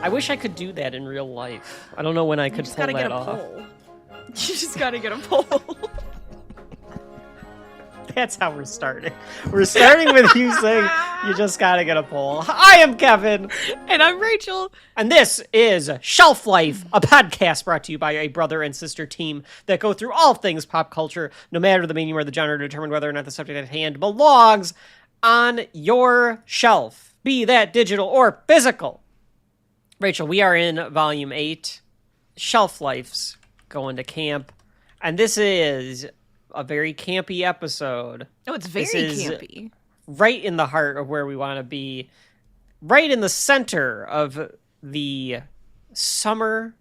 I wish I could do that in real life. I don't know when I could pull that off. You just gotta get a pole. That's how we're starting. We're starting with you saying you just gotta get a poll. I am Kevin. And I'm Rachel. And this is Shelf Life, a podcast brought to you by a brother and sister team that go through all things pop culture, no matter the medium or the genre, to determine whether or not the subject at hand belongs on your shelf, be that digital or physical. Rachel, we are in Volume 8, Shelf Life's Going to Camp, and this is a very campy episode. Oh, it's very campy. Right in the heart of where we want to be, right in the center of the summer,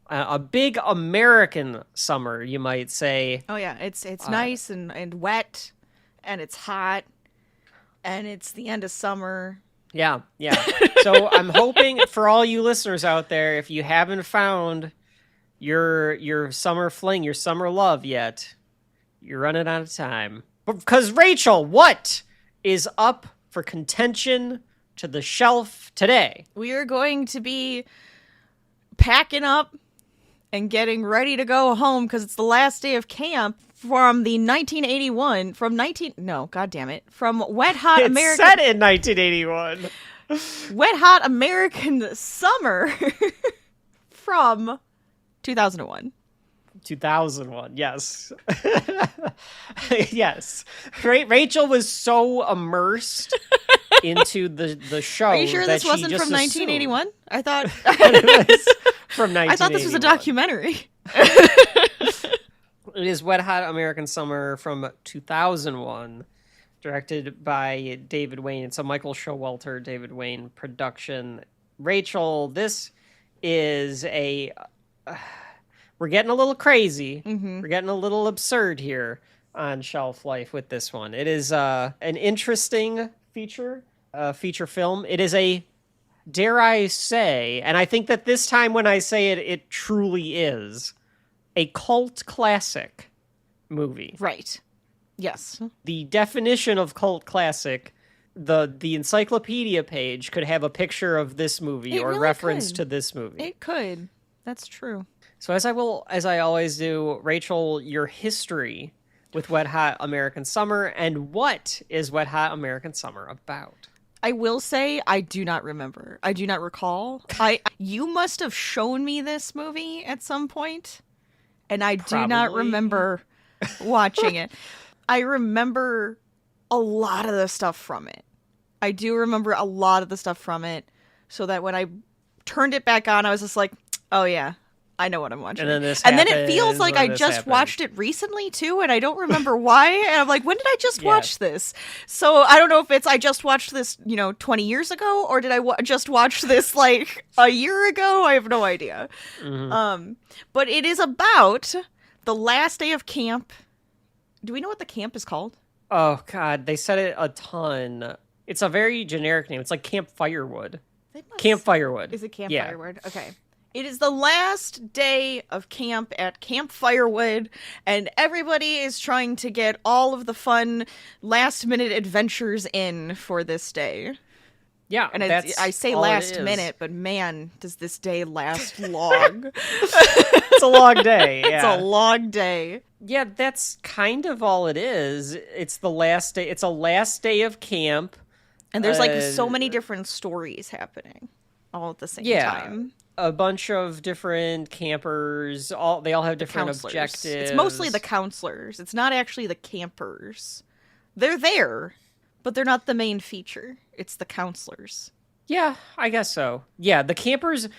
a big American summer, you might say. Oh yeah, it's nice and wet, and it's hot, and it's the end of summer. Yeah. So I'm hoping for all you listeners out there, if you haven't found your summer fling, your summer love yet, you're running out of time. Because Rachel, what is up for contention to the shelf today? We are going to be packing up and getting ready to go home because it's the last day of camp from the 1981 from Wet Hot American. It's set in 1981. Wet Hot American Summer from 2001. 2001, yes. Yes. Rachel was so immersed into the show. Are you sure that this wasn't just from 1981? I thought it was from 1981. I thought this was a documentary. It is Wet Hot American Summer from 2001, directed by David Wayne. It's a Michael Showalter, David Wayne production. Rachel, this is we're getting a little crazy. Mm-hmm. We're getting a little absurd here on Shelf Life with this one. It is an interesting feature film. It is a, dare I say, and I think that this time when I say it, it truly is a cult classic movie. Right. Yes. The definition of cult classic, the encyclopedia page could have a picture of this movie or really reference to this movie. It could. That's true. So as I always do, Rachel, your history with Wet Hot American Summer, and what is Wet Hot American Summer about? I will say I do not remember. I do not recall. You must have shown me this movie at some point, and I do not remember watching it. I remember a lot of the stuff from it. I do remember a lot of the stuff from it, so that when I turned it back on, I was just like, oh yeah, I know what I'm watching. And then it feels like I just watched it recently too, and I don't remember why. And I'm like, when did I just watch this? So I don't know if it's I just watched this, 20 years ago, or did I just watch this like a year ago? I have no idea. Mm-hmm. But it is about the last day of camp. Do we know what the camp is called? Oh God, they said it a ton. It's a very generic name. It's like Camp Firewood. Camp Firewood. Is it Camp Firewood? Okay. It is the last day of camp at Camp Firewood, and everybody is trying to get all of the fun last-minute adventures in for this day. Yeah, and I say last minute, but man, does this day last long. It's a long day, yeah. It's a long day. Yeah, that's kind of all it is. It's the last day. It's a last day of camp. And there's like so many different stories happening all at the same time. A bunch of different campers. They all have different objectives. It's mostly the counselors. It's not actually the campers. They're there, but they're not the main feature. It's the counselors. Yeah, I guess so. Yeah, the campers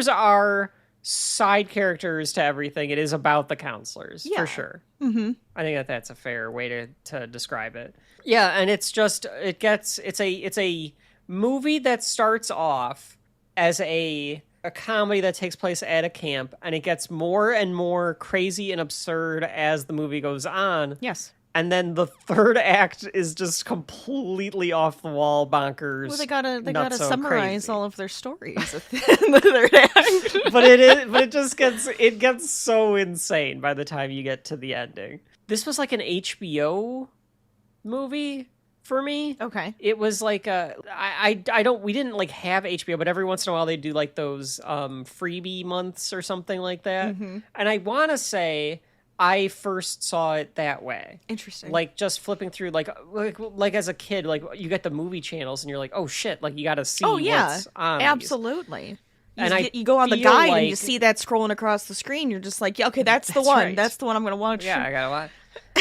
are side characters to everything. It is about the counselors, for sure. Mm-hmm. I think that's a fair way to describe it. Yeah, and it's a movie that starts off as a comedy that takes place at a camp, and it gets more and more crazy and absurd as the movie goes on. Yes. And then the third act is just completely off the wall, bonkers. Well, they gotta summarize all of their stories at the end of the third act. But it gets so insane by the time you get to the ending. This was like an HBO movie for me. Okay. It was like we didn't like have HBO, but every once in a while they do like those freebie months or something like that. Mm-hmm. And I want to say I first saw it that way. Interesting. Like just flipping through like as a kid, like you get the movie channels and you're like, oh shit, like you got to see what's on these. Absolutely. You go on the feel guide like- and you see that scrolling across the screen. You're just like, yeah, okay, that's the That's one. right. That's the one I'm going to watch. Yeah, I got to watch.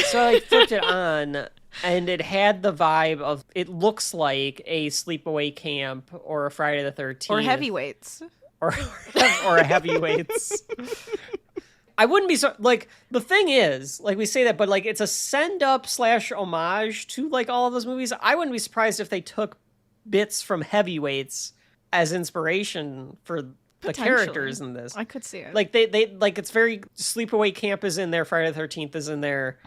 So I flipped it on, and it had the vibe of, it looks like a sleepaway camp or a Friday the 13th. Or heavyweights. Or a heavyweights. I wouldn't be so, like, the thing is, like we say that, but like it's a send-up / homage to like all of those movies. I wouldn't be surprised if they took bits from heavyweights as inspiration for the characters in this. I could see it. Like they like it's very Sleepaway Camp is in there, Friday the 13th is in there,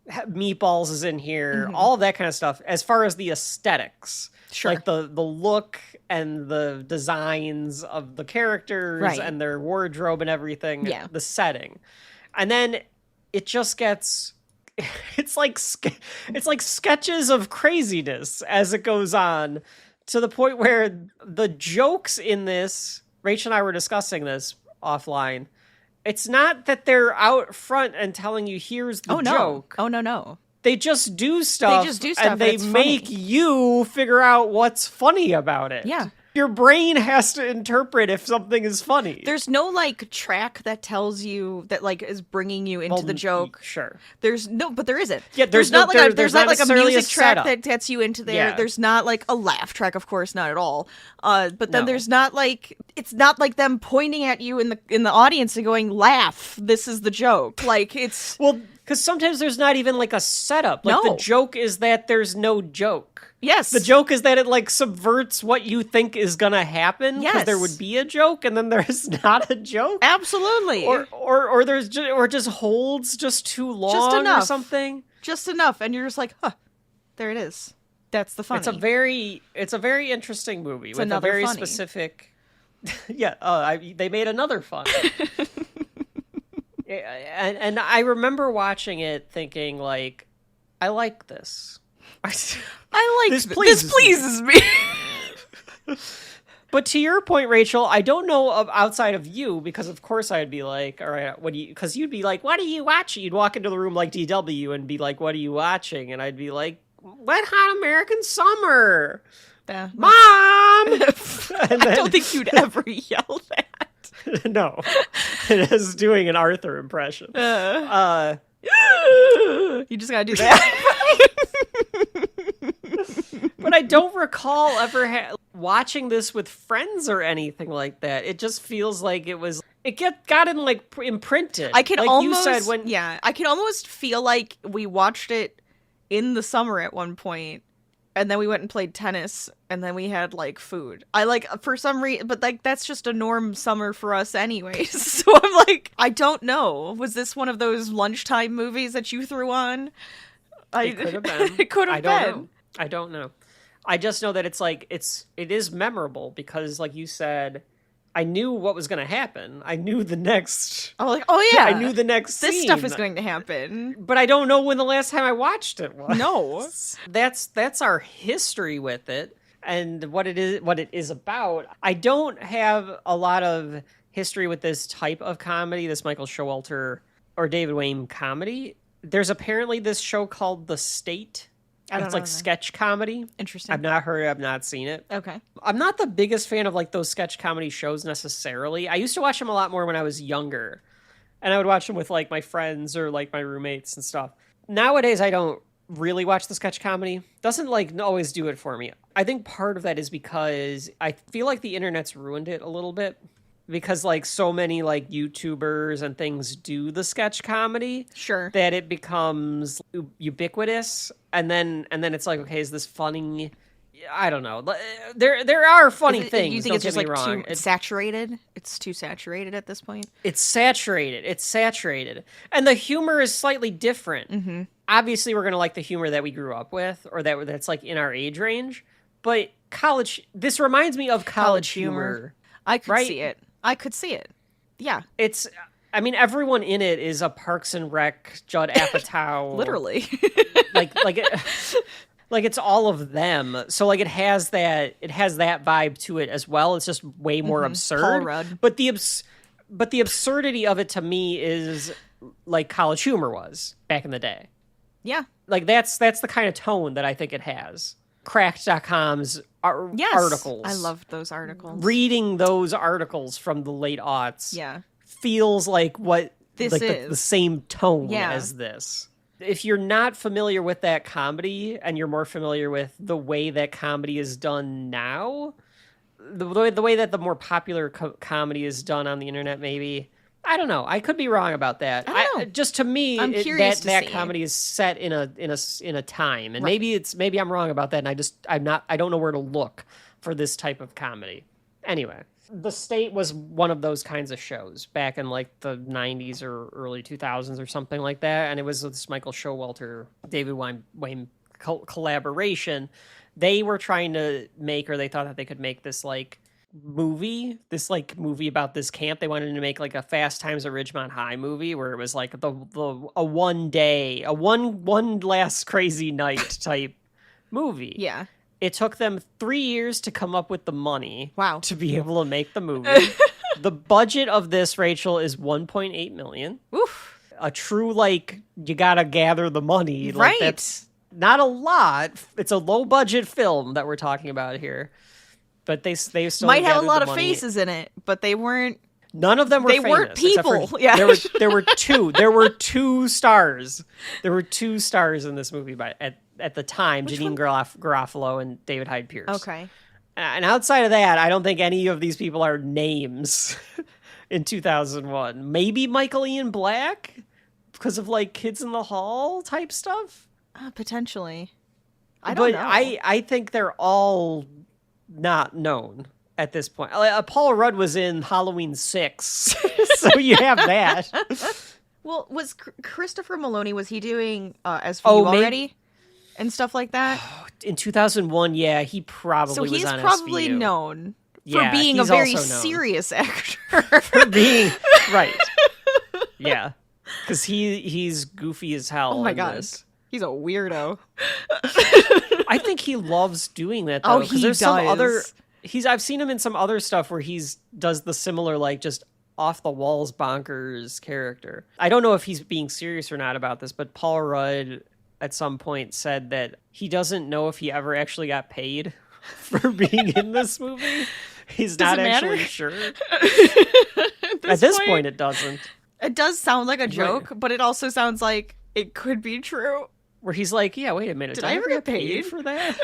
Meatballs is in here, all of that kind of stuff. As far as the aesthetics, Sure. like the look and the designs of the characters Right. and their wardrobe and everything, Yeah. the setting, and then it just gets. It's like sketches of craziness as it goes on, to the point where the jokes in this, Rachel and I were discussing this offline, it's not that they're out front and telling you here's the joke. Oh, no. They just do stuff. And they it's make funny. you figure out what's funny about it. Yeah. Your brain has to interpret if something is funny. There's no like track that tells you that like is bringing you into the joke. Sure. There's no, but there isn't. Yeah, there's no- not like there- a, there's not like a necessarily music track setup. that gets you into there. Yeah. There's not like a laugh track, of course, not at all. But then No. there's not like it's not like them pointing at you in the audience and going, "Laugh, this is the joke." Like it's Well, because sometimes there's not even like a setup. Like No. the joke is that there's no joke. yes, The joke is that it like subverts what you think is gonna happen. Because Yes. there would be a joke and then there's not a joke. absolutely, Or there's just holds just too long or enough. something. just enough, and you're just like, "Huh, there it is." That's the funny. It's a very interesting movie with a another very funny. specific. Yeah, they made another fun. And I remember watching it thinking like, I like this. I like This this pleases me. me. But to your point, Rachel, I don't know of outside of you, because of course I'd be like, all right, because you'd be like, what are you watching? You'd walk into the room like DW and be like, what are you watching? And I'd be like, Wet Hot American Summer. Yeah. Mom! I don't think you'd ever yell that. No. It is doing an Arthur impression. You just gotta do that. But I don't recall ever watching this with friends or anything like that. It just feels like it got in like imprinted. I can like almost, you said when I can almost feel like we watched it in the summer at one point, and then we went and played tennis, and then we had like food. I like for some reason, but like that's just a norm summer for us anyways. So I'm like, I don't know. Was this one of those lunchtime movies that you threw on? it could have been. It could have been. I don't know. I just know that it is memorable because, like you said, I knew what was going to happen. I knew the next. I'm like, oh yeah, I knew the next. this scene. stuff is going to happen. But I don't know when the last time I watched it was. No. That's our history with it and what it is about. I don't have a lot of history with this type of comedy, this Michael Showalter or David Wayne comedy. There's apparently this show called The State. It's like sketch comedy. Interesting. I've not heard it. I've not seen it. Okay. I'm not the biggest fan of like those sketch comedy shows necessarily. I used to watch them a lot more when I was younger. And I would watch them with like my friends or like my roommates and stuff. Nowadays, I don't really watch the sketch comedy. Doesn't like always do it for me. I think part of that is because I feel like the internet's ruined it a little bit. Because like so many like YouTubers and things do the sketch comedy, Sure. that it becomes ubiquitous, and then it's like, okay, is this funny? I don't know. There are funny things. You think don't it's just get me like wrong. too saturated? It's too saturated at this point. It's saturated, and the humor is slightly different. Mm-hmm. Obviously, we're gonna like the humor that we grew up with, or that's like in our age range. But this reminds me of college humor. I could Right? see it. I could see it. Yeah, I mean, everyone in it is a Parks and Rec Judd Apatow. literally. like Like it's all of them. So like it has that vibe to it as well. It's just way more absurd. Paul Rudd. But the absurdity of it to me is like College Humor was back in the day. Yeah. Like that's the kind of tone that I think it has. Cracked.com's articles. I loved those articles. Reading those articles from the late aughts feels like what this like is. The same tone as this. If you're not familiar with that comedy and you're more familiar with the way that comedy is done now, the way that the more popular comedy is done on the internet, maybe, I don't know. I could be wrong about that. Just to me, I'm curious to that see. comedy is set in a time, and maybe I'm wrong about that, and I don't know where to look for this type of comedy. Anyway, The State was one of those kinds of shows back in like the 90s or early 2000s or something like that, and it was this Michael Showalter, David Wayne collaboration. They were trying to make, or they thought that they could make this movie about this camp. They wanted to make like a Fast Times at Ridgemont High movie where it was like a one last crazy night type movie. Yeah. It took them 3 years to come up with the money to be able to make the movie. The budget of this, Rachel, is $1.8 million. Oof. A true, like, you gotta gather the money. Like, right. That's not a lot. It's a low budget film that we're talking about here. But they still might have a lot of money. Faces in it, but they weren't. None of them were famous. They weren't people. There were two. There were two stars. There were two stars in this movie at the time. Which Janine Garofalo and David Hyde Pierce. Okay. And outside of that, I don't think any of these people are names in 2001. Maybe Michael Ian Black because of like Kids in the Hall type stuff. Potentially. I don't know. I think they're all not known at this point. Paul Rudd was in Halloween 6, so you have that. Well, was Christopher Maloney, was he doing As For You Already and stuff like that? In 2001, yeah, he probably was on SVU. So he's probably known for being a very serious actor. For being, right. Yeah. Because he's goofy as hell. Oh my God. He's a weirdo. I think he loves doing that, though. Oh, he does. I've seen him in some other stuff where does the similar, like, just off the walls bonkers character. I don't know if he's being serious or not about this, but Paul Rudd at some point said that he doesn't know if he ever actually got paid for being in this movie. He's not actually sure. At this point, it doesn't. It does sound like a joke, but it also sounds like it could be true. Where he's like, yeah, wait a minute. Did I ever get paid for that?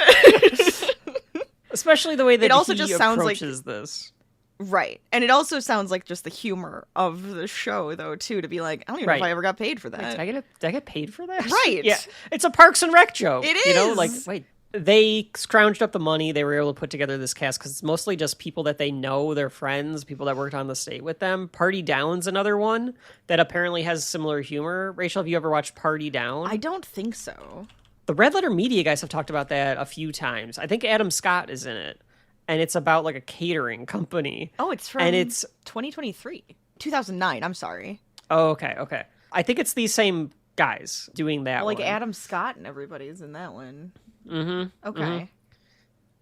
Especially the way that it also he just sounds approaches this. Right. And it also sounds like just the humor of the show, though, too, to be like, I don't even know if I ever got paid for that. Wait, did I get paid for that? Right. Yeah. It's a Parks and Rec joke. It is. You know, like, wait. They scrounged up the money. They were able to put together this cast because it's mostly just people that they know, their friends, people that worked on the state with them. Party Down's another one that apparently has similar humor. Rachel, have you ever watched Party Down? I don't think so. The Red Letter Media guys have talked about that a few times. I think Adam Scott is in it. And it's about like a catering company. Oh, it's from 2023. 2009, I'm sorry. Oh, okay. I think it's these same guys doing that like one. Adam Scott and everybody's in that one. Mm-hmm. Okay. Mm-hmm.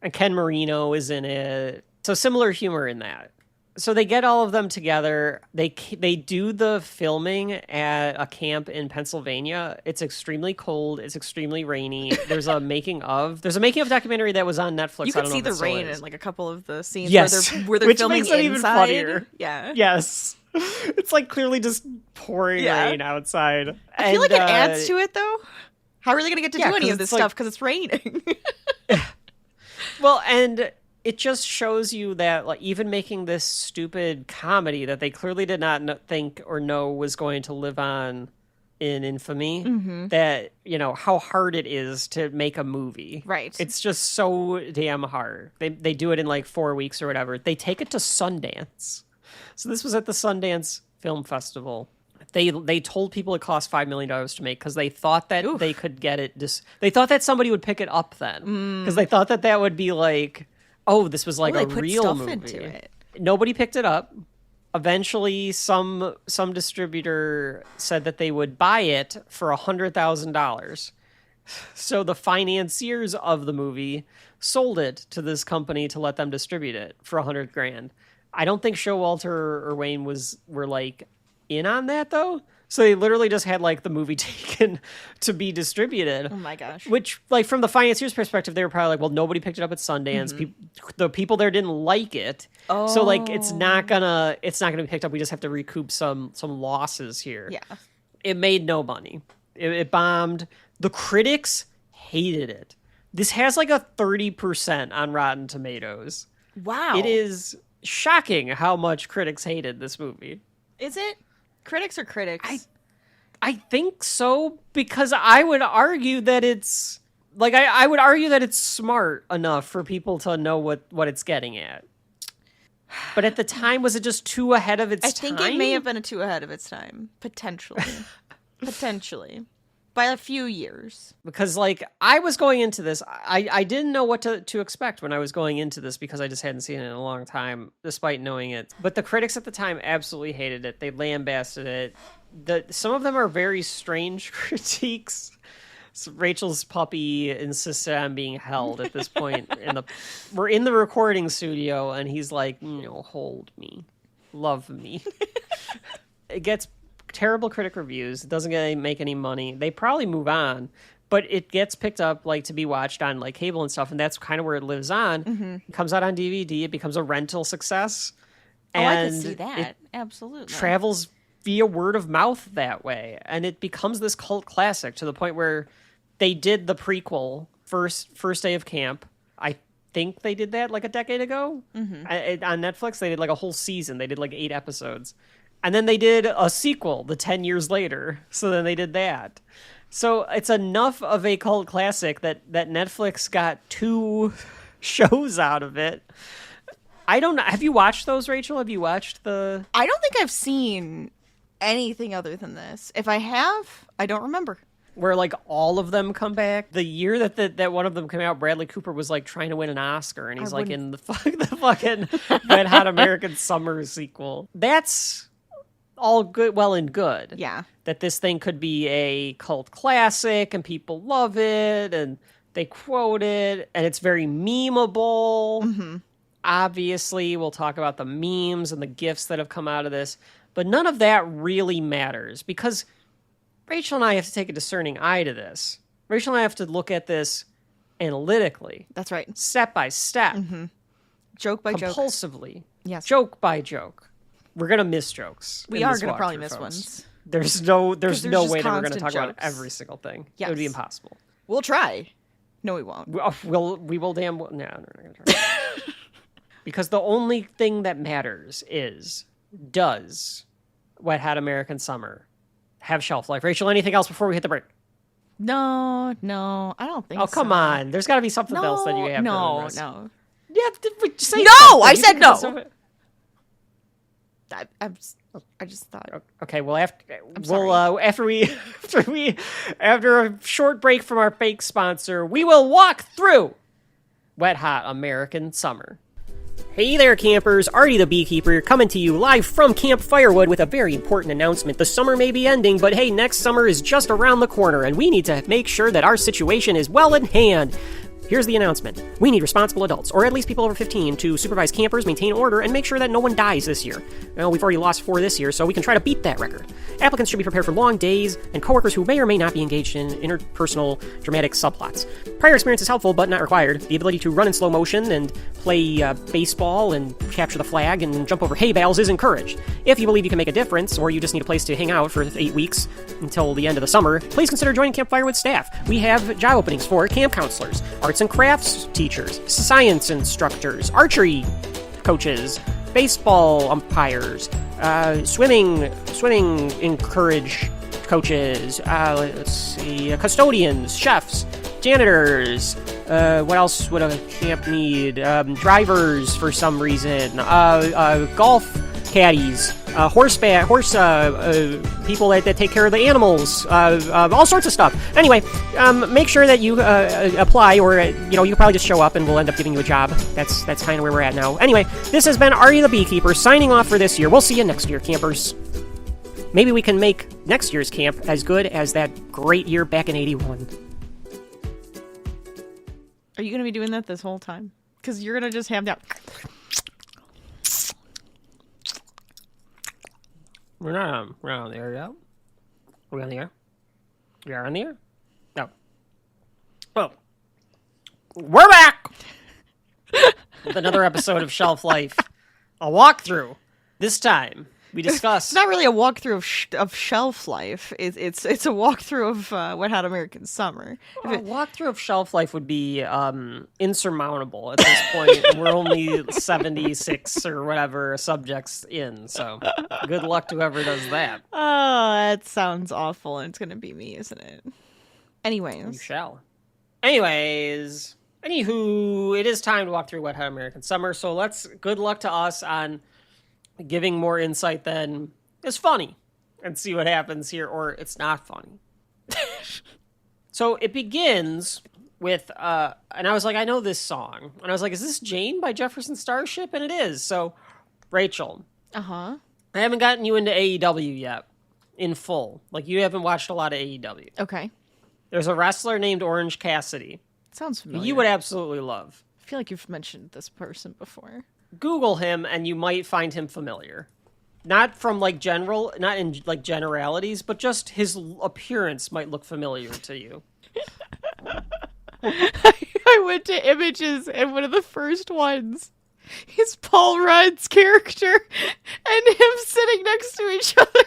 And Ken Marino is in it. So similar humor in that. So they get all of them together. They do the filming at a camp in Pennsylvania. It's extremely cold. It's extremely rainy. There's a making of documentary that was on Netflix. You could see the rain in like a couple of the scenes where they're which filming makes it inside. even funnier. Yeah. Yes. It's like clearly just pouring rain outside. I feel like it adds to it though. How are they going to get to do any of this stuff because it's raining? Well, and it just shows you that like even making this stupid comedy that they clearly did not think or know was going to live on in infamy, that, you know, how hard it is to make a movie. Right. It's just so damn hard. They do it in like 4 weeks or whatever. They take it to Sundance. So this was at the Sundance Film Festival. They told people it cost $5 million to make because they thought that they could get it. They thought that somebody would pick it up then because they thought that would be like, oh, this was like a real movie. Into it. Nobody picked it up. Eventually, some distributor said that they would buy it for $100,000, So the financiers of the movie sold it to this company to let them distribute it for $100,000. I don't think Showalter or Wayne were like in on that though. So they literally just had like the movie taken to be distributed. Oh my gosh. Which, like, from the financiers' perspective, they were probably like, well, nobody picked it up at Sundance. The people there didn't like it. Oh. So like it's not gonna be picked up. We just have to recoup some losses here. Yeah. It made no money. It bombed. The critics hated it. This has like a 30% on Rotten Tomatoes. Wow. It is shocking how much critics hated this movie. Is it? Critics or critics? I think so, because I would argue that it's like I would argue that it's smart enough for people to know what it's getting at. But at the time, was it just too ahead of its time? I think it may have been too ahead of its time, potentially. Potentially. By a few years. Because, like, I was going into this, I didn't know what to expect when I was going into this because I just hadn't seen it in a long time, despite knowing it. But the critics at the time absolutely hated it. They lambasted it. Some of them are very strange critiques. So Rachel's puppy insisted on being held at this point. We're in the recording studio, and he's like, hold me. Love me. It gets terrible critic reviews. It doesn't make any money. They probably move on, but it gets picked up like to be watched on like cable and stuff, and that's kind of where it lives on. Mm-hmm. It comes out on DVD. It becomes a rental success. And I can see that. Absolutely. Travels via word of mouth that way, and it becomes this cult classic to the point where they did the prequel, First Day of Camp. I think they did that like a decade ago. Mm-hmm. On Netflix. They did like a whole season. They did like 8 episodes. And then they did a sequel the 10 years later. So then they did that. So it's enough of a cult classic that Netflix got 2 shows out of it. I don't know. Have you watched those, Rachel? Have you watched the... I don't think I've seen anything other than this. If I have, I don't remember. Where like all of them come back. The year that one of them came out, Bradley Cooper was like trying to win an Oscar, and he's like in the fucking Red Hot American Summer sequel. That's all good, well and good. Yeah. That this thing could be a cult classic and people love it and they quote it and it's very memeable. Mm-hmm. Obviously, we'll talk about the memes and the GIFs that have come out of this, but none of that really matters because Rachel and I have to take a discerning eye to this. Rachel and I have to look at this analytically. That's right. Step by step. Mm-hmm. Joke by joke. Compulsively. Yes. Joke by joke. We're going to miss jokes. We are going to probably miss folks. Ones. There's no way that we're going to talk jokes. about every single thing. Yes. It would be impossible. We'll try. No, we won't. We will damn well. No, we're not going to try. Because the only thing that matters is, does Wet Hot American Summer have shelf life? Rachel, anything else before we hit the break? No, I don't think so. Oh, come on. There's got to be something else that you have. No. Yeah, say no, something. I said no. I just thought. Okay, well, after a short break from our fake sponsor, we will walk through Wet Hot American Summer. Hey there, campers. Artie the Beekeeper coming to you live from Camp Firewood with a very important announcement. The summer may be ending, but hey, next summer is just around the corner, and we need to make sure that our situation is well in hand. Here's the announcement. We need responsible adults, or at least people over 15, to supervise campers, maintain order, and make sure that no one dies this year. Well, we've already lost 4 this year, so we can try to beat that record. Applicants should be prepared for long days and coworkers who may or may not be engaged in interpersonal dramatic subplots. Prior experience is helpful, but not required. The ability to run in slow motion and play baseball and capture the flag and jump over hay bales is encouraged. If you believe you can make a difference, or you just need a place to hang out for 8 weeks until the end of the summer, please consider joining Camp Firewood staff. We have job openings for camp counselors, arts and crafts teachers, science instructors, archery coaches, baseball umpires, swimming encourage coaches, let's see, custodians, chefs, janitors, what else would a camp need? Drivers for some reason, golf caddies, horse people that take care of the animals, all sorts of stuff. Anyway, make sure that you apply, or you can probably just show up and we'll end up giving you a job. That's kind of where we're at now. Anyway, this has been Artie the Beekeeper signing off for this year. We'll see you next year, campers. Maybe we can make next year's camp as good as that great year back in '81. Are you going to be doing that this whole time? Because you're going to just have that. We're not on the air yet. Are we on the air? We are on the air? No. Oh. We're back! With another episode of Shelf Life. A walkthrough. This time, we discuss... It's not really a walkthrough of Shelf Life. It's a walkthrough of Wet Hot American Summer. A walkthrough of Shelf Life would be insurmountable at this point. And we're only 76 or whatever subjects in, so good luck to whoever does that. Oh, that sounds awful, and it's going to be me, isn't it? Anyways. You shall. Anyways... Anywho, it is time to walk through Wet Hot American Summer, so good luck to us on giving more insight than is funny, and see what happens here, or it's not funny. So it begins with, and I was like, I know this song, and I was like, is this Jane by Jefferson Starship? And it is. So, Rachel. Uh-huh. I haven't gotten you into AEW yet, in full. Like, you haven't watched a lot of AEW. Okay. There's a wrestler named Orange Cassidy. Sounds familiar. You would absolutely love. I feel like you've mentioned this person before. Google him and you might find him familiar. Not from not in like generalities, but just his appearance might look familiar to you. I went to images and one of the first ones is Paul Rudd's character and him sitting next to each other.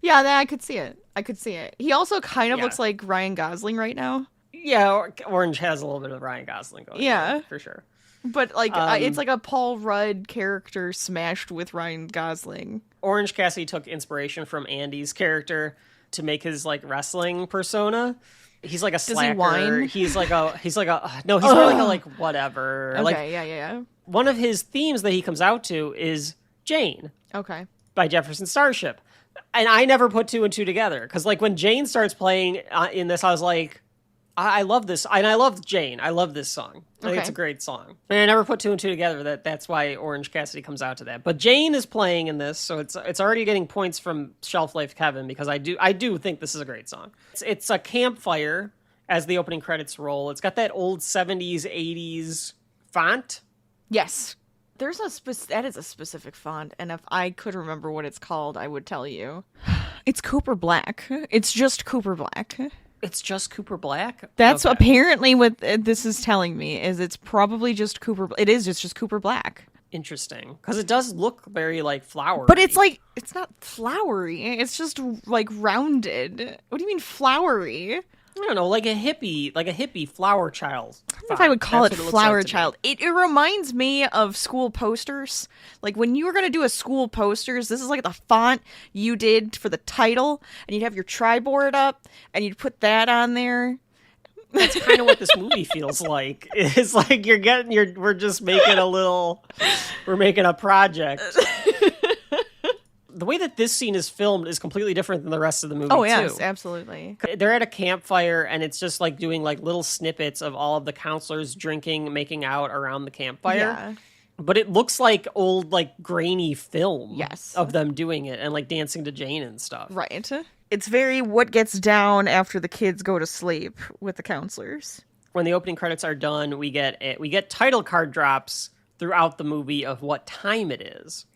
Yeah, I could see it. He also kind of looks like Ryan Gosling right now. Yeah, Orange has a little bit of Ryan Gosling going on, for sure. But, it's like a Paul Rudd character smashed with Ryan Gosling. Orange Cassidy took inspiration from Andy's character to make his, wrestling persona. He's like a slacker. Does he whine? He's more like a, whatever. Okay, yeah. One of his themes that he comes out to is Jane. Okay. By Jefferson Starship. And I never put two and two together. Because, when Jane starts playing in this, I was like, I love this. And I love Jane. I love this song. I think it's a great song. And I never put two and two together. That's why Orange Cassidy comes out to that. But Jane is playing in this, so it's already getting points from Shelf Life Kevin, because I do think this is a great song. It's a campfire as the opening credits roll. It's got that old 70s, 80s font. Yes. That is a specific font, and if I could remember what it's called, I would tell you. It's Cooper Black. It's just Cooper Black. It's just Cooper Black? That's apparently what this is telling me, is it's probably just Cooper. It is just Cooper Black. Interesting. Because it does look very, flowery. But it's it's not flowery. It's just, rounded. What do you mean flowery? I don't know, like a hippie flower child. I don't know if I would call it flower child. It reminds me of school posters. Like when you were going to do a school posters, this is like the font you did for the title, and you'd have your triboard up, and you'd put that on there. That's kind of what this movie feels like. It's like we're just making we're making a project. The way that this scene is filmed is completely different than the rest of the movie, too. Oh, yes, absolutely. They're at a campfire, and it's just, doing, little snippets of all of the counselors drinking, making out around the campfire. Yeah. But it looks like old, grainy film yes. of them doing it and, dancing to Jane and stuff. Right. It's very what gets down after the kids go to sleep with the counselors. When the opening credits are done, we get title card drops throughout the movie of what time it is.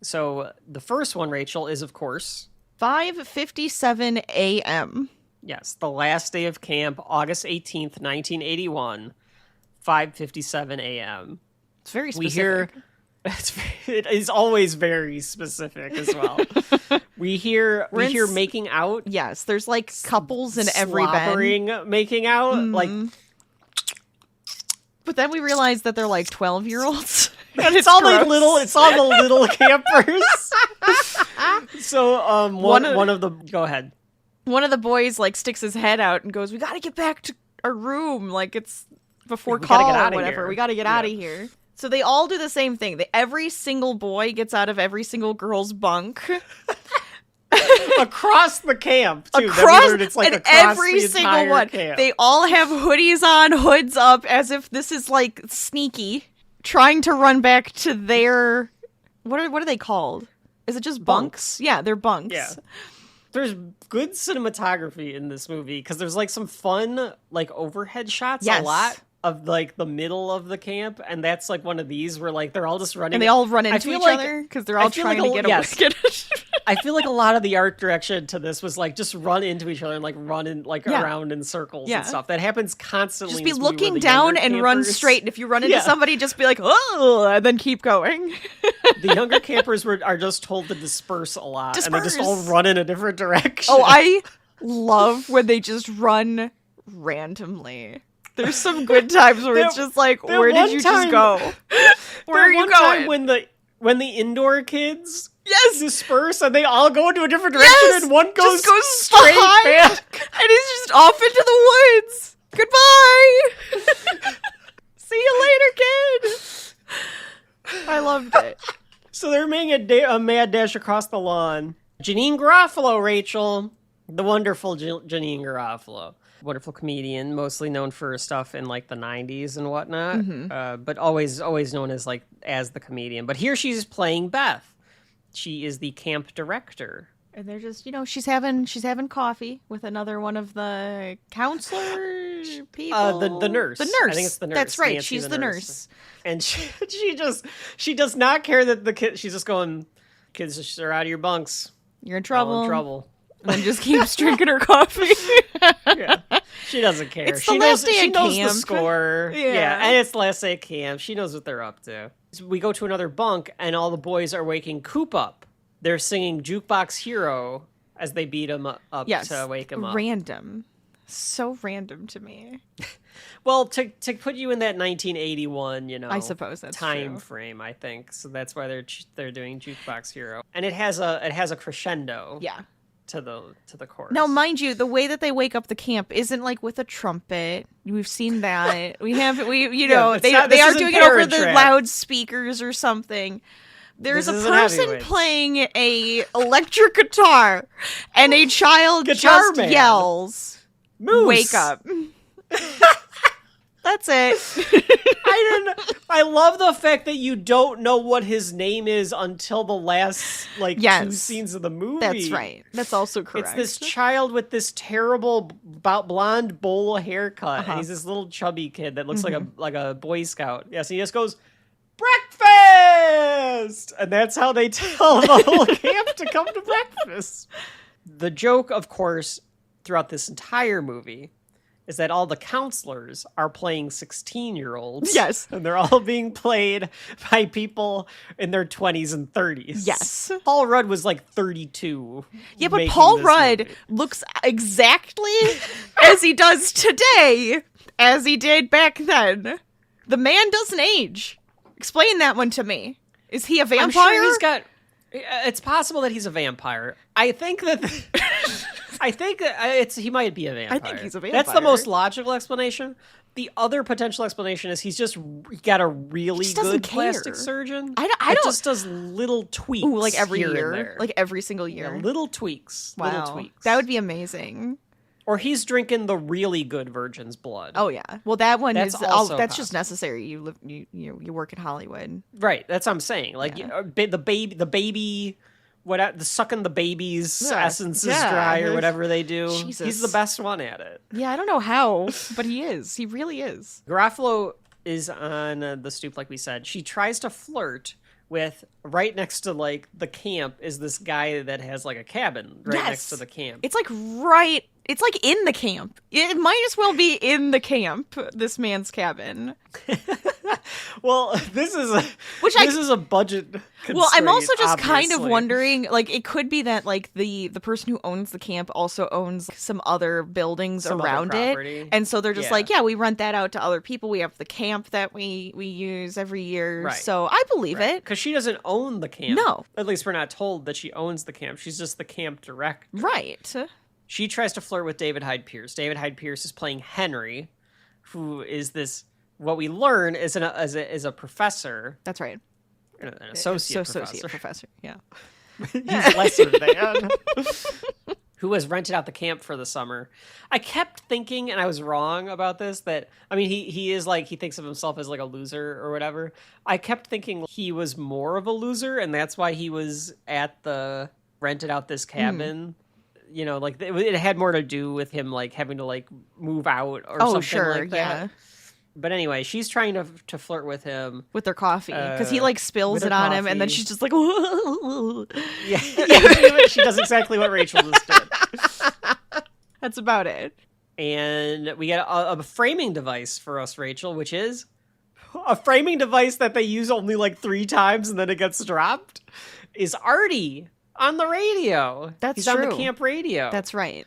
So the first one, Rachel, is, of course... 5:57 a.m. Yes, the last day of camp, August 18th, 1981, 5:57 a.m. It's very specific. It is always very specific as well. we hear making out. Yes, there's, couples in every bed. Making out, But then we realize that they're, 12-year-olds. And it's all it's all the little campers. So one of the go ahead. One of the boys sticks his head out and goes, "We got to get back to our room. It's before call or whatever. We got to get out of here." So they all do the same thing. Every single boy gets out of every single girl's bunk. Across the camp, too. It's across every single one. Camp. They all have hoodies on, hoods up, as if this is sneaky, trying to run back to their... What are they called? Is it just bunks? Yeah, they're bunks. Yeah. There's good cinematography in this movie, because there's some fun overhead shots a lot. of like the middle of the camp, and that's like one of these where like they're all just running, and they all run into each other because they're all trying to get away. I feel like a lot of the art direction to this was like just run into each other and like run in like around in circles and stuff. That happens constantly. Just be looking down and run straight. And if you run into somebody, just be like, oh, and then keep going. The younger campers are just told to disperse a lot, and they just all run in a different direction. Oh, I love when they just run randomly. There's some good times where it's just like, where did you just go? Where are you going? When the indoor kids disperse and they all go into a different direction and one goes straight back. And he's just off into the woods. Goodbye. See you later, kid. I loved it. So they're making a mad dash across the lawn. Janine Garofalo, Rachel. The wonderful Janine Garofalo. Wonderful comedian, mostly known for stuff in like the 90s and whatnot, but always known as the comedian. But here she's playing Beth. She is the camp director. And they're just, she's having coffee with another one of the counselor people. The nurse. The nurse. I think it's the nurse. That's right. Nancy, she's the nurse. And she does not care that the kid. She's just going, kids are out of your bunks. You're in trouble. All in trouble. And then just keeps drinking her coffee. Yeah. She doesn't care. It's the last day of camp. The score. Yeah, and it's the last day of camp. She knows what they're up to. So we go to another bunk, and all the boys are waking Coop up. They're singing Jukebox Hero as they beat him up to wake him up. Random. So random to me. Well, to put you in that 1981, I suppose that's time true. Frame, I think. So that's why they're doing Jukebox Hero, and it has a crescendo. Yeah. To the chorus. Now, mind you, the way that they wake up the camp isn't like with a trumpet. We've seen that. They are doing it over the loudspeakers or something. There's a person playing a electric guitar, and a child just yells, Moose. "Wake up!" That's it. I love the fact that you don't know what his name is until the last 2 scenes of the movie. That's right. That's also correct. It's this child with this terrible blonde bowl haircut. And he's this little chubby kid that looks like a Boy Scout. Yes, he just goes, breakfast! And that's how they tell the whole camp to come to breakfast. The joke, of course, throughout this entire movie is that all the counselors are playing 16-year-olds. Yes. And they're all being played by people in their 20s and 30s. Yes. Paul Rudd was 32. Yeah, but Paul Rudd looks exactly as he does today as he did back then. The man doesn't age. Explain that one to me. Is he a vampire? I'm sure he's got... It's possible that he's a vampire. I think that... he might be a vampire. I think he's a vampire. That's the most logical explanation. The other potential explanation is he's just got a really good plastic surgeon. I don't just does little tweaks. Ooh, like every year, year, like every single year. Yeah, little tweaks. Wow, little tweaks. That would be amazing. Or he's drinking the really good virgin's blood. Oh yeah, well that one that's that's just necessary. You work in Hollywood, right? That's what I'm saying. The baby. The sucking the baby's essence is dry or whatever they do. Jesus. He's the best one at it. Yeah, I don't know how, but he is. He really is. Garofalo is on the stoop, like we said. She tries to flirt with, right next to the camp is this guy that has a cabin next to the camp. It's it's in the camp. It might as well be in the camp, this man's cabin. Well, this is a budget constraint. Well, I'm also just obviously. kind of wondering, it could be that the person who owns the camp also owns some other buildings around it, and so they're just we rent that out to other people. We have the camp that we use every year, so I believe it because she doesn't own the camp. No, at least we're not told that she owns the camp. She's just the camp director, right? She tries to flirt with David Hyde Pierce. David Hyde Pierce is playing Henry, who is this. What we learn is a professor. That's right. An associate professor. Yeah. He's lesser than. Who has rented out the camp for the summer. I kept thinking, and I was wrong about this, that, he is he thinks of himself as a loser or whatever. I kept thinking he was more of a loser, and that's why he was at the rented out this cabin. It had more to do with him having to move out or something like that. But anyway, she's trying to flirt with him. With their coffee. Because he, like, spills it on him, and then she's just like, yeah, she does exactly what Rachel just did. That's about it. And we get a framing device for us, Rachel, which is a framing device that they use only like 3 times and then it gets dropped, is Artie on the radio. He's on the camp radio. That's right.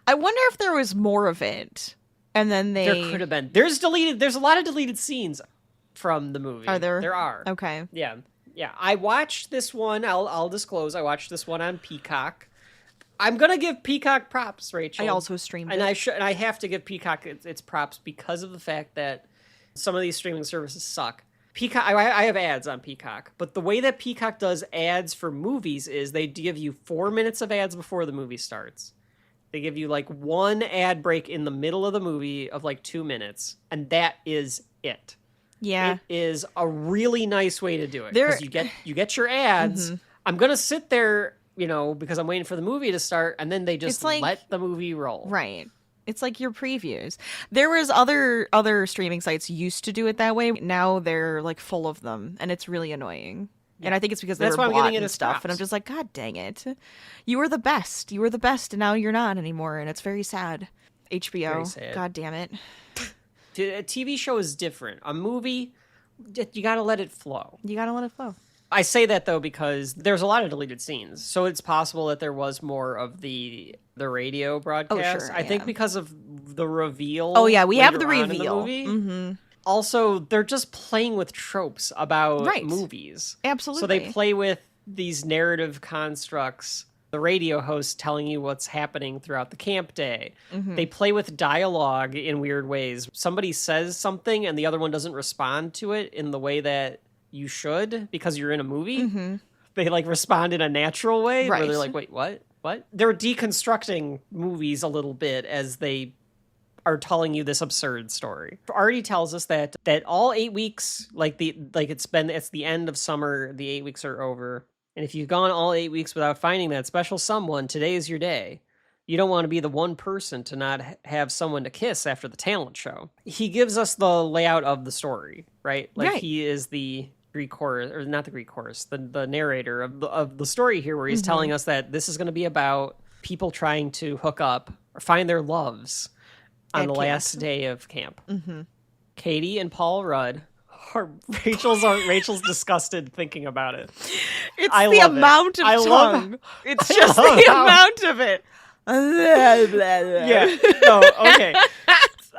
I wonder if there was more of it. And then There could have been. There's a lot of deleted scenes from the movie. Are there? There are. Okay. Yeah. Yeah. I watched this one. I'll disclose. I watched this one on Peacock. I'm gonna give Peacock props, Rachel. I also streamed it. And I have to give Peacock its props because of the fact that some of these streaming services suck. Peacock, I have ads on Peacock, but the way that Peacock does ads for movies is they give you 4 minutes of ads before the movie starts. They give you like 1 ad break in the middle of the movie of like 2 minutes, and that is it. Yeah. It is a really nice way to do it because you get your ads. Mm-hmm. I'm gonna sit there, because I'm waiting for the movie to start, and then they just let the movie roll. Right. It's like your previews. There was other streaming sites used to do it that way. Now they're like full of them, and it's really annoying. Yeah. And I think it's because they're bought and stuff. Props. And I'm just like, God dang it. You were the best. You were the best, and now you're not anymore, and it's very sad. HBO. Very sad. God damn it. A TV show is different. A movie, you gotta let it flow. You gotta let it flow. I say that, though, because there's a lot of deleted scenes. So it's possible that there was more of the radio broadcast. Oh, sure, I think because of the reveal. Oh, yeah, we have the reveal. Mm-hmm. Also, they're just playing with tropes about movies. Absolutely. So they play with these narrative constructs. The radio host telling you what's happening throughout the camp day. Mm-hmm. They play with dialogue in weird ways. Somebody says something and the other one doesn't respond to it in the way that you should because you're in a movie. Mm-hmm. They like respond in a natural way where they're like, wait, what? They're deconstructing movies a little bit as they are telling you this absurd story. Artie tells us that all 8 weeks, it's the end of summer, the 8 weeks are over. And if you've gone all 8 weeks without finding that special someone, today is your day. You don't want to be the one person to not have someone to kiss after the talent show. He gives us the layout of the story, right? He is the Greek chorus, or not the Greek chorus, the narrator of the story here, where he's telling us that this is going to be about people trying to hook up or find their loves on the last day of camp. Mm-hmm. Katie and Paul Rudd. Rachel's disgusted thinking about it. It's the amount of tongue. It's just the amount of it. Yeah. No. Okay.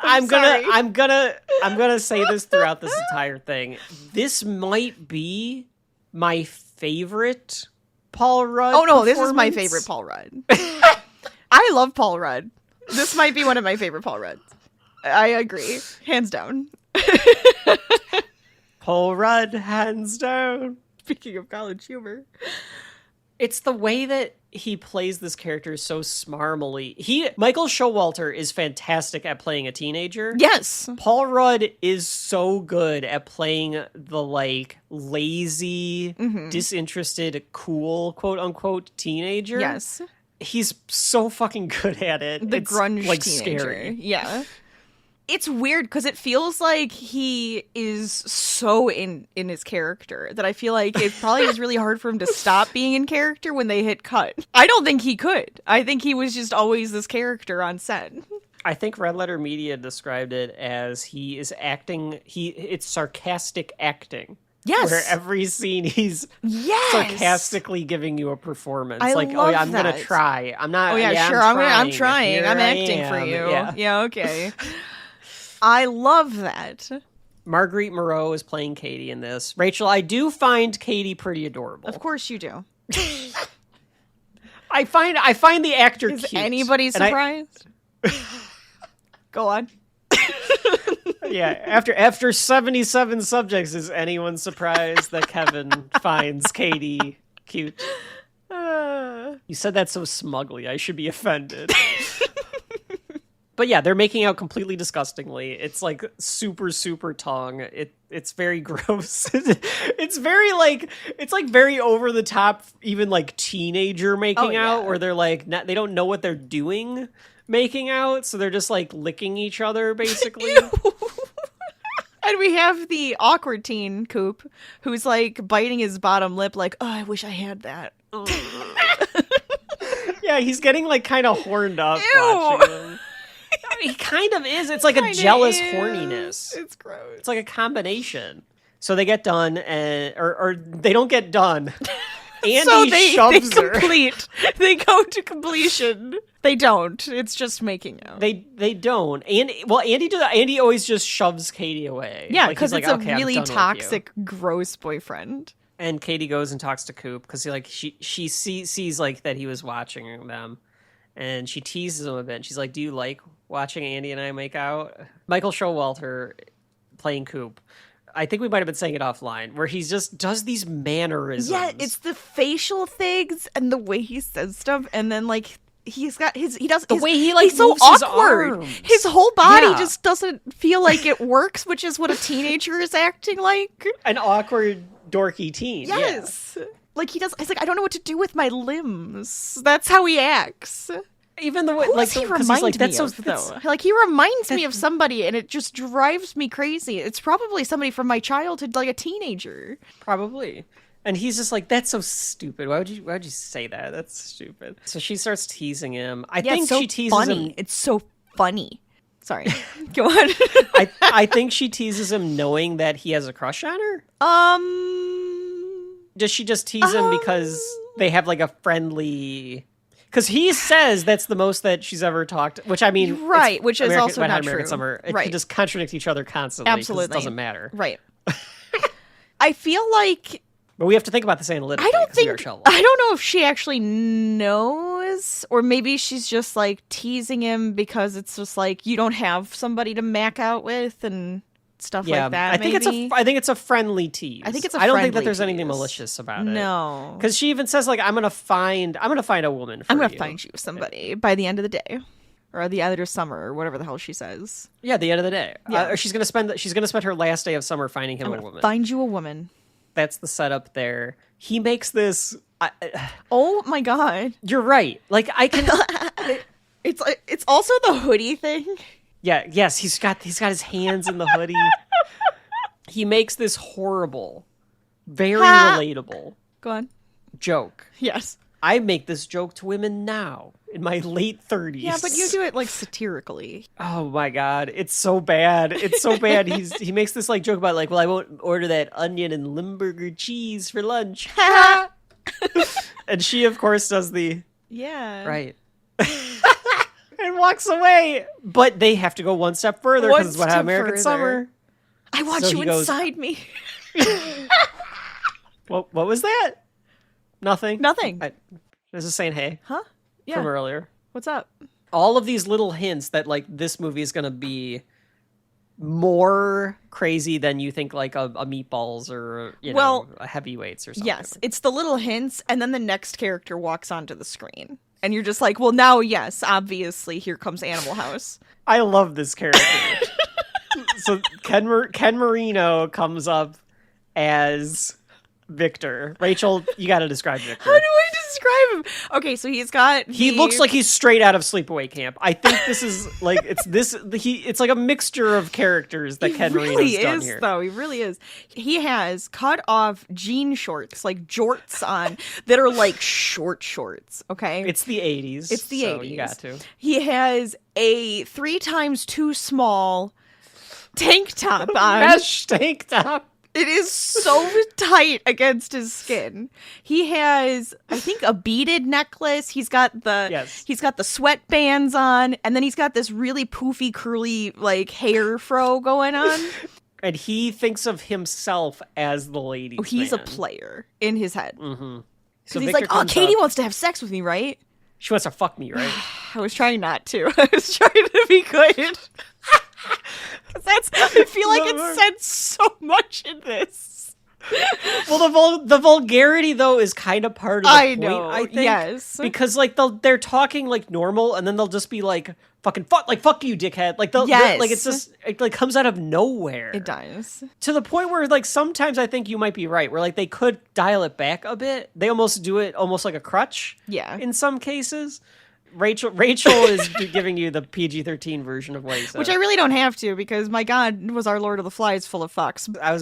I'm gonna say this throughout this entire thing. This might be my favorite Paul Rudd. Oh no, this is my favorite Paul Rudd. I love Paul Rudd. This might be one of my favorite Paul Rudds. I agree, hands down. Paul Rudd, hands down. Speaking of college humor. It's the way that he plays this character so smarmily. Michael Showalter is fantastic at playing a teenager. Yes. Paul Rudd is so good at playing the lazy, disinterested, cool, quote unquote teenager. Yes. He's so fucking good at it. The grunge teenager. Scary. Yeah. It's weird because it feels like he is so in his character that I feel like it probably is really hard for him to stop being in character when they hit cut. I don't think he could. I think he was just always this character on set. I think Red Letter Media described it as he is acting. It's sarcastic acting. Yes. Where every scene he's sarcastically giving you a performance. I'm that. Gonna try. I'm not. Oh yeah, sure. I'm trying. I'm acting for you. Yeah. Okay. I love that. Marguerite Moreau is playing Katie in this. Rachel, I do find Katie pretty adorable. Of course you do. I find the actor cute. Is anybody surprised? Go on. Yeah, after 77 subjects, is anyone surprised that Kevin finds Katie cute? You said that so smugly. I should be offended. But yeah, they're making out completely disgustingly. It's like super, super tongue. It's very gross. It's very over the top, even like teenager making out, where they're like they don't know what they're doing making out, so they're just like licking each other basically. And we have the awkward teen, Coop, who's like biting his bottom lip like, oh, I wish I had that. Yeah, he's getting like kind of horned up Ew. watching them. I mean, he kind of is. It's like a jealous horniness. It's gross. It's like a combination. So they get done, or they don't get done. Andy so shoves they her. complete. They go to completion. They don't. It's just making out. They don't. Andy always just shoves Katie away. Yeah, like, because he's it's like, a okay, really I'm done with you. toxic, gross boyfriend. And Katie goes and talks to Coop because she sees like that he was watching them, and she teases him a bit. And she's like, "Do you like watching Andy and I make out?" Michael Showalter playing Coop. I think we might have been saying it offline, where he just does these mannerisms. Yeah, it's the facial things and the way he says stuff, and then like he's got he's way he like he's so moves his awkward. arms. His whole body Yeah. just doesn't feel like it works, which is what a teenager is acting like. An awkward, dorky teen. Yes. Like he does. He's like, I don't know what to do with my limbs. That's how he acts. Yeah. Even the way, Who like, does he because remind he's like, me that's so, of, though? Like, he reminds me of somebody, and it just drives me crazy. It's probably somebody from my childhood, like a teenager. probably. And he's just like, that's so stupid. Why would you say that? That's stupid. So she starts teasing him. I think it's so she teases funny. him. It's so funny. Sorry. Go on. I think she teases him knowing that he has a crush on her. Does she just tease him because they have like a friendly? Because he says that's the most that she's ever talked. Which I mean, right? Which is also Wet Hot not American true. Summer. It Right. can just contradict each other constantly. 'Cause Absolutely. it doesn't matter. Right. I feel like But we have to think about this analytically. I don't 'cause we think are shelved. I don't know if she actually knows, or maybe she's just like teasing him because it's just like you don't have somebody to mack out with and stuff like that. I think it's a friendly tease. I think it's a I don't think that friendly there's anything tease. malicious about it. No, Because she even says like, I'm gonna find a woman for I'm you. gonna find you somebody by the end of the day, or the end of summer, or whatever the hell she says. Yeah, the end of the day. Yeah. She's gonna spend her last day of summer finding him a woman. Find you a woman. That's the setup there. He makes this. Oh my god! You're right. Like I can. It's also the hoodie thing. Yeah. Yes. He's got his hands in the hoodie. He makes this horrible, very relatable Go on. joke. Yes. I make this joke to women now in my late 30s. Yeah, but you do it like satirically. Oh my god, it's so bad. It's so bad. He makes this like joke about like, well, I won't order that onion and Limburger cheese for lunch. And she of course does the Yeah. right. And walks away. But they have to go one step further because it's Wet Hot American Summer. I want So you he goes- inside me. What was that? Nothing. Nothing. I was just saying hey Huh? Yeah. from earlier. What's up? All of these little hints that like this movie is gonna be more crazy than you think, like a Meatballs or a Heavyweights or something. Yes, it's the little hints, and then the next character walks onto the screen, and you're just like, well, now, yes, obviously, here comes Animal House. I love this character. So Ken Marino comes up as Victor. Rachel, you got to describe Victor. How do I describe him? Okay, so He looks like he's straight out of Sleepaway Camp. I think this is like it's like a mixture of characters that Ken Marino's done here. Though he really is. He has cut off jean shorts, like jorts on, that are like shorts. Okay, It's the 80s. It's the so 80s. You got to. He has a 3 times too small tank top on. Mesh tank top. It is so tight against his skin. He has, I think, a beaded necklace. He's got the sweatbands on, and then he's got this really poofy, curly, like hair fro going on. And he thinks of himself as the ladies' He's man. a player in his head. Mm-hmm. Because he's like, oh, Katie wants to have sex with me, right? She wants to fuck me, right? I was trying not to. I was trying to be good. Because I feel like it said so much in this. Well, the vulgarity though is kind of part of the point. know. I think, yes, because like they're talking like normal, and then they'll just be like fucking fuck you, dickhead. Like Yes. like it's just it like comes out of nowhere. it does. To the point where like sometimes I think you might be right, where like they could dial it back a bit. They almost do it almost like a crutch. Yeah. In some cases. Rachel is giving you the PG-13 version of what he said. Which I really don't have to, because my God, was our Lord of the Flies full of fucks. I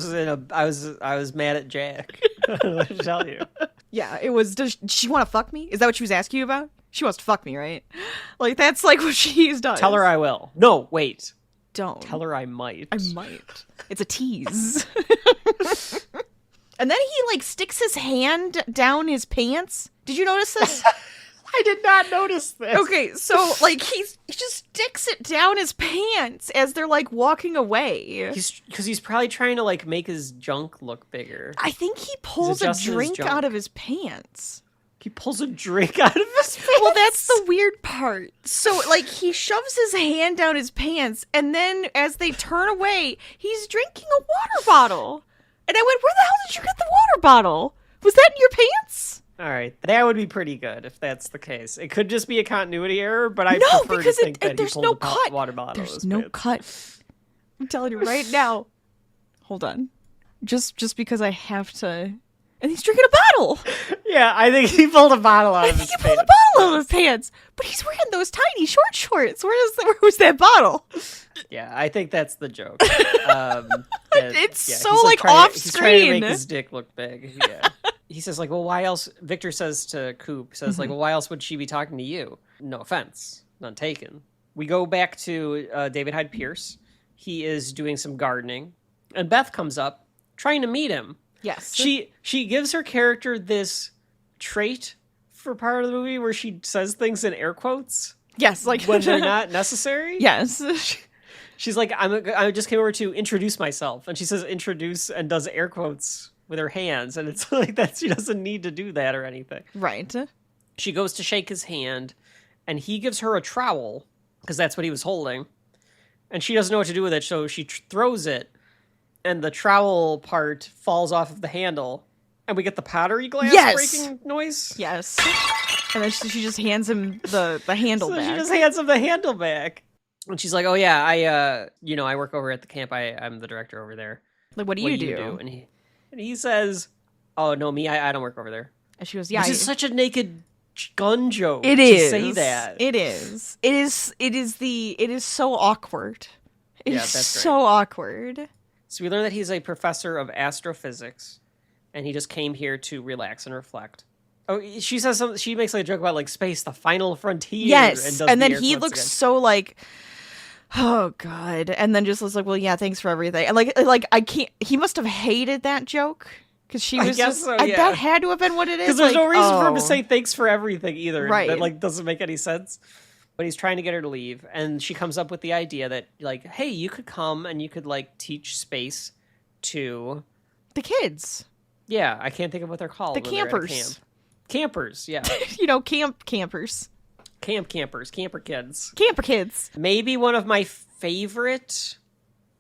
was mad at Jack. I don't know what to tell you. Yeah, it was. Does she want to fuck me? Is that what she was asking you about? She wants to fuck me, right? Like, that's like what she's done. Tell her I will. No, wait. Don't. Tell her I might. I might. It's a tease. And then he, like, sticks his hand down his pants. Did you notice this? I did not notice this. Okay, so, like, he just sticks it down his pants as they're, like, walking away. Because he's probably trying to, like, make his junk look bigger. I think he pulls a drink out of his pants. He pulls a drink out of his pants? Well, that's the weird part. So, like, he shoves his hand down his pants, and then as they turn away, he's drinking a water bottle. And I went, where the hell did you get the water bottle? Was that in your pants? All right, that would be pretty good if that's the case. It could just be a continuity error, but I no, prefer because to think that there's he no pulled cut. a water bottle. There's no cut. I'm telling you right now. Hold on, just because I have to. And he's drinking a bottle. Yeah, I think he pulled a bottle out of his pants. He pulled a bottle out of his pants, but he's wearing those tiny short shorts. Where was that bottle? Yeah, I think that's the joke. It's so he's like trying off to, screen. He's trying to make his dick look big. Yeah. He says like, well, why else? Victor says to Coop, like, well, why else would she be talking to you? No offense, none taken. We go back to David Hyde Pierce. He is doing some gardening, and Beth comes up trying to meet him. Yes. She gives her character this trait for part of the movie where she says things in air quotes. Yes, like when they're not necessary. Yes. She's like, I just came over to introduce myself, and she says introduce and does air quotes with her hands, and it's like that she doesn't need to do that or anything. Right. She goes to shake his hand, and he gives her a trowel because that's what he was holding, and she doesn't know what to do with it, so she throws it. And the trowel part falls off of the handle, and we get the pottery glass breaking noise. Yes. And then she just hands him the handle back. She just hands him the handle back. And she's like, oh yeah, I work over at the camp. I'm the director over there. Like, what do you do? And he says, oh no, I don't work over there. And she goes, yeah. Which is such a naked gun joke to say that. It is. It is so awkward. It is so awkward. So we learn that he's a professor of astrophysics, and he just came here to relax and reflect. Oh, she says something. She makes like a joke about like space, the final frontier. Yes, and then he looks so like, oh god, and then just was like, well, yeah, thanks for everything. And like I can't. He must have hated that joke because she was just. So, yeah. That had to have been what it is. Because there's no reason for him to say thanks for everything either. Right. That like doesn't make any sense. But he's trying to get her to leave, and she comes up with the idea that, like, hey, you could come and you could, like, teach space to... the kids. Yeah, I can't think of what they're called. The campers. Campers, yeah. Campers. Campers, camper kids. Camper kids. Maybe one of my favorite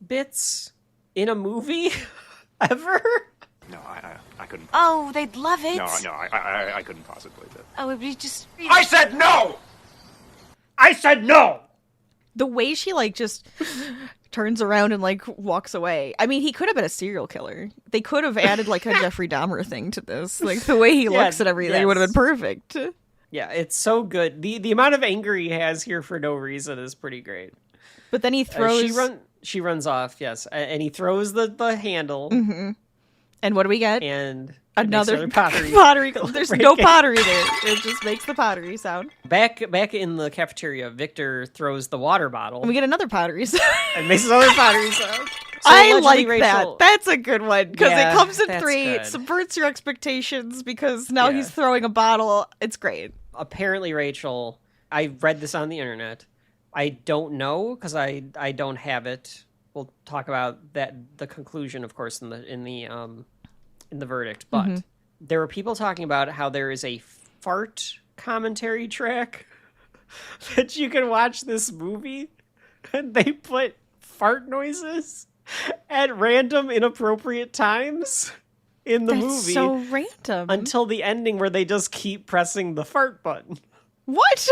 bits in a movie ever. No, I couldn't. Oh, they'd love it. No, I couldn't possibly. Oh, it'd be just... I said no! I said no! The way she, like, just turns around and, like, walks away. I mean, he could have been a serial killer. They could have added, like, a Jeffrey Dahmer thing to this. Like, the way he looks at everything would have been perfect. Yeah, it's so good. The amount of anger he has here for no reason is pretty great. But then he throws... She runs off, yes. And he throws the handle. Mm-hmm. And what do we get? And... another pottery. There's no pottery there. It just makes the pottery sound. Back in the cafeteria, Victor throws the water bottle. And we get another pottery sound. And makes another pottery sound. So I like that. That's a good one. Because it comes in 3. Good. It subverts your expectations because now he's throwing a bottle. It's great. Apparently, Rachel, I read this on the internet. I don't know because I don't have it. We'll talk about the conclusion, of course, in the verdict, but there were people talking about how there is a fart commentary track that you can watch this movie, and they put fart noises at random inappropriate times in the movie. So random. Until the ending where they just keep pressing the fart button. What?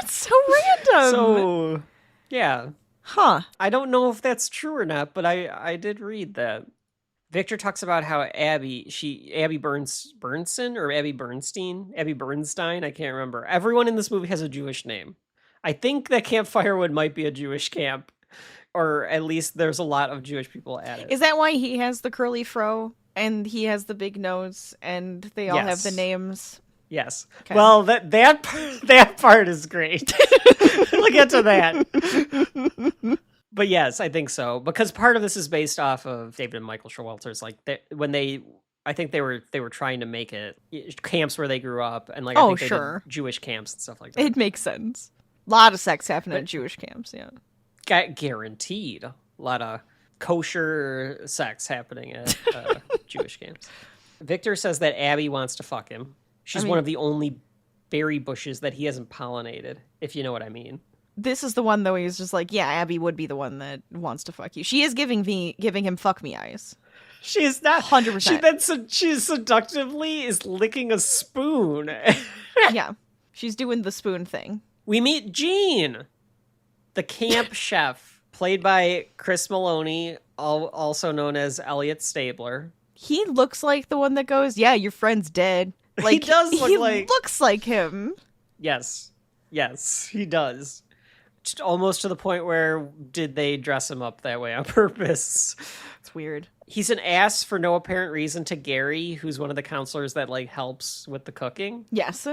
It's so random. So, yeah. Huh. I don't know if that's true or not, but I did read that. Victor talks about how Abby Bernstein, I can't remember. Everyone in this movie has a Jewish name. I think that Camp Firewood might be a Jewish camp, or at least there's a lot of Jewish people at it. Is that why he has the curly fro and he has the big nose and they all have the names? Yes. Okay. Well, that part is great. We'll get to that. But yes, I think so, because part of this is based off of David and Michael Showalter's. Like I think they were trying to make it camps where they grew up, and like I think they did Jewish camps and stuff like that. It makes sense. A lot of sex happening at Jewish camps, yeah. Guaranteed, a lot of kosher sex happening at Jewish camps. Victor says that Abby wants to fuck him. She's one of the only berry bushes that he hasn't pollinated, if you know what I mean. This is the one, though, he's just like, yeah, Abby would be the one that wants to fuck you. She is giving him fuck me eyes. She's not 100%. She seductively is licking a spoon. Yeah, she's doing the spoon thing. We meet Gene, the camp chef, played by Chris Maloney, also known as Elliot Stabler. He looks like the one that goes, yeah, your friend's dead. Like, he does look he like... looks like him. Yes, he does. Almost to the point where did they dress him up that way on purpose? It's weird. He's an ass for no apparent reason to Gary, who's one of the counselors that like helps with the cooking. Yes.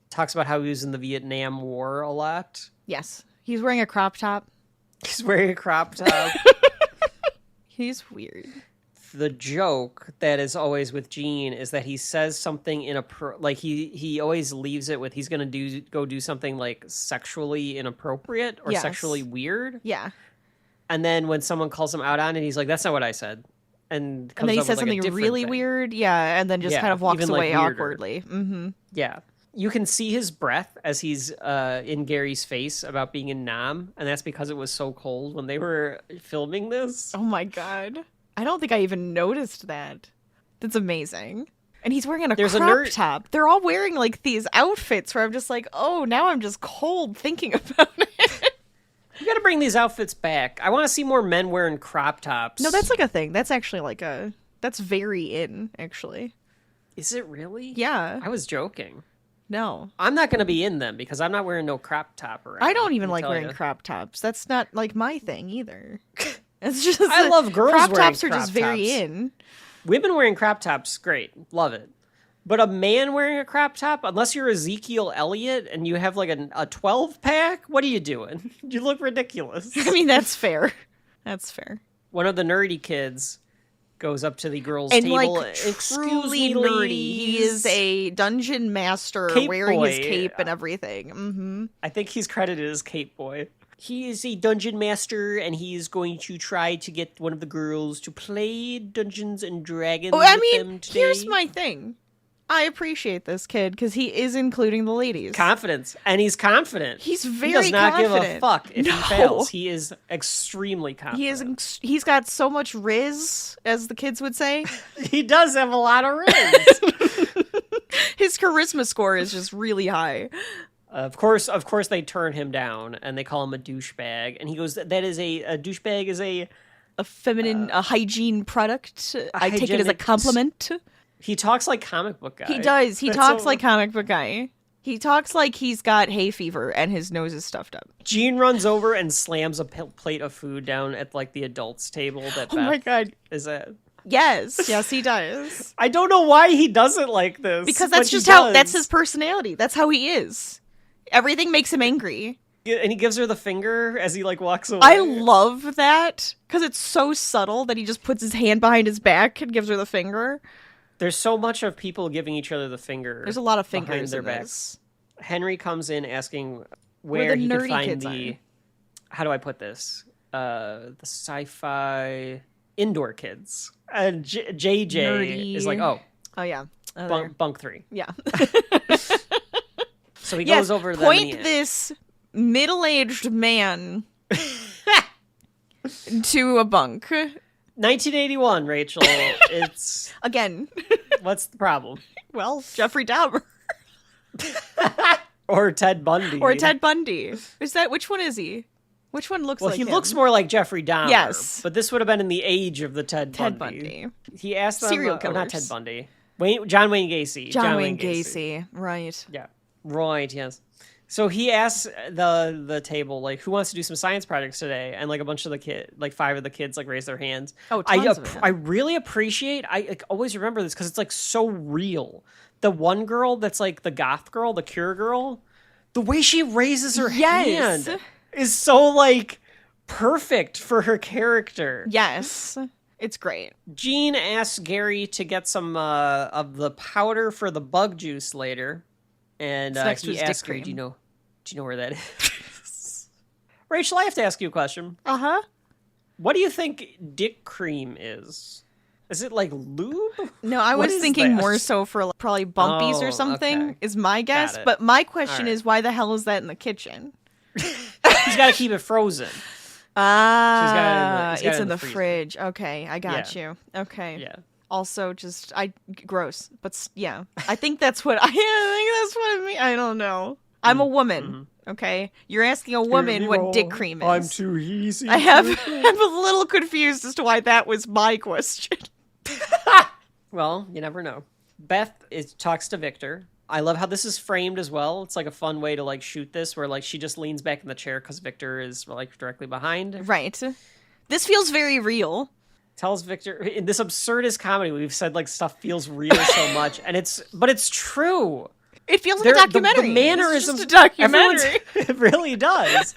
Talks about how he was in the Vietnam War a lot. Yes. He's wearing a crop top. He's wearing a crop top. He's weird. The joke that is always with Gene is that he says something like he always leaves it with he's gonna go do something like sexually inappropriate or sexually weird. Yeah. And then when someone calls him out on it, he's like, "That's not what I said." And then he says something really weird. Yeah, and then just kind of walks away awkwardly. Mm-hmm. Yeah. You can see his breath as he's in Gary's face about being in Nam, and that's because it was so cold when they were filming this. Oh my god. I don't think I even noticed that. That's amazing. And he's wearing a crop top. They're all wearing like these outfits where I'm just like, oh, now I'm just cold thinking about it. You gotta bring these outfits back. I want to see more men wearing crop tops. No, that's like a thing. That's actually that's very in, actually. Is it really? Yeah. I was joking. No. I'm not going to be in them because I'm not wearing no crop top around. I don't even like wearing crop tops. That's not like my thing either. It's just I love girls crop wearing tops are just very in. Women wearing crop tops, great. Love it. But a man wearing a crop top, unless you're Ezekiel Elliott and you have like a 12-pack, what are you doing? You look ridiculous. I mean, that's fair. That's fair. One of the nerdy kids goes up to the girls' and table. Like, truly nerdy. He is a dungeon master wearing his cape and everything. Mm-hmm. I think he's credited as Cape Boy. He is a dungeon master, and he is going to try to get one of the girls to play Dungeons and Dragons with them today. Here's my thing. I appreciate this kid because he is including the ladies. Confidence. And he's confident. He's very confident. He does not give a fuck if he fails. He is extremely confident. He's got so much riz, as the kids would say. He does have a lot of riz. His charisma score is just really high. Of course they turn him down and they call him a douchebag. And he goes, that is a douchebag is a feminine, a hygiene product. I take it as a compliment. He talks like comic book guy. He does. He talks like comic book guy. He talks like he's got hay fever and his nose is stuffed up. Gene runs over and slams a plate of food down at like the adults table that my god is at. Yes, he does. I don't know why he does it like this. Because that's just that's his personality. That's how he is. Everything makes him angry. And he gives her the finger as he like walks away. I love that because it's so subtle that he just puts his hand behind his back and gives her the finger. There's so much of people giving each other the finger. There's a lot of fingers behind their in backs. Henry comes in asking where he can find the... How do I put this? The sci-fi indoor kids. And JJ is like, oh yeah. Bunk 3. Yeah. So he goes over to them. Point this middle-aged man to a bunk. 1981, Rachel. It's again. What's the problem? Well, Jeffrey Dahmer. Or Ted Bundy. Is that which one is he? Which one looks Well, like he him? looks more like Jeffrey Dahmer. Yes. But this would have been in the age of the Ted Ted Bundy. Bundy. He asked them, Serial not killers. Ted Bundy. John Wayne Gacy. John Wayne Gacy. Right. Yeah. Right, yes. So he asked the table, like, who wants to do some science projects today? And like a bunch of the kids, like 5 of the kids, like raised their hands. Oh, tons of it. I really appreciate, I like, always remember this because it's like so real. The one girl that's like the goth girl, the cure girl, the way she raises her hand is so like perfect for her character. Yes. It's great. Jean asks Gary to get some of the powder for the bug juice later. And next to he his dick asks her, cream. do you know where that is? Rachel, I have to ask you a question. Uh-huh. What do you think dick cream is? Is it like lube? No, I What was is thinking that? more so for like, probably bumpies Oh, or something, okay. is my guess. it. But my question All right. is, why the hell is that in the kitchen? He's got to keep it frozen. Ah, he's got it it's in in the the freezer. fridge. Okay, I got Yeah. you. Okay. Yeah. Also, just gross, but yeah, I think that's what I think that's what I mean. I don't know. I'm a woman. Okay, you're asking a woman what dick cream is. I'm too easy. I'm a little confused as to why that was my question. Well, you never know. Beth talks to Victor. I love how this is framed as well. It's like a fun way to like shoot this, where like she just leans back in the chair because Victor is like directly behind. Right. This feels very real. Tells Victor in this absurdist comedy. We've said like stuff feels real so much, but it's true. It feels like a documentary. The mannerisms, it's just a documentary. It really does.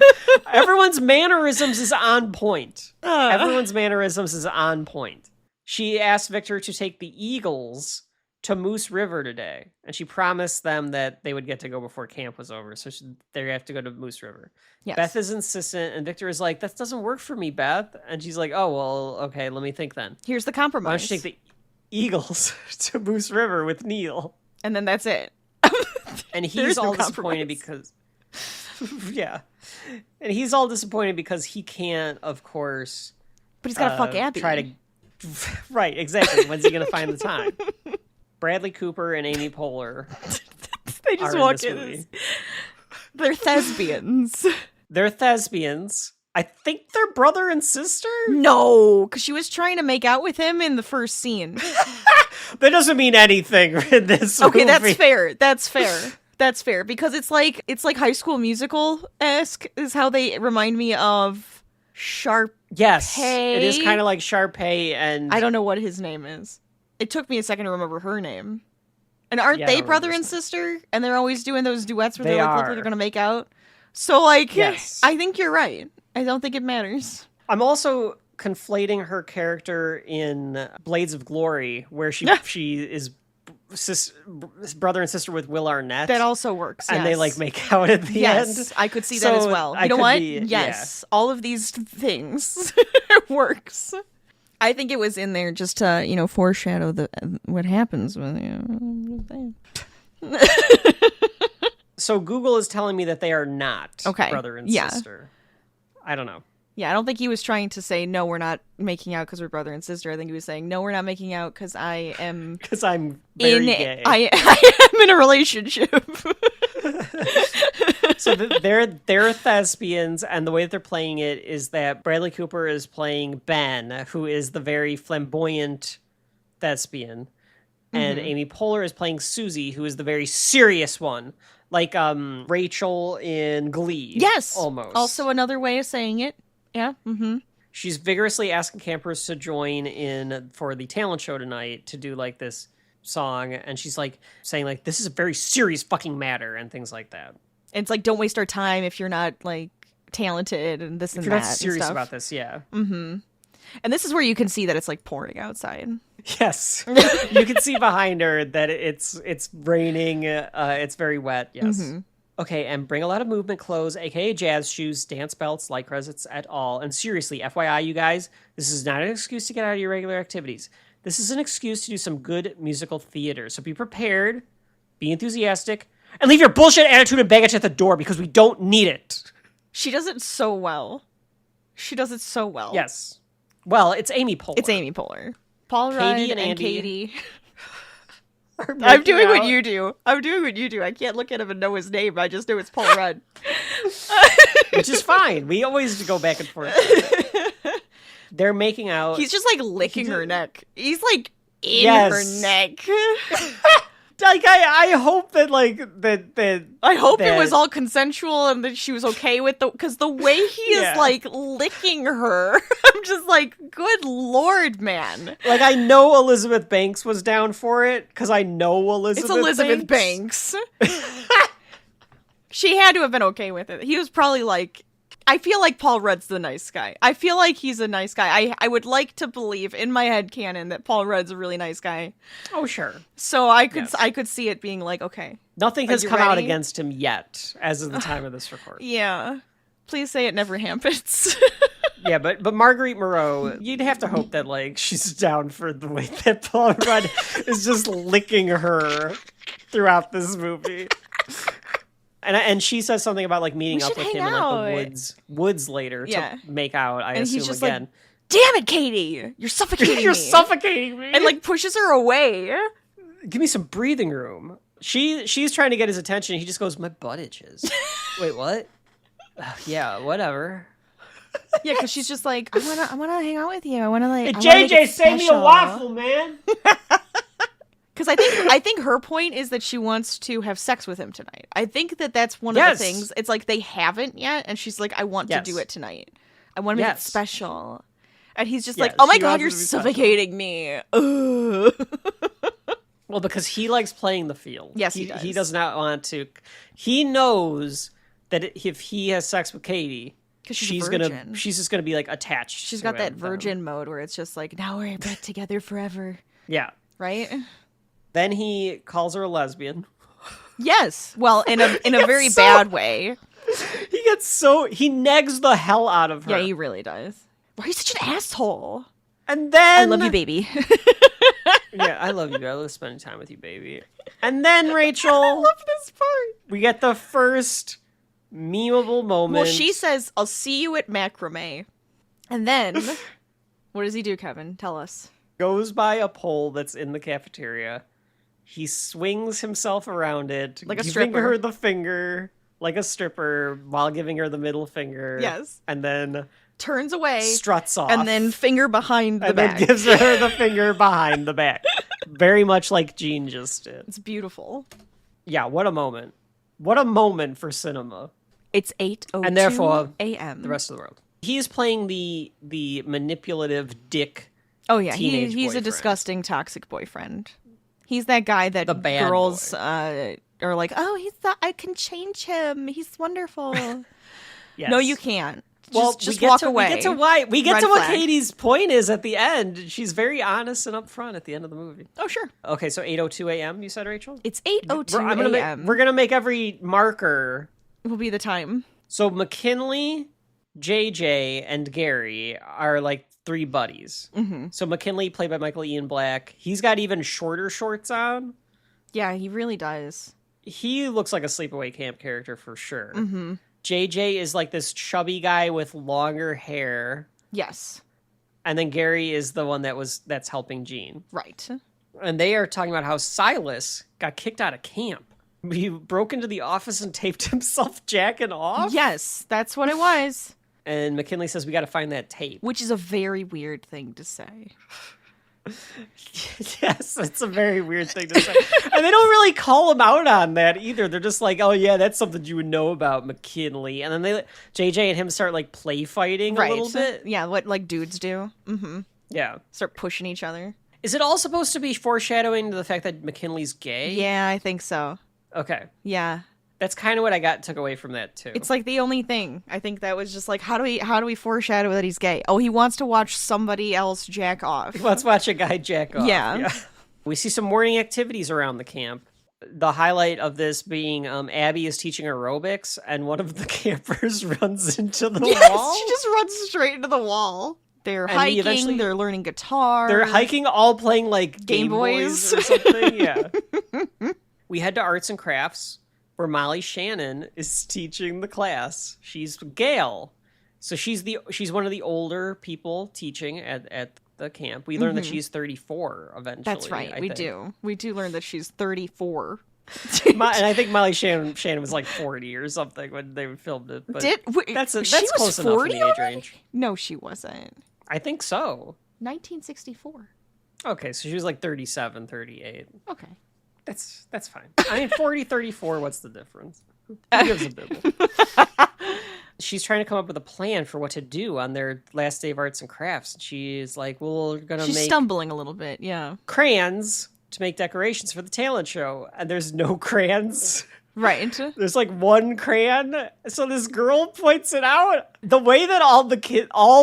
Everyone's mannerisms is on point. Everyone's mannerisms is on point. She asked Victor to take the Eagles to Moose River today, and she promised them that they would get to go before camp was over, so they have to go to Moose River. Yes. Beth is insistent, and Victor is like, that doesn't work for me, Beth. And she's like, oh, well, okay, let me think then. Here's the Why compromise. don't you take the Eagles to Moose River with Neil? And then that's it. And he's There's no all disappointed compromise. because... yeah. And he's all disappointed because he can't, of course... But he's got to fuck Abby. Try to... Right, exactly. When's he going to find the time? Bradley Cooper and Amy Poehler They just are in walk this in. movie. They're thespians. They're thespians. I think they're brother and sister? No, because she was trying to make out with him in the first scene. That doesn't mean anything in this movie. Okay, that's fair. That's fair. That's fair because it's like High School Musical-esque is how they remind me of Sharpay. Yes, it is kind of like Sharpay and... I don't know what his name is. It took me a second to remember her name. And aren't Yeah, I they don't brother remember and his name. sister? And they're always doing those duets where They they like, look are. like they're gonna make out. So like, Yes. I think you're right. I don't think it matters. I'm also conflating her character in Blades of Glory, where she is brother and sister with Will Arnett. That also works. and yes. they like make out at the end. Yes, I could see that as So well. I You know could what? be- Yes, all of these things works. I think it was in there just to, foreshadow what happens when So Google is telling me that they are not Okay, brother and yeah. sister. I don't know. Yeah, I don't think he was trying to say, no, we're not making out because we're brother and sister. I think he was saying, no, we're not making out because I am Because I'm very gay. I am in a relationship. So they're thespians, and the way that they're playing it is that Bradley Cooper is playing Ben, who is the very flamboyant thespian, and Amy Poehler is playing Susie, who is the very serious one, like Rachel in Glee. Yes, almost. Also another way of saying it. Yeah. Mm-hmm. She's vigorously asking campers to join in for the talent show tonight to do like this song, and she's like saying like this is a very serious fucking matter and things like that. It's like, don't waste our time if you're not like talented and this If and you're that. not and serious stuff. about this, yeah. And this is where you can see that it's like pouring outside. Yes, you can see behind her that it's raining. It's very wet. Yes. Okay, and bring a lot of movement clothes, aka jazz shoes, dance belts, lycras, et al. And seriously, FYI, you guys, this is not an excuse to get out of your regular activities. This is an excuse to do some good musical theater. So be prepared, be enthusiastic, and leave your bullshit attitude and baggage at the door because we don't need it. She does it so well. She does it so well. Yes. Well, it's Amy Poehler. It's Amy Poehler. Paul Rudd Katie and and Andy. Katie. I'm doing what you do. I'm doing what you do. I can't look at him and know his name. I just know it's Paul Rudd. Which is fine. We always go back and forth. They're making out. He's just like licking her neck. He's like in her neck. Like I hope that I hope it was all consensual and that she was okay with because the way he is like licking her, I'm just like, good Lord, man. Like I know Elizabeth Banks was down for it because I know Elizabeth. It's Elizabeth Banks. She had to have been okay with it. He was probably like, I feel like Paul Rudd's the nice guy. I feel like he's a nice guy. I would like to believe in my head canon that Paul Rudd's a really nice guy. Oh, sure. So I could see it being like, okay. Nothing has come out against him yet as of the time of this recording. Yeah. Please say it never happens. Yeah, but Marguerite Moreau, you'd have to hope that like she's down for the way that Paul Rudd is just licking her throughout this movie. And she says something about like meeting up with him in like the woods later to make out. I assume he's just again. Like, damn it, Katie! You're suffocating me. You're suffocating me. And like pushes her away. Give me some breathing room. She's trying to get his attention. He just goes, my butt itches. Wait, what? Yeah, whatever. Yeah, because she's just like, I wanna hang out with you. I wanna like. Hey, JJ, save me a waffle, man. Because I think her point is that she wants to have sex with him tonight. I think that's one of the things. It's like they haven't yet, and she's like, I want to do it tonight. I want to make it special. And he's just like, oh my God, you're suffocating me. Ugh. Well, because he likes playing the field. Yes, he does. He does not want to. He knows that if he has sex with Katie, she's just gonna be like attached. She's got that virgin mode where it's just like, now we're back together forever. Yeah. Right. Then he calls her a lesbian. Yes. Well, in a very bad way. He negs the hell out of her. Yeah, he really does. Why are you such an asshole? And then I love you, baby. Yeah, I love you. I love spending time with you, baby. And then Rachel, I love this part. We get the first memeable moment. Well, she says, "I'll see you at macrame," and then what does he do, Kevin? Tell us. Goes by a pole that's in the cafeteria. He swings himself around it, like a giving stripper. her the finger, like a stripper, while giving her the middle finger. Yes. And then turns away, struts off, and then finger behind the back. And then gives her the finger behind the back. Very much like Gene just did. It's beautiful. Yeah, what a moment. What a moment for cinema. It's 8:02 and therefore a.m. the rest of the world. He's playing the manipulative dick. Oh yeah, he's a disgusting, toxic boyfriend. He's that guy that girls are like, oh, I can change him. He's wonderful. Yes. No, you can't. Well, just walk away. We get Red to what flag. Katie's point is at the end. She's very honest and upfront at the end of the movie. Oh, sure. Okay, so 8:02 a.m. You said, Rachel? It's 8:02 a.m. We're gonna make every marker will be the time. So McKinley, JJ, and Gary are like three buddies. Mm-hmm. So McKinley, played by Michael Ian Black, he's got even shorter shorts on. Yeah, he really does. He looks like a sleepaway camp character for sure. Mm-hmm. JJ is like this chubby guy with longer hair. Yes. And then Gary is the one that's helping Gene. Right. And they are talking about how Silas got kicked out of camp. He broke into the office and taped himself jacking off? Yes, that's what it was. And McKinley says, we got to find that tape. Which is a very weird thing to say. Yes, it's a very weird thing to say. And they don't really call him out on that either. They're just like, oh yeah, that's something you would know about, McKinley. And then JJ and him start like play fighting a little bit. Yeah, what like dudes do. Mm-hmm. Yeah. Start pushing each other. Is it all supposed to be foreshadowing to the fact that McKinley's gay? Yeah, I think so. Okay. Yeah. That's kind of what I took away from that too. It's like the only thing. I think that was just like, how do we foreshadow that he's gay? Oh, he wants to watch somebody else jack off. Let's watch a guy jack off. Yeah. We see some morning activities around the camp. The highlight of this being Abby is teaching aerobics, and one of the campers runs into the wall. She just runs straight into the wall. They're hiking. They're learning guitar. They're hiking, all playing like Game Boys or something. Yeah. We head to arts and crafts, where Molly Shannon is teaching the class. She's Gail. So she's one of the older people teaching at the camp. We learn that she's 34 eventually. That's right. We do learn that she's 34. And I think Molly Shannon was like 40 or something when they filmed it. But that's close enough in the age range. No, she wasn't. I think so. 1964. Okay, so she was like 37, 38. Okay. That's fine. I mean, 40, 34, what's the difference? Who gives a bibble? She's trying to come up with a plan for what to do on their last day of arts and crafts. She's like, well, we're going to make... She's stumbling a little bit, yeah. crayons to make decorations for the talent show. And there's no crayons. Right. There's like one crayon. So this girl points it out. The way that all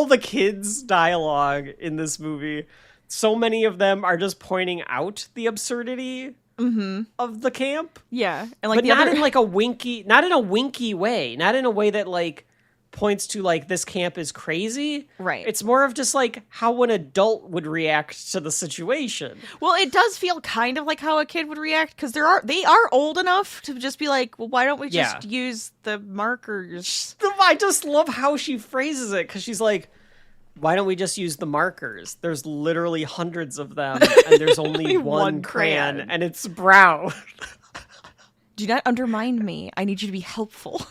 the kids' dialogue in this movie, so many of them are just pointing out the absurdity of the camp. Yeah. And like but not in like a winky, not in a winky way. Not in a way that like points to like this camp is crazy. Right. It's more of just like how an adult would react to the situation. Well, it does feel kind of like how a kid would react because they are old enough to just be like, well, why don't we just use the markers? I just love how she phrases it because she's like, why don't we just use the markers? There's literally hundreds of them and there's only one crayon and it's brown. Do not undermine me. I need you to be helpful.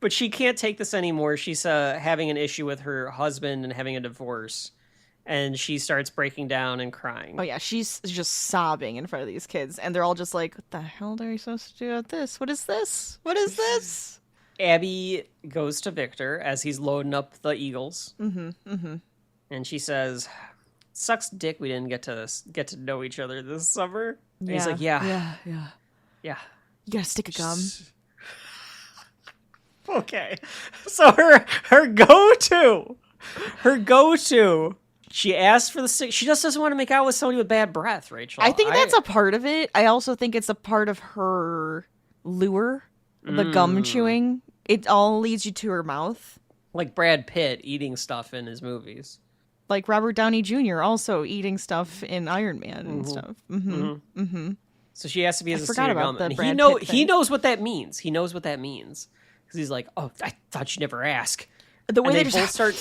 But she can't take this anymore. She's having an issue with her husband and having a divorce. And she starts breaking down and crying. Oh, yeah. She's just sobbing in front of these kids. And they're all just like, what the hell are you supposed to do with this? What is this? What is this? Abby goes to Victor as he's loading up the Eagles. Mm-hmm. And she says, sucks dick we didn't get to know each other this summer. And he's like, yeah. You gotta stick a gum. Okay. So her go-to, she asked for the stick. She just doesn't want to make out with somebody with bad breath, Rachel. I think that's a part of it. I also think it's a part of her lure, the gum chewing. It all leads you to her mouth. Like Brad Pitt eating stuff in his movies. Like Robert Downey Jr. also eating stuff in Iron Man and stuff. So she has to be as a forgot about gum. the And Brad Pitt he knows what that means. He knows what that means. Because he's like, oh, I thought you'd never ask. The way and they both just start...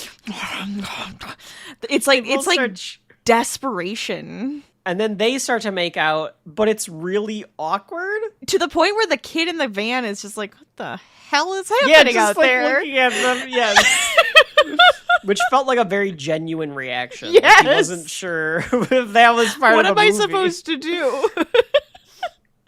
It's like desperation. And then they start to make out, but it's really awkward. To the point where the kid in the van is just like, what the hell is happening out there? Looking at them, yes. Which felt like a very genuine reaction. Yes. Like he wasn't sure if that was part of the movie. What am I supposed to do?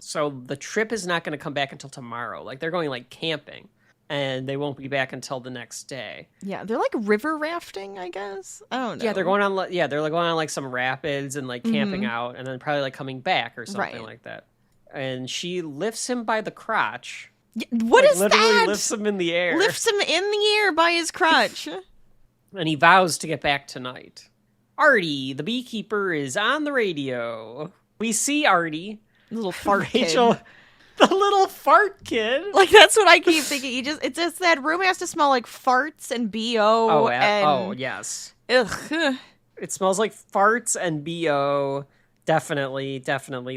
So the trip is not going to come back until tomorrow. Like they're going like camping. And they won't be back until the next day. Yeah, they're like river rafting, I guess. I don't know. Yeah, they're going on. Yeah, they're like going on like some rapids and like camping out, and then probably like coming back or something like that. And she lifts him by the crotch. Yeah, what is literally that? Lifts him in the air. Lifts him in the air by his crotch. And he vows to get back tonight. Artie, the beekeeper, is on the radio. We see Artie, Little fart Rachel. kid. The little fart kid. Like, that's what I keep thinking. It's just that room has to smell like farts and BO. Oh, yes. Ugh. It smells like farts and BO. Definitely.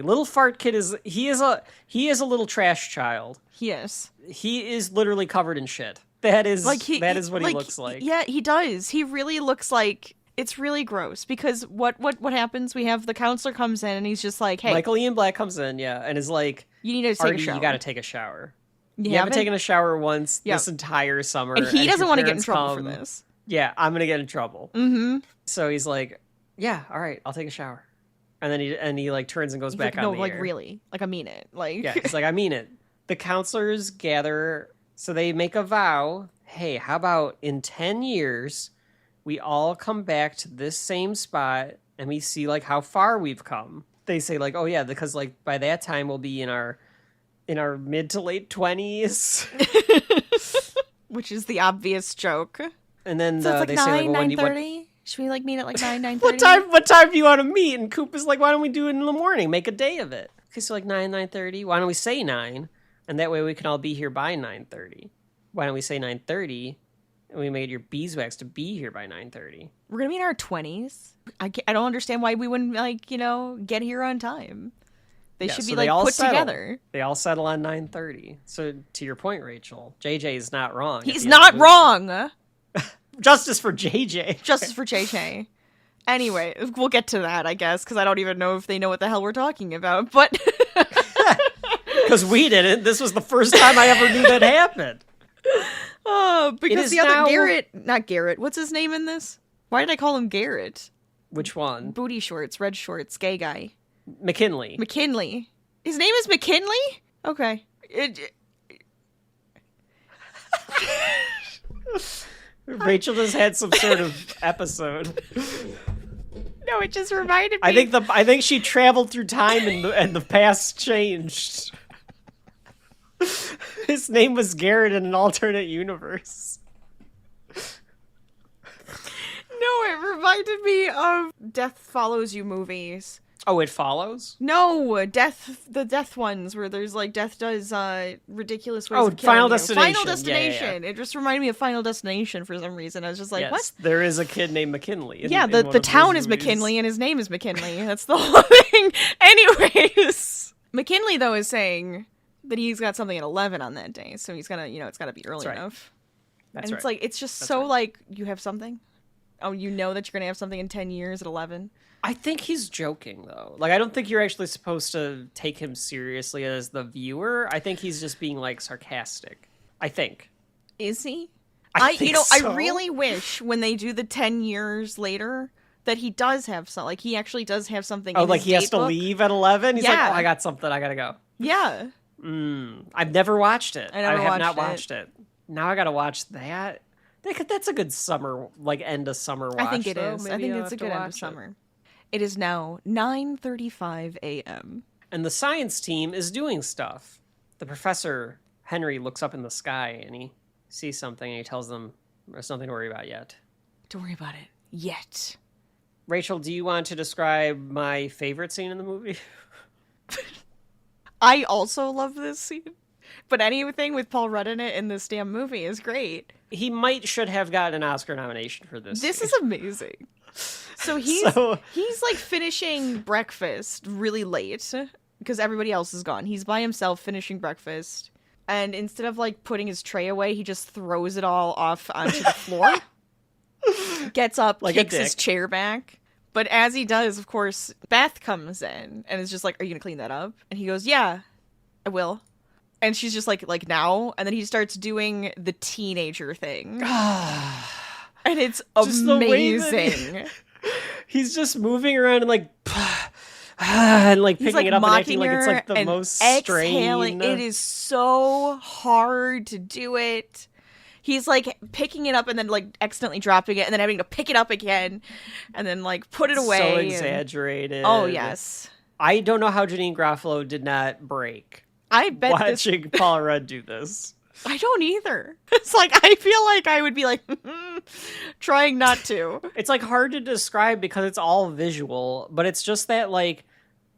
Little fart kid is a little trash child. Yes. He is literally covered in shit. That is what he looks like. Yeah, he does. He really looks like... It's really gross because what happens? We have the counselor comes in and he's just like, hey. Michael Ian Black comes in, and is like, you need to take a shower. You got to take a shower. You haven't haven't taken a shower once this entire summer. And he doesn't want to get in trouble for this. Yeah, I'm going to get in trouble. Mm-hmm. So he's like, yeah, all right, I'll take a shower. And then he like turns and goes back on the air. No, like really. Like I mean it. Like yeah, it's like I mean it. The counselors gather, so they make a vow. Hey, how about in 10 years... we all come back to this same spot and we see like how far we've come. They say like, oh yeah, because like by that time we'll be in our mid to late 20s. Which is the obvious joke. And then so it's like they 9, say like, 9:30? Should we like meet at like 9:30? What time do you want to meet? And Coop is like, why don't we do it in the morning? Make a day of it. Okay, so like 9:30. Why don't we say 9? And that way we can all be here by 9:30. Why don't we say 9:30? And we made your beeswax to be here by 9:30. We're going to be in our 20s. I don't understand why we wouldn't, like, get here on time. They should be, like, put together. They all settle on 9:30. So, to your point, Rachel, JJ is not wrong. He's not wrong! Justice for JJ. Justice for JJ. Anyway, we'll get to that, I guess, because I don't even know if they know what the hell we're talking about, but... Because we didn't. This was the first time I ever knew that happened. Oh, because the other now... not Garrett, what's his name in this? Why did I call him Garrett? Which one? Booty shorts, red shorts, gay guy. McKinley. His name is McKinley? Okay. Rachel just had some sort of episode. No, it just reminded me. I think she traveled through time and the past changed. His name was Garrett in an alternate universe. No, it reminded me of Death Follows You movies. Oh, It Follows? No, the death ones where there's like death does ridiculous ways of killing Final you. Destination. Final Destination. Yeah. It just reminded me of Final Destination for some reason. I was just like, Yes, what? there is a kid named McKinley. The town is McKinley and his name is McKinley. That's the whole thing. Anyways, McKinley though is saying that he's got something at 11 on that day, so he's gonna, it's got to be early enough. That's and right. it's like it's just so like you have something. Oh, you know that you're gonna have something in 10 years at 11. I think he's joking, though. Like, I don't think you're actually supposed to take him seriously as the viewer. I think he's just being, like, sarcastic. I think. Is he? I think so. I really wish when they do the 10 years later that he does have some, like, he actually does have something. Oh, in like his he has date to book. leave at 11? He's like, Yeah. oh, I got something. I gotta go. Yeah. I've never watched it. I never have not watched watched it. Now I gotta watch that. That's a good summer, like, end of summer watch, I think it though. is. I Maybe think I'll it's a have to good end of watch it. summer. It is now 9:35 a.m. And the science team is doing stuff. The professor, Henry, looks up in the sky and he sees something and he tells them there's nothing to worry about yet. Don't worry about it yet. Rachel, do you want to describe my favorite scene in the movie? I also love this scene. But anything with Paul Rudd in it in this damn movie is great. He should have gotten an Oscar nomination for this. This scene. is amazing. So he's like finishing breakfast really late because everybody else is gone. He's by himself finishing breakfast. And instead of like putting his tray away, he just throws it all off onto the floor. Gets up, like kicks his chair back. But as he does, of course, Beth comes in and is just like, "Are you going to clean that up?" And he goes, "Yeah, I will." And she's just like now. And then he starts doing the teenager thing. And it's Just the way that amazing. He's just moving around and like, and like He's picking like it up and acting mocking like it's like her the and most exhaling. strained. It is so hard to do it. He's like picking it up and then like accidentally dropping it and then having to pick it up again and then like put it away. So and- exaggerated. Oh, yes. I don't know how Janine Garofalo did not break I bet watching Paul Rudd do this. I don't either. It's like, I feel like I would be like, trying not to. It's like hard to describe because it's all visual, but it's just that like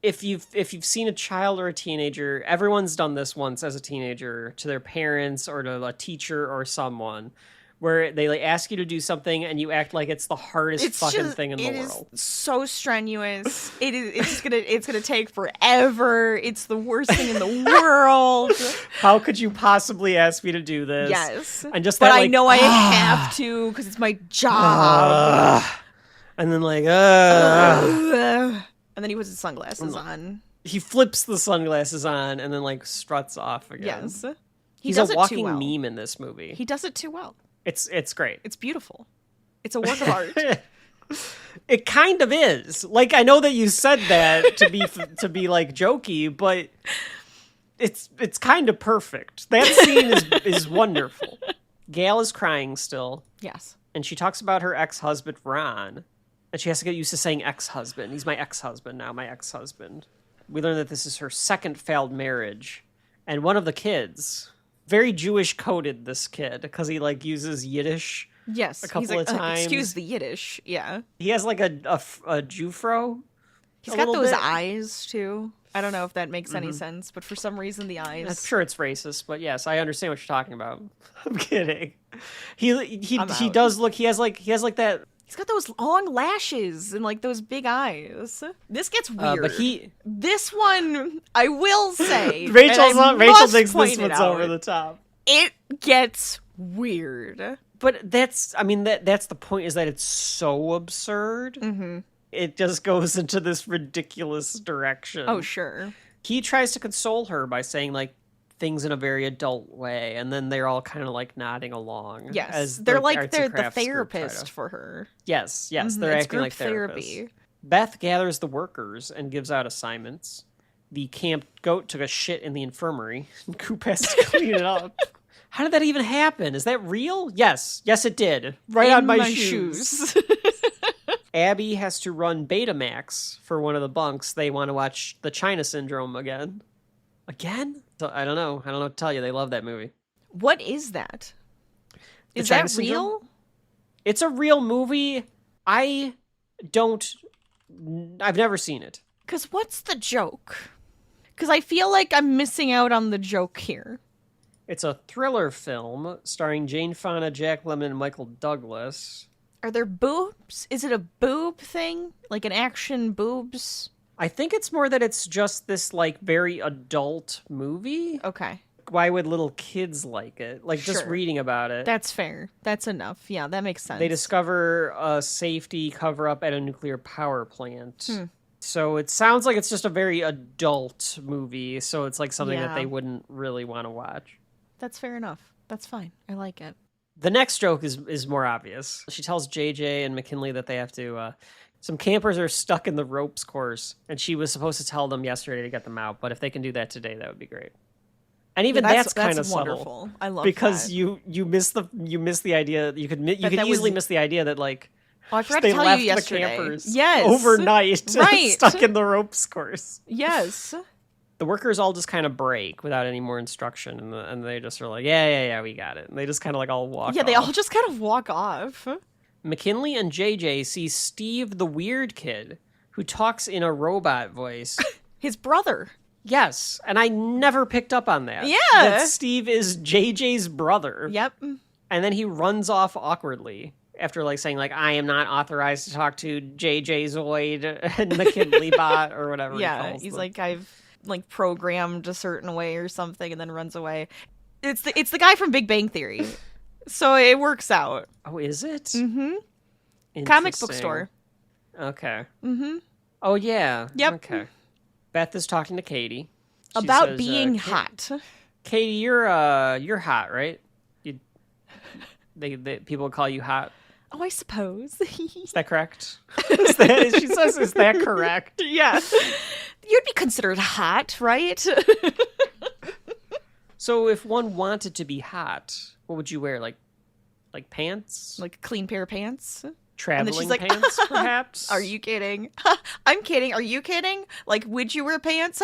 if you've seen a child or a teenager, everyone's done this once as a teenager to their parents or to a teacher or someone where they like ask you to do something and you act like it's the hardest fucking thing in the world. It is so strenuous. It's gonna take forever. It's the worst thing in the world. How could you possibly ask me to do this? Yes. And just but that, I like, know I have to because it's my job. And then like And then he puts his sunglasses on. he flips the sunglasses on and then like struts off again. Yes. He's does a it walking too well. meme in this movie. He does it too well. It's great. It's beautiful. It's a work of art. It kind of is. Like, I know that you said that to be like jokey, but it's kind of perfect. That scene is wonderful. Gail is crying still, Yes. and she talks about her ex-husband Ron, and she has to get used to saying ex-husband. He's my ex-husband now, my ex-husband. We learn that this is her second failed marriage, and one of the kids, very Jewish coded, this kid, because he like uses Yiddish. Yes. A couple He's like, of times. Excuse the Yiddish. Yeah. He has like a Jufro. He's a got little those bit. eyes too. I don't know if that makes any sense, but for some reason the eyes. I'm sure it's racist, but yes, I understand what you're talking about. I'm kidding. He out. does look. He has like that. He's got those long lashes and like those big eyes. This gets weird. But he This one, I will say, Rachel and I thinks must this point one's it out, over the top. It gets weird. But that's the point, is that it's so absurd. Mm-hmm. It just goes into this ridiculous direction. Oh, sure. He tries to console her by saying, like, things in a very adult way, and then they're all kind of, like, nodding along. Yes. As They're the like, they're the arts and crafts group try therapist to- for her. Yes, Mhm. they're It's acting group like therapists. therapy. Beth gathers the workers and gives out assignments. The camp goat took a shit in the infirmary, and Coop has to clean it up. How did that even happen? Is that real? Yes, it did. Right In on my shoes. Abby has to run Betamax for one of the bunks. They want to watch The China Syndrome again. Again? So, I don't know what to tell you. They love that movie. What is that? The Is China that Syndrome? real? It's a real movie. I've never seen it. Because what's the joke? Because I feel like I'm missing out on the joke here. It's a thriller film starring Jane Fonda, Jack Lemmon, and Michael Douglas. Are there boobs? Is it a boob thing? Like an action boobs? I think it's more that it's just this, like, very adult movie. Okay. Why would little kids like it? Like, just Sure. reading about it. That's fair. That's enough. Yeah, that makes sense. They discover a safety cover-up at a nuclear power plant. So it sounds like it's just a very adult movie, so it's like something that Yeah. they wouldn't really want to watch. That's fair enough. That's fine. I like it. The next joke is more obvious. She tells JJ and McKinley that they have to... some campers are stuck in the ropes course, and she was supposed to tell them yesterday to get them out, but if they can do that today, that would be great. And even that's kind of wonderful. subtle. I love because that. you miss the idea. You could that easily was- miss the idea that, like, Oh, I forgot they to tell left you yesterday. the campers Yes. overnight, Right. stuck in the ropes course. Yes. The workers all just kind of break without any more instruction, and they just are like, yeah, we got it. And they just kind of like all walk Yeah, they off. all just kind of walk off. McKinley and JJ see Steve the weird kid who talks in a robot voice. His brother. Yes, and I never picked up on that. Yeah. That Steve is JJ's brother. Yep. And then he runs off awkwardly after, like, saying, like, I am not authorized to talk to JJ Zoid and McKinley bot or whatever he Yeah, calls he's them. like, I've like programmed a certain way or something, and then runs away. It's the guy from Big Bang Theory, so it works out. Oh, is it? Mm-hmm. Comic book store. Okay. Mm-hmm. Oh, yeah. Yep. Okay. Beth is talking to Katie. She About says, being Ka- hot. Katie, you're hot, right? They people call you hot. Oh, I suppose. Is that correct? She says, is that correct? Yeah. You'd be considered hot, right? So if one wanted to be hot, what would you wear? Like pants? Like a clean pair of pants. Traveling she's like, pants, perhaps? Are you kidding? I'm kidding. Are you kidding? Like, would you wear pants?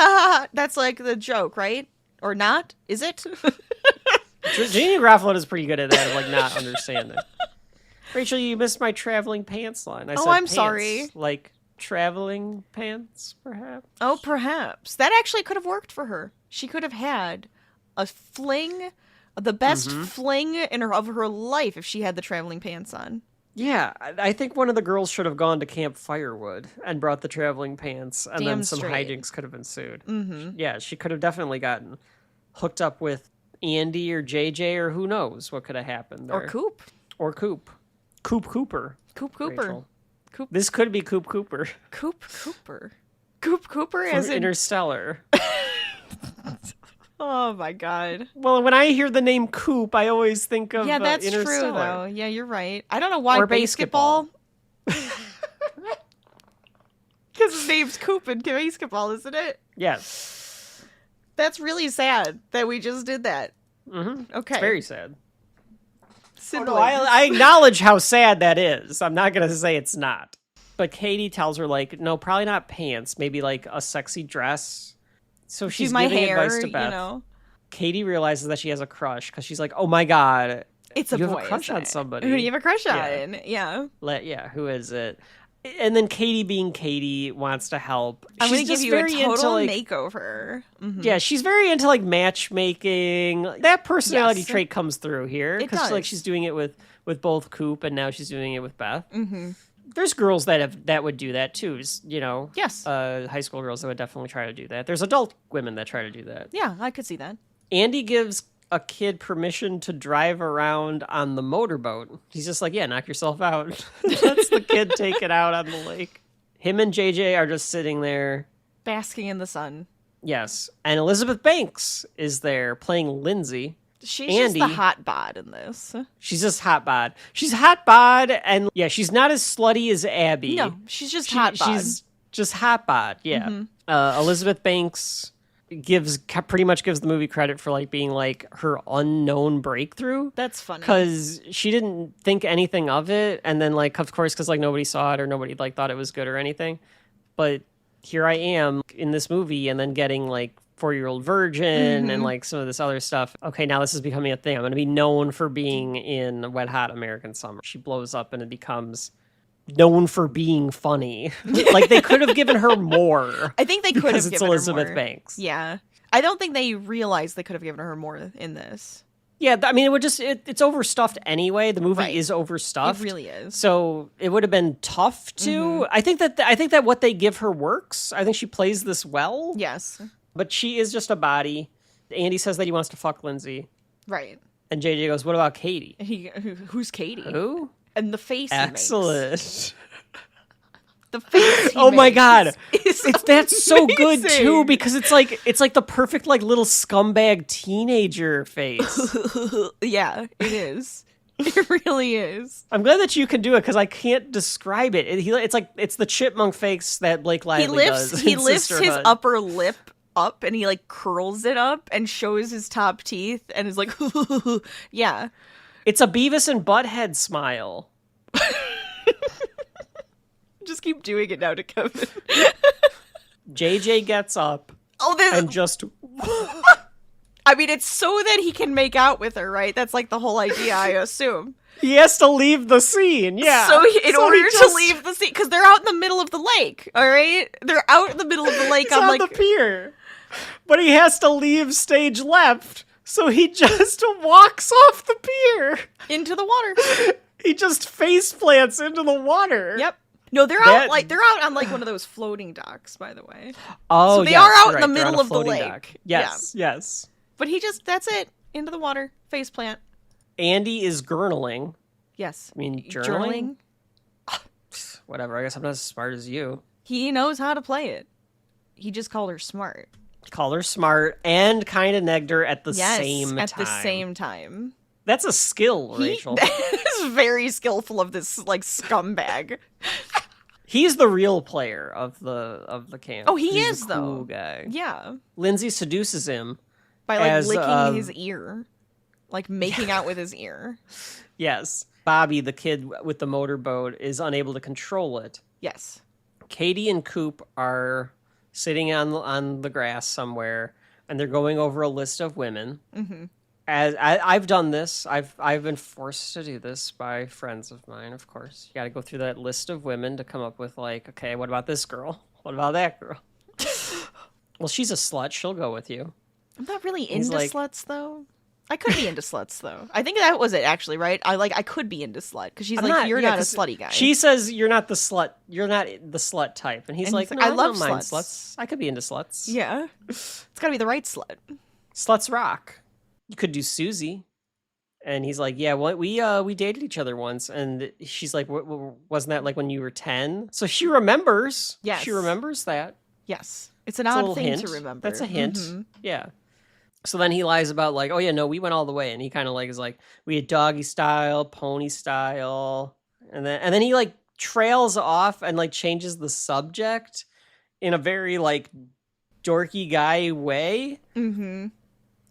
That's like the joke, right? Or not? Is it? Jeannie Garofalo is pretty good at that, of, like, not understanding. Rachel, you missed my traveling pants line. I said I'm pants, sorry. Like traveling pants, perhaps? Oh, perhaps. That actually could have worked for her. She could have had a fling, the best fling of her life if she had the traveling pants on. Yeah, I think one of the girls should have gone to Camp Firewood and brought the traveling pants, and Damn then some straight. hijinks could have ensued. Mm-hmm. Yeah, she could have definitely gotten hooked up with Andy or JJ or who knows what could have happened there. Or Coop. Or Coop. Coop Cooper. Coop Cooper. Rachel. Coop This could be Coop Cooper Coop Cooper. Coop Cooper from as in... Interstellar. Oh my god. Well, when I hear the name Coop, I always think of Yeah, that's true Interstellar. though. Yeah, you're right. I don't know why Or basketball. Because his name's Coop in basketball, isn't it? Yes. That's really sad that we just did that. Mm-hmm. Okay. It's very sad. Siblings. No, I acknowledge how sad that is. I'm not going to say it's not. But Katie tells her, like, no, probably not pants. Maybe, like, a sexy dress. So she's Do my giving hair, advice to Beth. you know. Katie realizes that she has a crush because she's like, oh, my God. It's a you boy. have a crush isn't on it? somebody. Who do you have a crush Yeah. on? Yeah. Who is it? And then Katie, being Katie, wants to help. I'm She's going to give just you a very total into, like, makeover. Mhm. Yeah, she's very into, like, matchmaking. That personality Yes. trait comes through here. It does. Like, she's doing it with both Coop, and now she's doing it with Beth. Mm-hmm. There's girls that would do that, too. You know? Yes. High school girls that would definitely try to do that. There's adult women that try to do that. Yeah, I could see that. Andy gives a kid permission to drive around on the motorboat. He's just like, yeah, knock yourself out. Lets the kid take it out on the lake. Him and JJ are just sitting there. Basking in the sun. Yes. And Elizabeth Banks is there playing Lindsay. She's just the hot bod in this. She's just hot bod. She's hot bod, and yeah, she's not as slutty as Abby. No, she's just hot bod. She's just hot bod, yeah. Elizabeth Banks pretty much gives the movie credit for like being like her unknown breakthrough. That's funny. Because she didn't think anything of it, and then like, of course, because like nobody saw it or nobody like thought it was good or anything. But here I am in this movie, and then getting like 4-Year-Old Virgin and like some of this other stuff. Okay, now this is becoming a thing. I'm going to be known for being in Wet Hot American Summer. She blows up and it becomes known for being funny. Like they could have given her more. I think they could have given her more. Because it's Elizabeth Banks. Yeah. I don't think they realized they could have given her more in this. Yeah, I mean, it would it's overstuffed anyway. The movie is overstuffed. It really is. So it would have been tough to. I think that what they give her works. I think she plays this well. Yes. But she is just a body. Andy says that he wants to fuck Lindsay. Right. And JJ goes, what about Katie? Who's Katie? Who? And the face Excellent. he makes. The face oh my god. That's so good too, because it's like the perfect like little scumbag teenager face. Yeah, it is. It really is. I'm glad that you can do it because I can't describe it. It's the chipmunk face that Blake Lively does. He lifts his upper lip up and he like curls it up and shows his top teeth and is like, yeah. It's a Beavis and Butthead smile. Just keep doing it now to Kevin. JJ gets up and just... I mean, it's so that he can make out with her, right? That's like the whole idea, I assume. He has to leave the scene, yeah. So in order to leave the scene, because they're out in the middle of the lake, all right? They're out in the middle of the lake on the pier. But he has to leave stage left, so he just walks off the pier. Into the water. He just face plants into the water. Yep. No, they're out on like one of those floating docks, by the way. Oh, so they are out in the middle of the lake. Dock. Yes, yeah. Yes. But that's it. Into the water. Face plant. Andy is journaling. Yes. I mean, journaling? Whatever. I guess I'm not as smart as you. He knows how to play it. He just called her smart. Called her smart and kind of negged her at the same time. At the same time. That's a skill, Rachel. That is very skillful of this like scumbag. He's the real player of the camp. Oh, He's the though. Cool guy. Yeah. Lindsay seduces him by like licking his ear, like making out with his ear. Yes. Bobby, the kid with the motorboat, is unable to control it. Yes. Katie and Coop are sitting on the grass somewhere, and they're going over a list of women. Mm-hmm. As I've done this, I've been forced to do this by friends of mine. Of course, you got to go through that list of women to come up with like, okay, what about this girl? What about that girl? Well, she's a slut. She'll go with you. I'm not really into sluts though. I could be into sluts though. I think that was it actually, right? I could be into slut because she's you're not a slutty guy. She says you're not the slut. You're not the slut type, and he's like, no, I love don't mind sluts. I could be into sluts. Yeah, it's got to be the right slut. Sluts rock. You could do Susie. And he's like, yeah, we dated each other once. And she's like, wasn't that like when you were 10? So she remembers. Yes. She remembers that. Yes. It's an odd thing hint. to remember. That's a hint. Mm-hmm. Yeah. So then he lies about like, oh yeah, no, we went all the way. And he kind of like is like, we had doggy style, pony style. And then he like trails off and like changes the subject in a very like dorky guy way. Mm-hmm.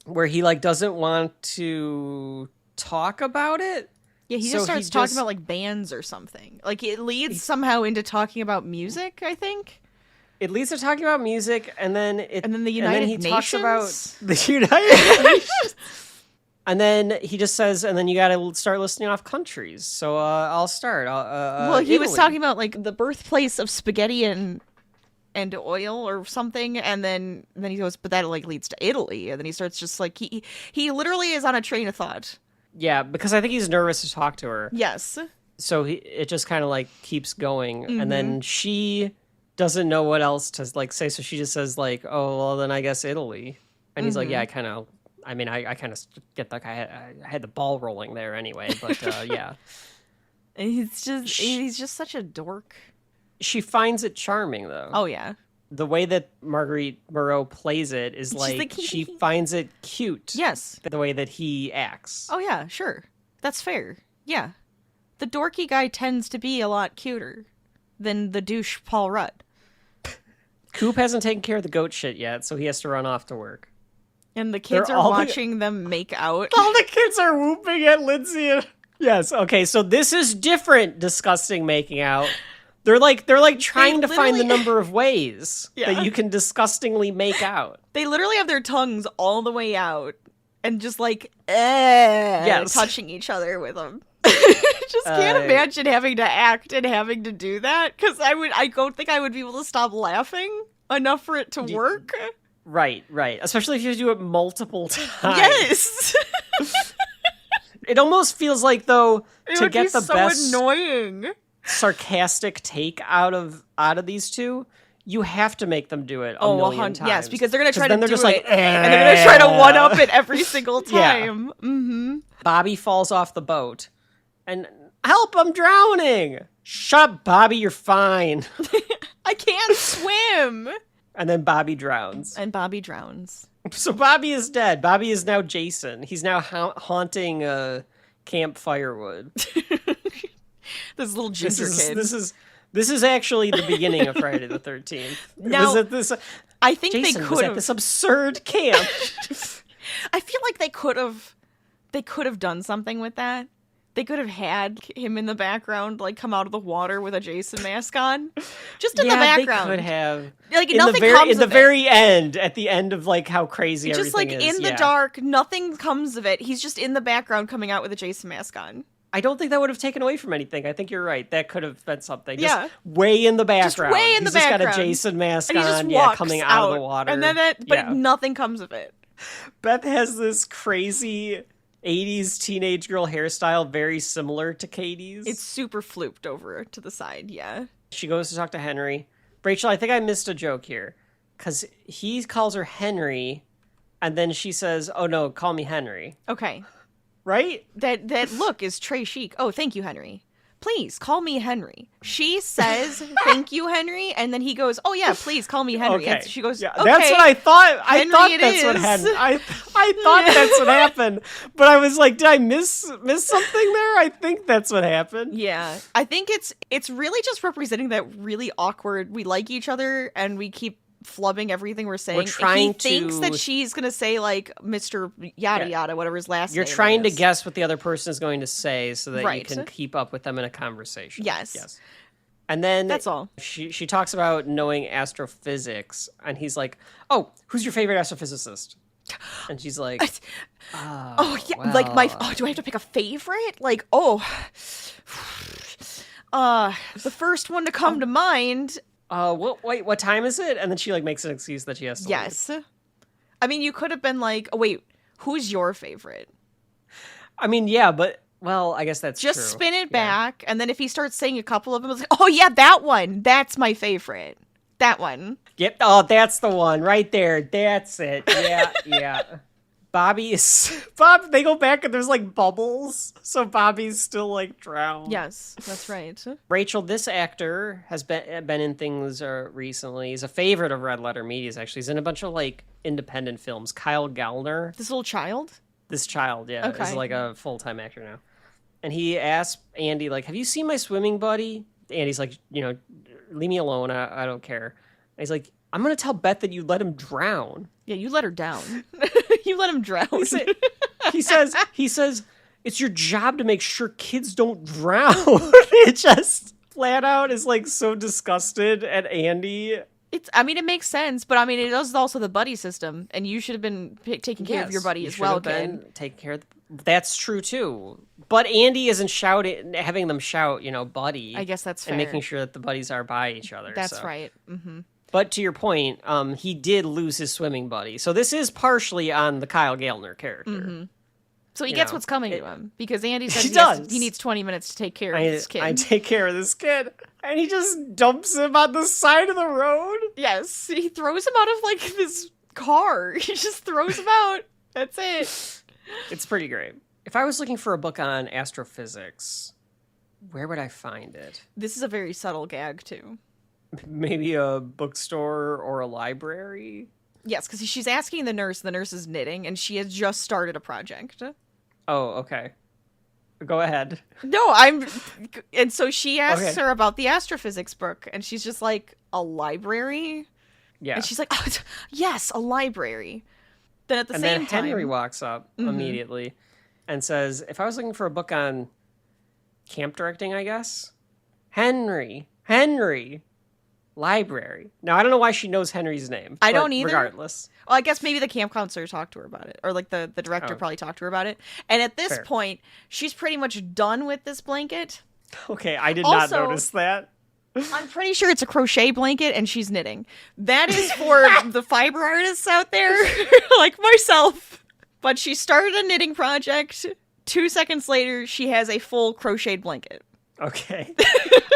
Where he like doesn't want to talk about it. Yeah, he just starts talking about like bands or something. Like it leads somehow into talking about music, I think. It leads to talking about music, and then the United Nations. Talks about the United Nations. And then he just says, and then you got to start listing off countries. So I'll start. Well, he was talking about like the birthplace of spaghetti and oil or something, and then he goes, but that like leads to Italy, and then he starts just like he literally is on a train of thought. Yeah, because I think he's nervous to talk to her. Yes. So it just kind of like keeps going, mm-hmm. and then she doesn't know what else to like say, so she just says like, oh well, then I guess Italy, and he's like, yeah, I kind of I mean, I kind of get like I had the ball rolling there anyway, but yeah. He's just such a dork. She finds it charming, though. Oh, yeah. The way that Marguerite Moreau plays it is like she finds it cute. Yes. The way that he acts. Oh, yeah, sure. That's fair. Yeah. The dorky guy tends to be a lot cuter than the douche Paul Rudd. Coop hasn't taken care of the goat shit yet, so he has to run off to work. And the kids are watching them make out. All the kids are whooping at Lindsay. Yes, okay, so this is different disgusting making out. They're like trying to find the number of ways that you can disgustingly make out. They literally have their tongues all the way out and just like touching each other with them. Just can't imagine having to act and having to do that, because I don't think I would be able to stop laughing enough for it to work. Right. Especially if you do it multiple times. Yes. It almost feels like, though, to get the best annoying sarcastic take out of these two, you have to make them do it a million times. Yes, because they're going to try to do just it, and they're going to try to one-up it every single time. Yeah. Mm-hmm. Bobby falls off the boat, and help, I'm drowning! Shut up, Bobby, you're fine. I can't swim! And then Bobby drowns. So Bobby is dead. Bobby is now Jason. He's now haunting Camp Firewood. This little ginger kid. This is actually the beginning of Friday the 13th. Now, I think Jason they could was have at this absurd camp. I feel like they could have done something with that. They could have had him in the background, like, come out of the water with a Jason mask on. Just in the background. They could have. Like, nothing comes of it. Very end, at the end of, like, how crazy just, everything is. Just, like, in the dark, nothing comes of it. He's just in the background coming out with a Jason mask on. I don't think that would have taken away from anything. I think you're right. That could have been something. Just way in the background. He's just got a Jason mask on, coming out of the water. And then nothing comes of it. Beth has this crazy 80s teenage girl hairstyle very similar to Katie's. It's super flooped over to the side, yeah. She goes to talk to Henry. Rachel, I think I missed a joke here. Because he calls her Henry, and then she says, oh no, call me Henry. Okay. Right? That look is très chic. Oh, thank you, Henry. Please, call me Henry. She says, thank you, Henry, and then he goes, oh yeah, please, call me Henry. Okay. And she goes, yeah, okay. That's what I thought. I Henry thought that's what happened. I thought that's what happened. But I was like, did I miss something there? I think that's what happened. Yeah. I think it's really just representing that really awkward, we like each other, and we keep flubbing everything we're saying. He thinks that she's gonna say, like, Mr. Yada Yada, whatever his last name is. You're trying to guess what the other person is going to say so that you can keep up with them in a conversation. Yes. And then that's all. She talks about knowing astrophysics, and he's like, oh, who's your favorite astrophysicist? And she's like, well. Like, do I have to pick a favorite? Like, the first one to come to mind. Wait, what time is it? And then she, like, makes an excuse that she has to leave. I mean, you could have been like, oh, wait, who's your favorite? I mean, yeah, but, well, I guess that's just true. Spin it back, and then if he starts saying a couple of them, it's like, oh, yeah, that one. That's my favorite. That one. Yep. Oh, that's the one right there. That's it. Yeah. Bob, they go back and there's, like, bubbles, so Bobby's still, like, drowned. Yes, that's right. Rachel, this actor has been in things recently. He's a favorite of Red Letter Media's, actually. He's in a bunch of, like, independent films. Kyle Gallner. This little child? This child, yeah. Okay. Is, like, a full-time actor now. And he asked Andy, like, have you seen my swimming buddy? Andy's like, leave me alone. I don't care. And he's like, I'm going to tell Beth that you let him drown. Yeah, you let her down. You let him drown. He says, it's your job to make sure kids don't drown. It just flat out is, like, so disgusted at Andy. It makes sense, but I mean, it is also the buddy system, and you should have been taking care of your buddy as well, kid. Taking care of that's true too. But Andy isn't having them shout, buddy. I guess that's fair. And making sure that the buddies are by each other. That's right. Mm-hmm. But to your point, he did lose his swimming buddy. So this is partially on the Kyle Gallner character. Mm-hmm. So he gets what's coming to him. Because Andy says he needs 20 minutes to take care of this kid. I take care of this kid. And he just dumps him on the side of the road. Yes. He throws him out of, like, this car. He just throws him out. That's it. It's pretty great. If I was looking for a book on astrophysics, where would I find it? This is a very subtle gag, too. Maybe a bookstore or a library? Yes, because she's asking the nurse is knitting, and she has just started a project. Oh, okay. Go ahead. No, and so she asks her about the astrophysics book, and she's just like, a library? Yeah. And she's like, oh, yes, a library. Then at the and same then time... Henry walks up immediately and says, if I was looking for a book on camp directing, I guess? Henry, library. Now, I don't know why she knows Henry's name. I don't either. Regardless. Well, I guess maybe the camp counselor talked to her about it, or like the director probably talked to her about it. And at this point, she's pretty much done with this blanket. Okay, I did not notice that. I'm pretty sure it's a crochet blanket, and she's knitting. That is for the fiber artists out there, like myself. But she started a knitting project. 2 seconds later, she has a full crocheted blanket. Okay.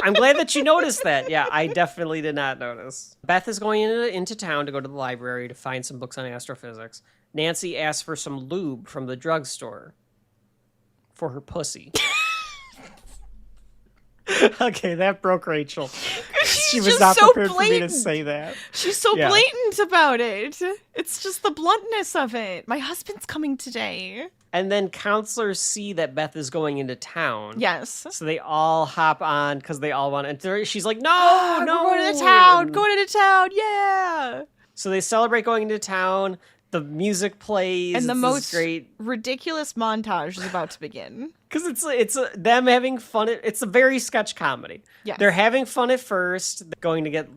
I'm glad that you noticed that. Yeah, I definitely did not notice. Beth is going into town to go to the library to find some books on astrophysics. Nancy asks for some lube from the drugstore for her pussy. Okay, that broke Rachel. She was not so prepared blatant. for me to say that. She's so blatant about it. It's just the bluntness of it. My husband's coming today. And then counselors see that Beth is going into town. Yes. So they all hop on because they all want to. She's like, no, we're going into town. Going into town. Yeah. So they celebrate going into town. The music plays. And the most great ridiculous montage is about to begin. Because it's them having fun. It's a very sketch comedy. Yes. They're having fun at first, going to get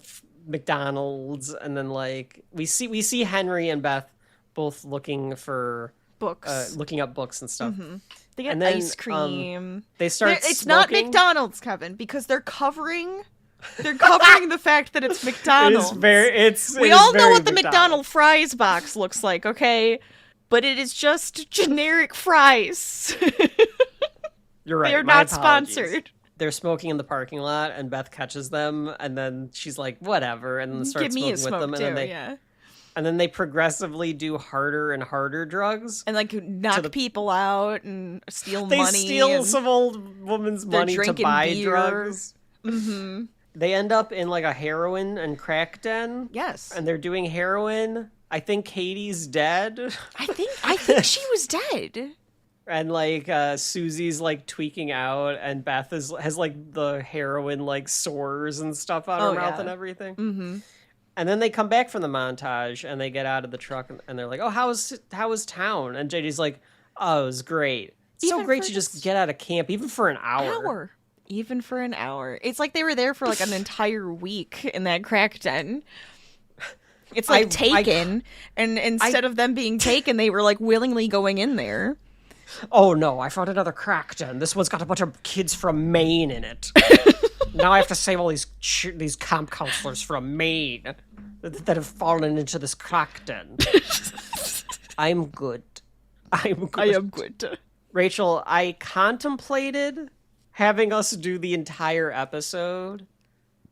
McDonald's, and then like we see Henry and Beth both looking for books, looking up books and stuff. Mm-hmm. They get ice cream. They start. It's smoking. not McDonald's, Kevin, because they're covering the fact that it's McDonald's. We all know what the McDonald's fries box looks like, okay? But it is just generic fries. You're right. They're not sponsored. They're smoking in the parking lot, and Beth catches them, and then she's like, "Whatever," and then starts smoking with them, and then they progressively do harder and harder drugs, and like knock people out and steal money. They steal some old woman's money to buy drugs. Mm-hmm. They end up in like a heroin and crack den. Yes, and they're doing heroin. I think Katie's dead. I think she was dead. And like Susie's like tweaking out, and Beth has like the heroin like sores and stuff on her mouth and everything. Mm-hmm. And then they come back from the montage and they get out of the truck and they're like, "Oh, how was town?" And JD's like, "Oh, it was great. It's so great to just get out of camp, even for an hour. Even for an hour. It's like they were there for like an entire week in that crack den." It's like taken, and instead of them being taken, they were like willingly going in there. Oh no, I found another crack den. This one's got a bunch of kids from Maine in it. Now I have to save all these camp counselors from Maine that have fallen into this crack den. I'm good. I am good. Rachel, I contemplated having us do the entire episode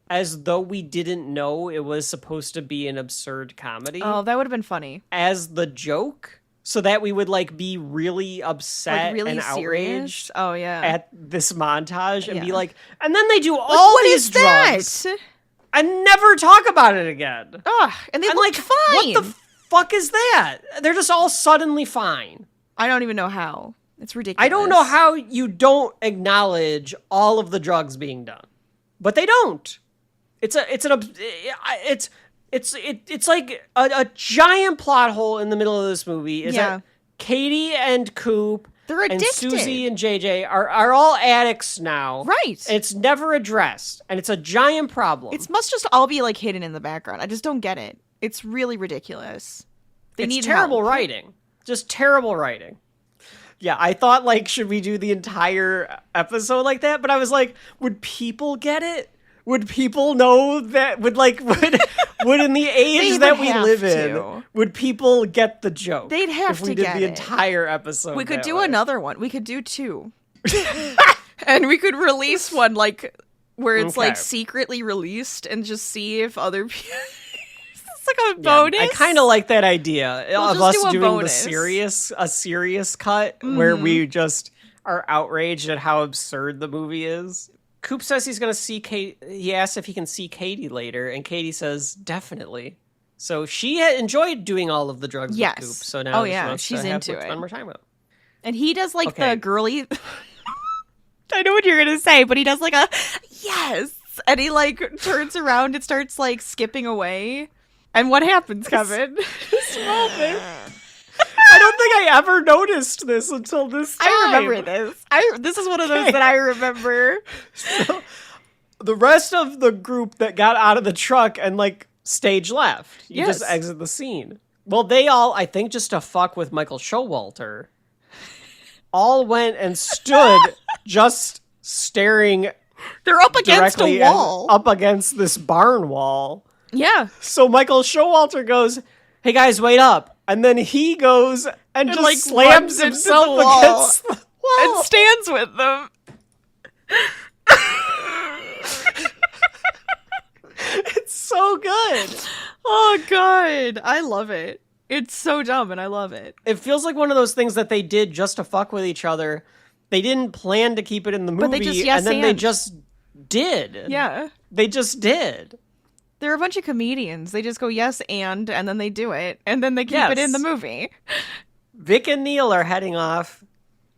as though we didn't know it was supposed to be an absurd comedy. Oh, that would have been funny. As the joke, so that we would like be really upset, like really and outraged. outraged Oh yeah, at this montage and be like, and then they do all these drugs that? And never talk about it again. Ugh, and they look fine. What the fuck is that? They're just all suddenly fine. I don't even know how. It's ridiculous. I don't know how you don't acknowledge all of the drugs being done, but they don't. It's like a giant plot hole in the middle of this movie. Is that Katie and Coop, they're addicted, and Susie and JJ are all addicts now. Right. It's never addressed, and it's a giant problem. It must just all be like hidden in the background. I just don't get it. It's really ridiculous. They need terrible help. writing. Just terrible writing. Yeah, I thought like, should we do the entire episode like that? But I was like, would people get it? Would people know that? Would in the age that we live in, would people get the joke? They'd have to get it. If we did the entire episode. We could do another one. We could do 2. And we could release one like where it's like secretly released and just see if other people It's like a bonus. I kind of like that idea of us do a doing bonus. a serious cut where we just are outraged at how absurd the movie is. Coop says he's going to see Kate. He asks if he can see Katie later, and Katie says definitely. So she had enjoyed doing all of the drugs with Coop. So now she's into it. Spend more time with him. And he does like the girly. I know what you're gonna say, but he does like a yes, and he like turns around and starts like skipping away. And what happens, Kevin? This moment. I don't think I ever noticed this until this time. I remember this. This is one of those that I remember. So, the rest of the group that got out of the truck and like stage left. You just exit the scene. Well, they all, I think just to fuck with Michael Showalter, all went and stood just staring. They're up against a wall. Up against this barn wall. Yeah. So Michael Showalter goes, "Hey guys, wait up." And then he goes and just like slams himself against the wall. And stands with them. It's so good. Oh, God. I love it. It's so dumb, and I love it. It feels like one of those things that they did just to fuck with each other. They didn't plan to keep it in the movie, but they just, yes, and then they just did. Yeah. They just did. They're a bunch of comedians. They just go, yes, and then they do it, and then they keep it in the movie. Vic and Neil are heading off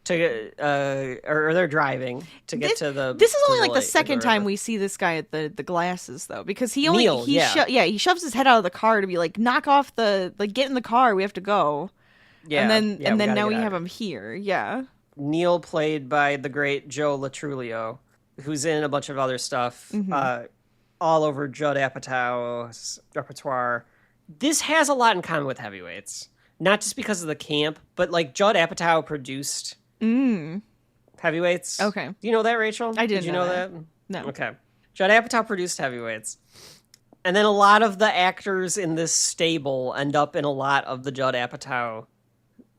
to, or they're driving to get to the. This is only like the second time we see this guy at the glasses, though, because he he shoves his head out of the car to be like, knock off get in the car, we have to go. Yeah, and then now we have him here. Yeah. Neil, played by the great Joe Latrulio, who's in a bunch of other stuff, all over Judd Apatow's repertoire. This has a lot in common with Heavyweights, not just because of the camp, but like Judd Apatow produced Heavyweights. Okay, do you know that, Rachel? I didn't. Did you know that? No. Okay, Judd Apatow produced Heavyweights, and then a lot of the actors in this stable end up in a lot of the Judd Apatow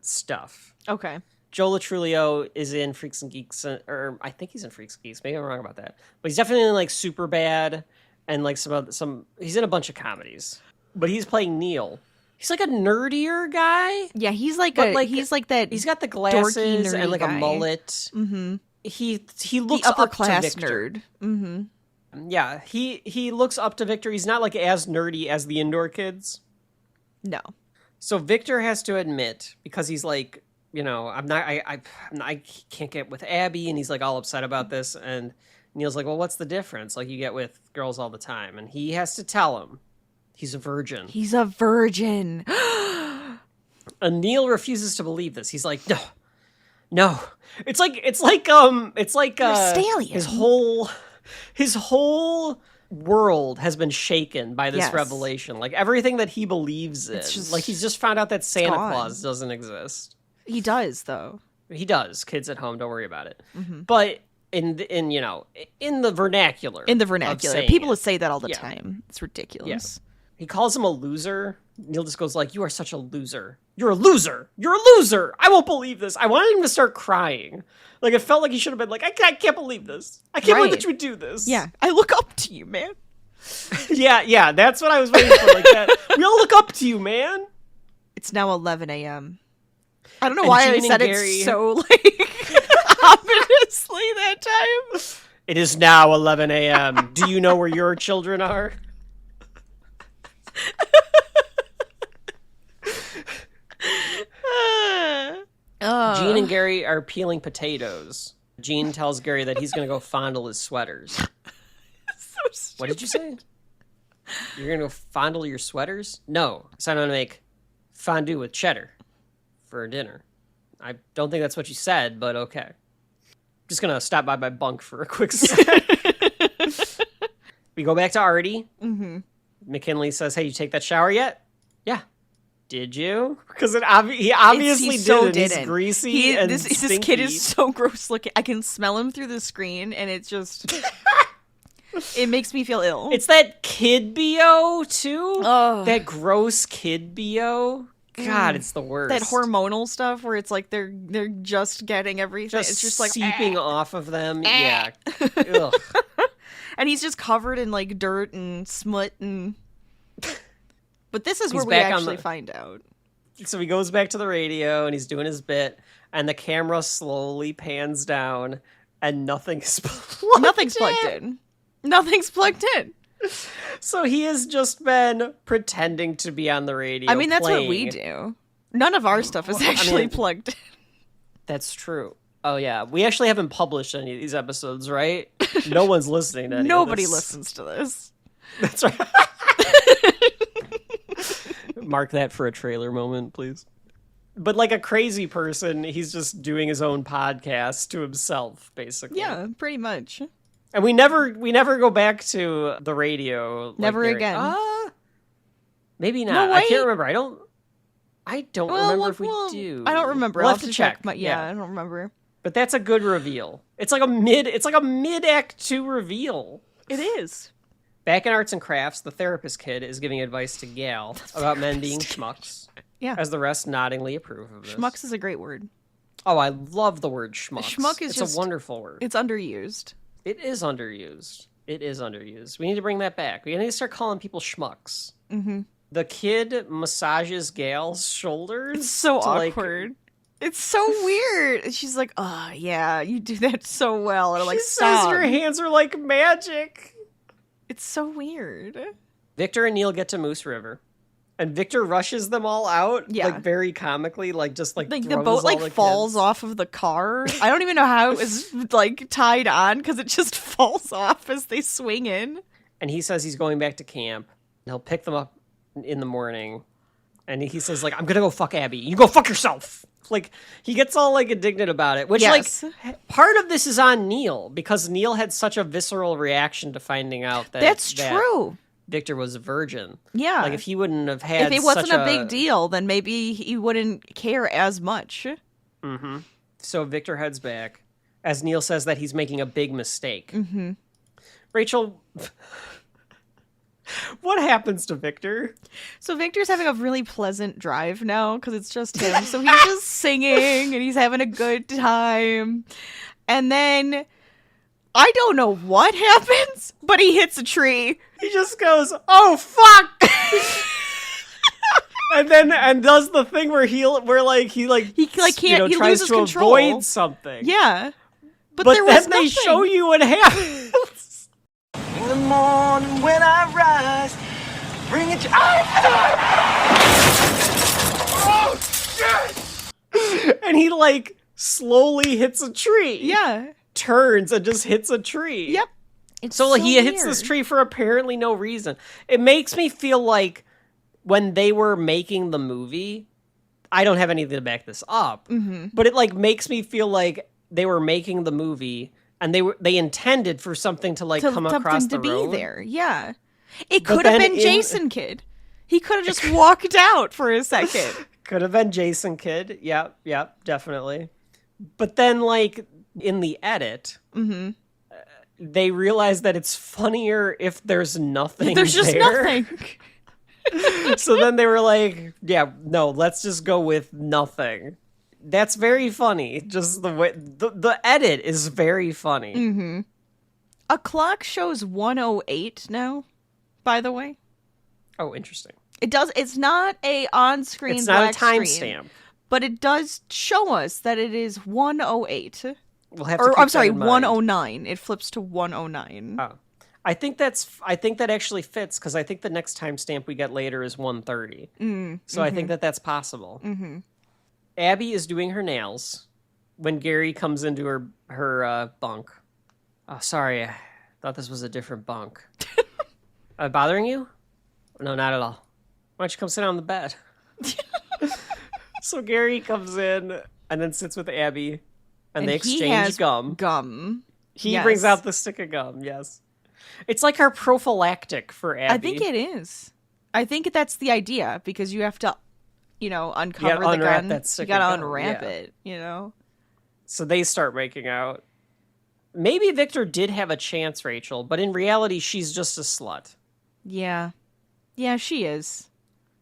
stuff. Okay. Joe Latrulio is in Freaks and Geeks, or I think he's in Freaks and Geeks. Maybe I'm wrong about that, but he's definitely in like Superbad and like some. He's in a bunch of comedies, but he's playing Neil. He's like a nerdier guy. Yeah, he's like he's like that. He's got the glasses and like guy. A mullet. Mm-hmm. He looks the upper up class to Victor. nerd. Mm-hmm. Yeah, he looks up to Victor. He's not like as nerdy as the indoor kids. No. So Victor has to admit, because he's like, you know, I can't get with Abby, and he's like all upset about this, and Neil's like, well, what's the difference? Like, you get with girls all the time, and he has to tell him he's a virgin. He's a virgin. And Neil refuses to believe this. He's like, no. It's like his whole world has been shaken by this revelation. Like, everything that he believes in, like, he's just found out that Santa Claus doesn't exist. He does, though. He does. Kids at home, don't worry about it. Mm-hmm. But in the vernacular. People say that all the time. It's ridiculous. Yeah. He calls him a loser. Neil just goes like, "You are such a loser. You're a loser. You're a loser. I won't believe this." I wanted him to start crying. Like, it felt like he should have been like, I can't believe this. I can't believe that you would do this. Yeah. I look up to you, man. yeah. That's what I was waiting for. Like that. We all look up to you, man. It's now 11 a.m. I don't know why I said it so, like, ominously that time. It is now 11 a.m. Do you know where your children are? Gene and Gary are peeling potatoes. Gene tells Gary that he's going to go fondle his sweaters. So what did you say? You're going to go fondle your sweaters? No. So I'm going to make fondue with cheddar for dinner. I don't think that's what you said, but okay. Just going to stop by my bunk for a quick second. We go back to Artie. Mm-hmm. McKinley says, "Hey, you take that shower yet?" "Yeah." "Did you?" Because he obviously didn't. He's greasy and this kid is so gross looking. I can smell him through the screen, and it's just... it makes me feel ill. It's that kid BO, too. Oh. That gross kid BO. God, it's the worst. That hormonal stuff where it's like they're just getting everything. It's just like seeping off of them. Yeah. Ugh. And he's just covered in like dirt and smut and But this is He's where we back on actually the- find out. So he goes back to the radio and he's doing his bit, and the camera slowly pans down, and nothing's plugged Nothing's plugged in. Nothing's plugged in. So he has just been pretending to be on the radio. I mean, that's playing. what we do. None of our stuff is actually plugged in. That's true. Oh, yeah. We actually haven't published any of these episodes, right? No one's listening to any Nobody of this. listens to this. That's right. Mark that for a trailer moment, please. But like a crazy person, he's just doing his own podcast to himself, basically. Yeah, pretty much. And we never go back to the radio. Never again. Maybe not. No, I wait. can't remember. I don't remember if we do. I don't remember. We'll I'll have to check. Yeah, I don't remember. But that's a good reveal. It's like a mid Act 2 reveal. It is. Back in arts and crafts, the therapist kid is giving advice to Gal about men being schmucks. Yeah. As the rest noddingly approve of this. Schmucks is a great word. Oh, I love the word schmucks. Schmuck is it's just a wonderful word. It's underused. It is underused. It is underused. We need to bring that back. We need to start calling people schmucks. Mm-hmm. The kid massages Gal's shoulders. It's so to, awkward. It's so weird. And she's like, "Oh yeah, you do that so well." And I'm like, she "Stop!" says your hands are like magic. It's so weird. Victor and Neil get to Moose River, and Victor rushes them all out, Yeah. like very comically, like just like Like the throws boat all like the falls kids. off of the car. I don't even know how it was like tied on because it just falls off as they swing in. And he says he's going back to camp. And he'll pick them up in the morning, and he says like, "I'm gonna go fuck Abby. You go fuck yourself." Like he gets all like indignant about it, which Yes. like part of this is on Neil because Neil had such a visceral reaction to finding out that That's that true. Victor was a virgin. Yeah. Like if he wouldn't have had, If it wasn't such a big deal, then maybe he wouldn't care as much. Mm-hmm. So Victor heads back as Neil says that he's making a big mistake. Mm-hmm. Rachel, what happens to Victor? So Victor's having a really pleasant drive now because it's just him. So he's just singing and he's having a good time. And then I don't know what happens, but he hits a tree. He just goes, "Oh fuck!" and does the thing where he can't he tries loses to control. avoid something. Yeah. But But there was then they nothing. show you what happens. In the morning when I rise, bring it. Oh shit! And he like slowly hits a tree. Yeah. Turns and just hits a tree. Yep. It's So like, he hits weird. this tree for apparently no reason. It makes me feel like when they were making the movie, I don't have anything to back this up, but it like makes me feel like they were making the movie and they intended for something to like come across the to road. be there. Yeah. It But could have then been Jason Kidd. He could have just walked out for a second. Could have been Jason Kidd. Yep, definitely. But then like in the edit, they realize that it's funnier if there's nothing. There's just there. nothing. So then they were like, yeah, no, let's just go with nothing. That's very funny. Just the way the edit is very funny. A clock shows 1:08 now, by the way. Oh, interesting. It does. It's not a on-screen It's not a black screen, timestamp. but it does show us that it is 1:08. We'll have to Or keep I'm that sorry, in mind. 1:09. It flips to 1:09. Oh. I think that actually fits because I think the next timestamp we get later is 1:30. So I think that's possible. Abby is doing her nails when Gary comes into her bunk. Oh, sorry, I thought this was a different bunk. Am I bothering you? No, not at all. Why don't you come sit on the bed? So Gary comes in and then sits with Abby, and they he exchange has gum. Gum. He Yes. brings out the stick of gum, yes. It's like our prophylactic for Abby. I think it is. I think that's the idea because you have to, uncover gotta the unwrap gun. that stick You gotta of gum, unwrap yeah. it. So they start making out. Maybe Victor did have a chance, Rachel, but in reality, she's just a slut. Yeah. Yeah, she is.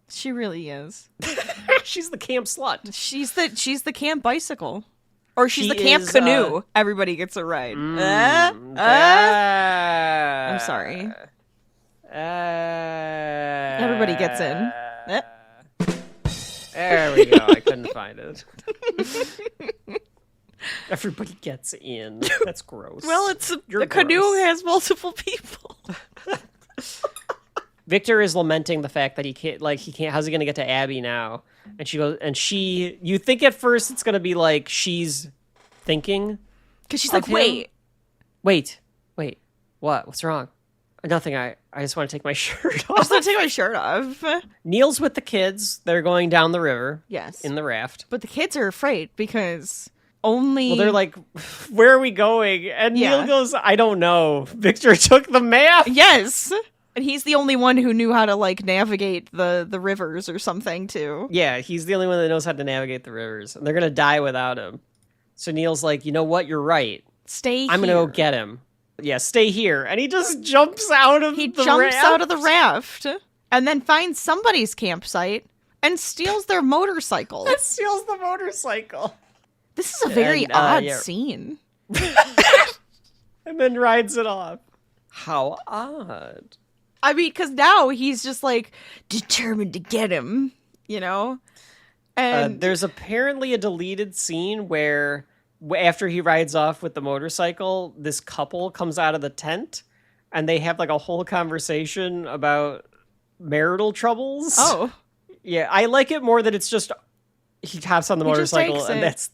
She really is. She's the camp slut. She's the camp bicycle. Or she's She the camp is, canoe. Everybody gets a ride. I'm I'm sorry. Everybody gets in. There we go. I couldn't find it. Everybody gets in. That's gross. Well, the canoe has multiple people. Victor is lamenting the fact that he can't. How's he going to get to Abby now? And she goes, you think at first it's going to be like she's thinking, because she's like, wait, what? What's wrong? Nothing. I just want to take my shirt I off. just want to take my shirt off. Neil's with the kids. They're going down the river. Yes, in the raft. But the kids are afraid because only. Well, they're like, where are we going? And Yeah. Neil goes, I don't know. Victor took the map. Yes. And he's the only one who knew how to like navigate the rivers or something too. Yeah, he's the only one that knows how to navigate the rivers. And they're going to die without him. So Neil's like, you know what? You're right. I'm going to go get him. Yeah, stay here. And he just jumps out of He the jumps raft. out of the raft and then finds somebody's campsite and steals their motorcycle. And steals the motorcycle. This is a very odd scene. And then rides it off. How odd. I mean, because now he's just like determined to get him, you know? And There's apparently a deleted scene where after he rides off with the motorcycle, this couple comes out of the tent and they have like a whole conversation about marital troubles. oh, Yeah, I like it more that it's just he hops on the He just motorcycle takes and it.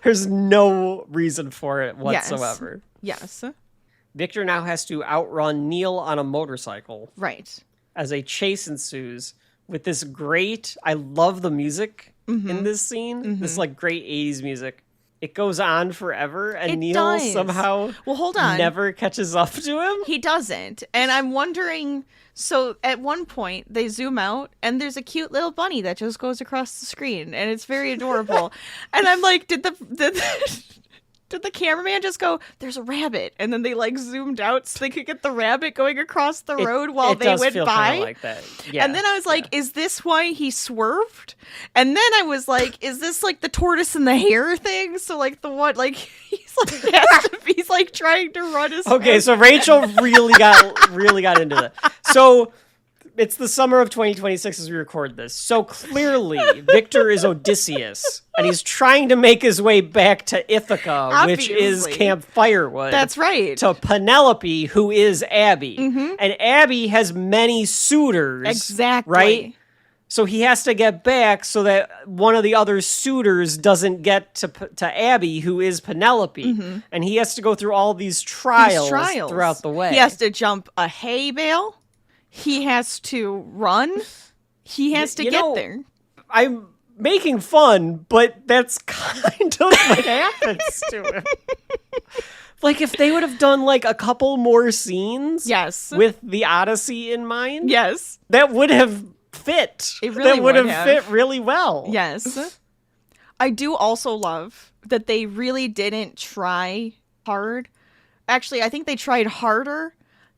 there's no reason for it whatsoever. yes, Victor now has to outrun Neil on a motorcycle right. as a chase ensues with this great, I love the music in this scene. This like great 80s music. It goes on forever and It Neil does. somehow Well, hold on. never catches up to him. He doesn't. And I'm wondering, so at one point they zoom out and there's a cute little bunny that just goes across the screen and it's very adorable. And I'm like, did the cameraman just go, there's a rabbit? And then they like zoomed out so they could get the rabbit going across the road while it they does went feel by. kinda like that. Yeah. And then I was like, is this why he swerved? And then I was like, is this like the tortoise and the hare thing? So like the one, like he's like trying to run as Okay, fast. so Rachel really got into that. So it's the summer of 2026 as we record this. So clearly, Victor is Odysseus, and he's trying to make his way back to Ithaca, which is Obviously. Camp Firewood. That's right. To Penelope, who is Abby. And Abby has many suitors. Exactly. Right? So he has to get back so that one of the other suitors doesn't get to Abby, who is Penelope. And he has to go through all these trials throughout the way. He has to jump a hay bale. He has to run. He has to get there. I'm making fun, but that's kind of what happens to him. Like, if they would have done, like, a couple more scenes Yes. with the Odyssey in mind, Yes. that would have fit. It really that would would have have. fit really well. Yes. I do also love that they really didn't try hard. Actually, I think they tried harder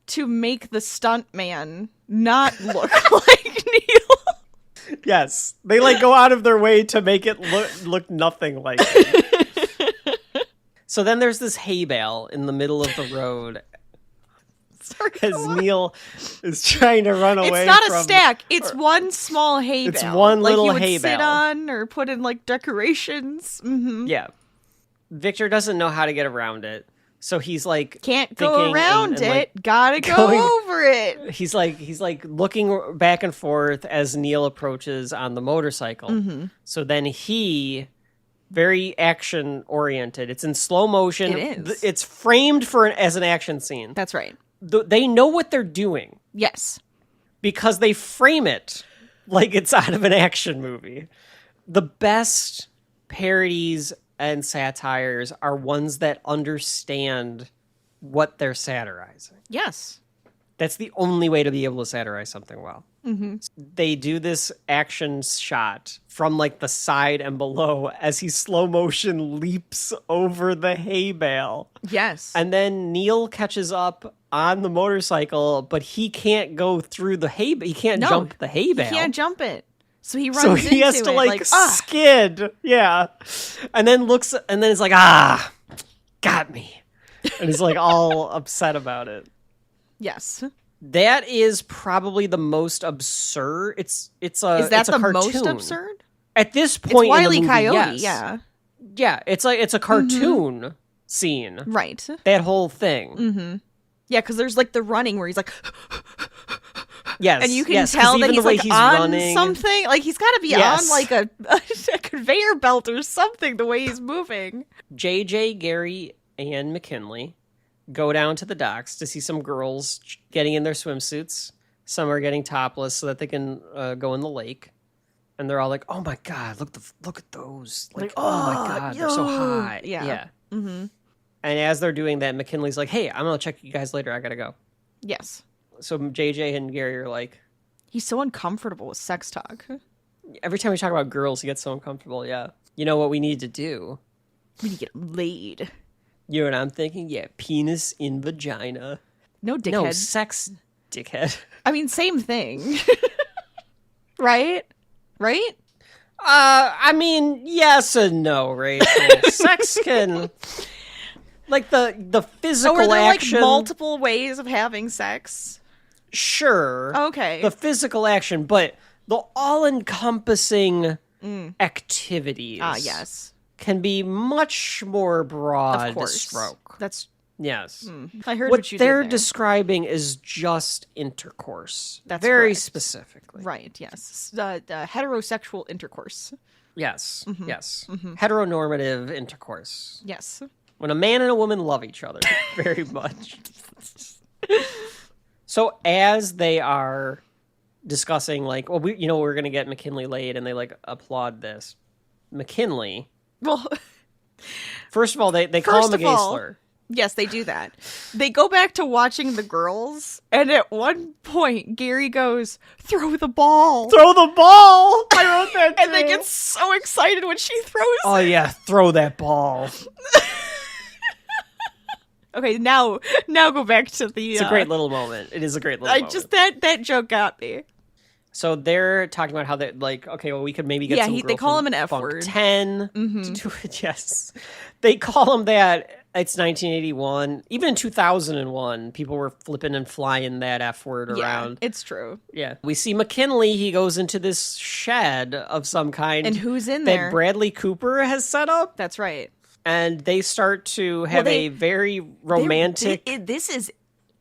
to make the stuntman not look like Neil. Yes. They, like, go out of their way to make it look nothing like it. So then there's this hay bale in the middle of the road Sorry, as go on. Neil is trying to run away It's not from... a stack. It's one small hay bale. It's one like little you would hay sit bale. on or put in like decorations. Yeah. Victor doesn't know how to get around it. So he's like Can't go thinking around and, it. like, Gotta go going- over it. he's like looking back and forth as Neil approaches on the motorcycle. Mm-hmm. So then he very action oriented. It's in slow motion. It is. It's framed as an action scene. That's right. They know what they're doing Yes. because they frame it like it's out of an action movie. The best parodies and satires are ones that understand what they're satirizing. Yes. That's the only way to be able to satirize something well. Mm-hmm. They do this action shot from like the side and below as he slow motion leaps over the hay bale. Yes. And then Neil catches up on the motorcycle, but he can't go through the hay. He can't No, jump the hay bale. He can't jump it. So he runs So he into has to it, like ah. skid. Yeah. And then looks, and then it's like, got me. And he's like all upset about it. Yes. That is probably the most absurd. Is that the cartoon. Most absurd? At this point, It's Wile E. in the movie, Coyote, yes. yeah. Yeah, it's a cartoon scene. Right. That whole thing. Mm-hmm. Yeah, because there's like the running where he's like, yes, and you can tell that he's like on running. Something. Like he's got to be on like a conveyor belt or something. The way he's moving. JJ, Gary, and McKinley go down to the docks to see some girls getting in their swimsuits. Some are getting topless so that they can go in the lake. And they're all like, "Oh my god, look at those! Like, oh my god, they're so hot!" Yeah. Mm-hmm. And as they're doing that, McKinley's like, "Hey, I'm gonna check you guys later. I gotta go." Yes. So JJ and Gary are like, he's so uncomfortable with sex talk. Every time we talk about girls, he gets so uncomfortable. Yeah. You know what we need to do? We need to get laid. You know what I'm thinking? Yeah, penis in vagina. No, dickhead. No, sex, dickhead. I mean, same thing. Right? Right? I mean, yes and no, Rachel. Sex can, like the physical are there action. Like multiple ways of having sex? Sure. Okay. The physical action, but the all-encompassing activities. Yes. Can be much more broad. Of course. Stroke. That's. Yes. I heard what you they're did there. describing is just intercourse. That's very correct. specifically. Right, yes. The heterosexual intercourse. Yes. Mm-hmm. Yes. Mm-hmm. Heteronormative intercourse. Yes. When a man and a woman love each other very much. So as they are discussing, like, well, we're going to get McKinley laid, and they like applaud this. McKinley. Well, first of all, they call him a gay slur. Yes, they do that. They go back to watching the girls, and at one point, Gary goes, "Throw the ball." Throw the ball! I wrote that too. And they get so excited when she throws Oh, yeah, throw that ball. Okay, now go back to the... It's a great little moment. It is a great little moment. Just that joke got me. So they're talking about how they like, okay, well, we could maybe get some girl they call from him an F Funk word. 10 to do it. Yes. They call him that. It's 1981. Even in 2001, people were flipping and flying that F word around. It's true. Yeah. We see McKinley. He goes into this shed of some kind. And who's in that there? Bradley Cooper has set up. That's right. And they start to have a very romantic... This is